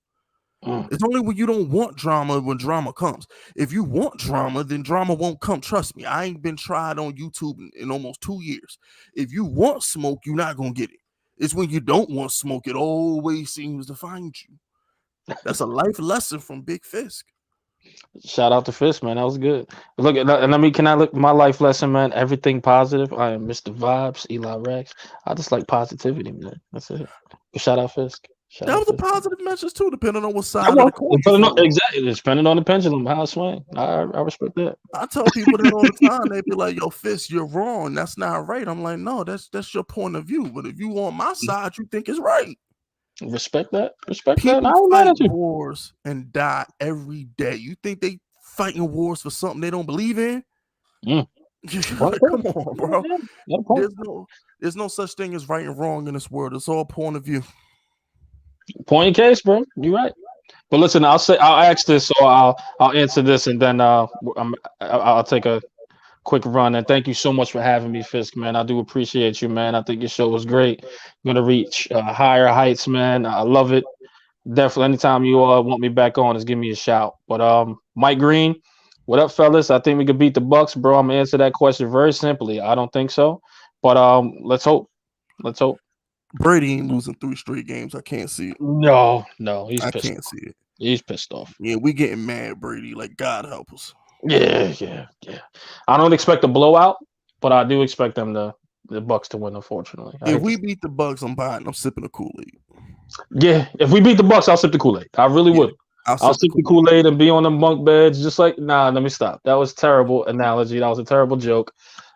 It's only when you don't want drama when drama comes. If you want drama, then drama won't come. Trust me, I ain't been tried on YouTube in almost 2 years. If you want smoke, you're not gonna get it. It's when you don't want smoke, it always seems to find you. That's a life lesson from Big Fisk. Shout out to Fisk, man. That was good. Look, and I mean, can I look my life lesson, man? Everything positive. I am Mr. Vibes, Eli Rex. I just like positivity, man. That's it. But shout out Fisk. That was a positive message too, depending on what side of the coin. Exactly, depending on the pendulum, how it swing. I respect that. I tell people that all the time. They be like, "Yo, Fisk, you're wrong. That's not right." I'm like, "No, that's your point of view. But if you on my side, you think it's right." Respect that. People fight wars and die every day. You think they fighting wars for something they don't believe in? Come on, bro. There's no such thing as right and wrong in this world. It's all point of view. Point in case, bro. You're right. But listen, I'll ask this, or I'll answer this, and then I'll take a quick run. And thank you so much for having me, Fisk, man. I do appreciate you, man. I think your show was great. You're gonna reach higher heights, man. I love it. Definitely, anytime you want me back on, just give me a shout. But Mike Green, what up, fellas? I think we could beat the Bucks, bro. I'm gonna answer that question very simply. I don't think so, but let's hope. Brady ain't losing 3 straight games. I can't see it. No, I can't see it. He's pissed off. Yeah, we getting mad, Brady. Like, God help us. Yeah. I don't expect a blowout, but I do expect the Bucks to win. Unfortunately, if we beat the Bucks, I'm sipping the Kool-Aid. Yeah, if we beat the Bucks, I'll sip the Kool-Aid. I really would. I'll sip the Kool-Aid and be on the bunk beds, just like. Nah, let me stop. That was a terrible analogy. That was a terrible joke.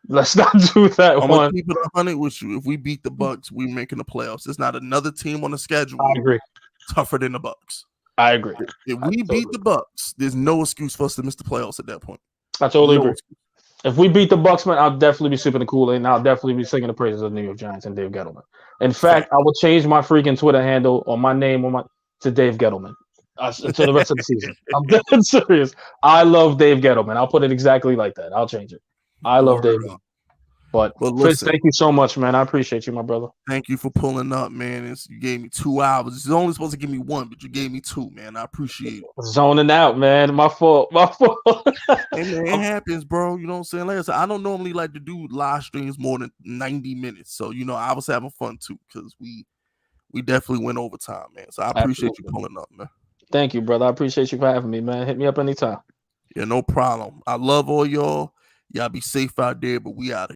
Let's not do that. I'm gonna keep it 100 with you. If we beat the Bucks, we're making the playoffs. There's not another team on the schedule. I agree. Tougher than the Bucks. I agree. If we beat the Bucks, there's no excuse for us to miss the playoffs at that point. I totally agree. If we beat the Bucks, man, I'll definitely be sipping the Kool-Aid, and I'll definitely be singing the praises of the New York Giants and Dave Gettleman. In fact, I will change my freaking Twitter handle or my name to Dave Gettleman to the rest of the season. I'm dead serious. I love Dave Gettleman. I'll put it exactly like that. I'll change it. I love Dave. But Chris, thank you so much, man. I appreciate you, my brother. Thank you for pulling up, man. You gave me 2 hours. It's only supposed to give me 1, but you gave me 2, man. I appreciate it. Zoning out, man. My fault. Hey, man, it happens, bro. You know what I'm saying? Like I said, I don't normally like to do live streams more than 90 minutes. So, I was having fun too, because we definitely went over time, man. So I appreciate you pulling up, man. Thank you, brother. I appreciate you for having me, man. Hit me up anytime. Yeah, no problem. I love all y'all. Y'all be safe out there, but we out of here.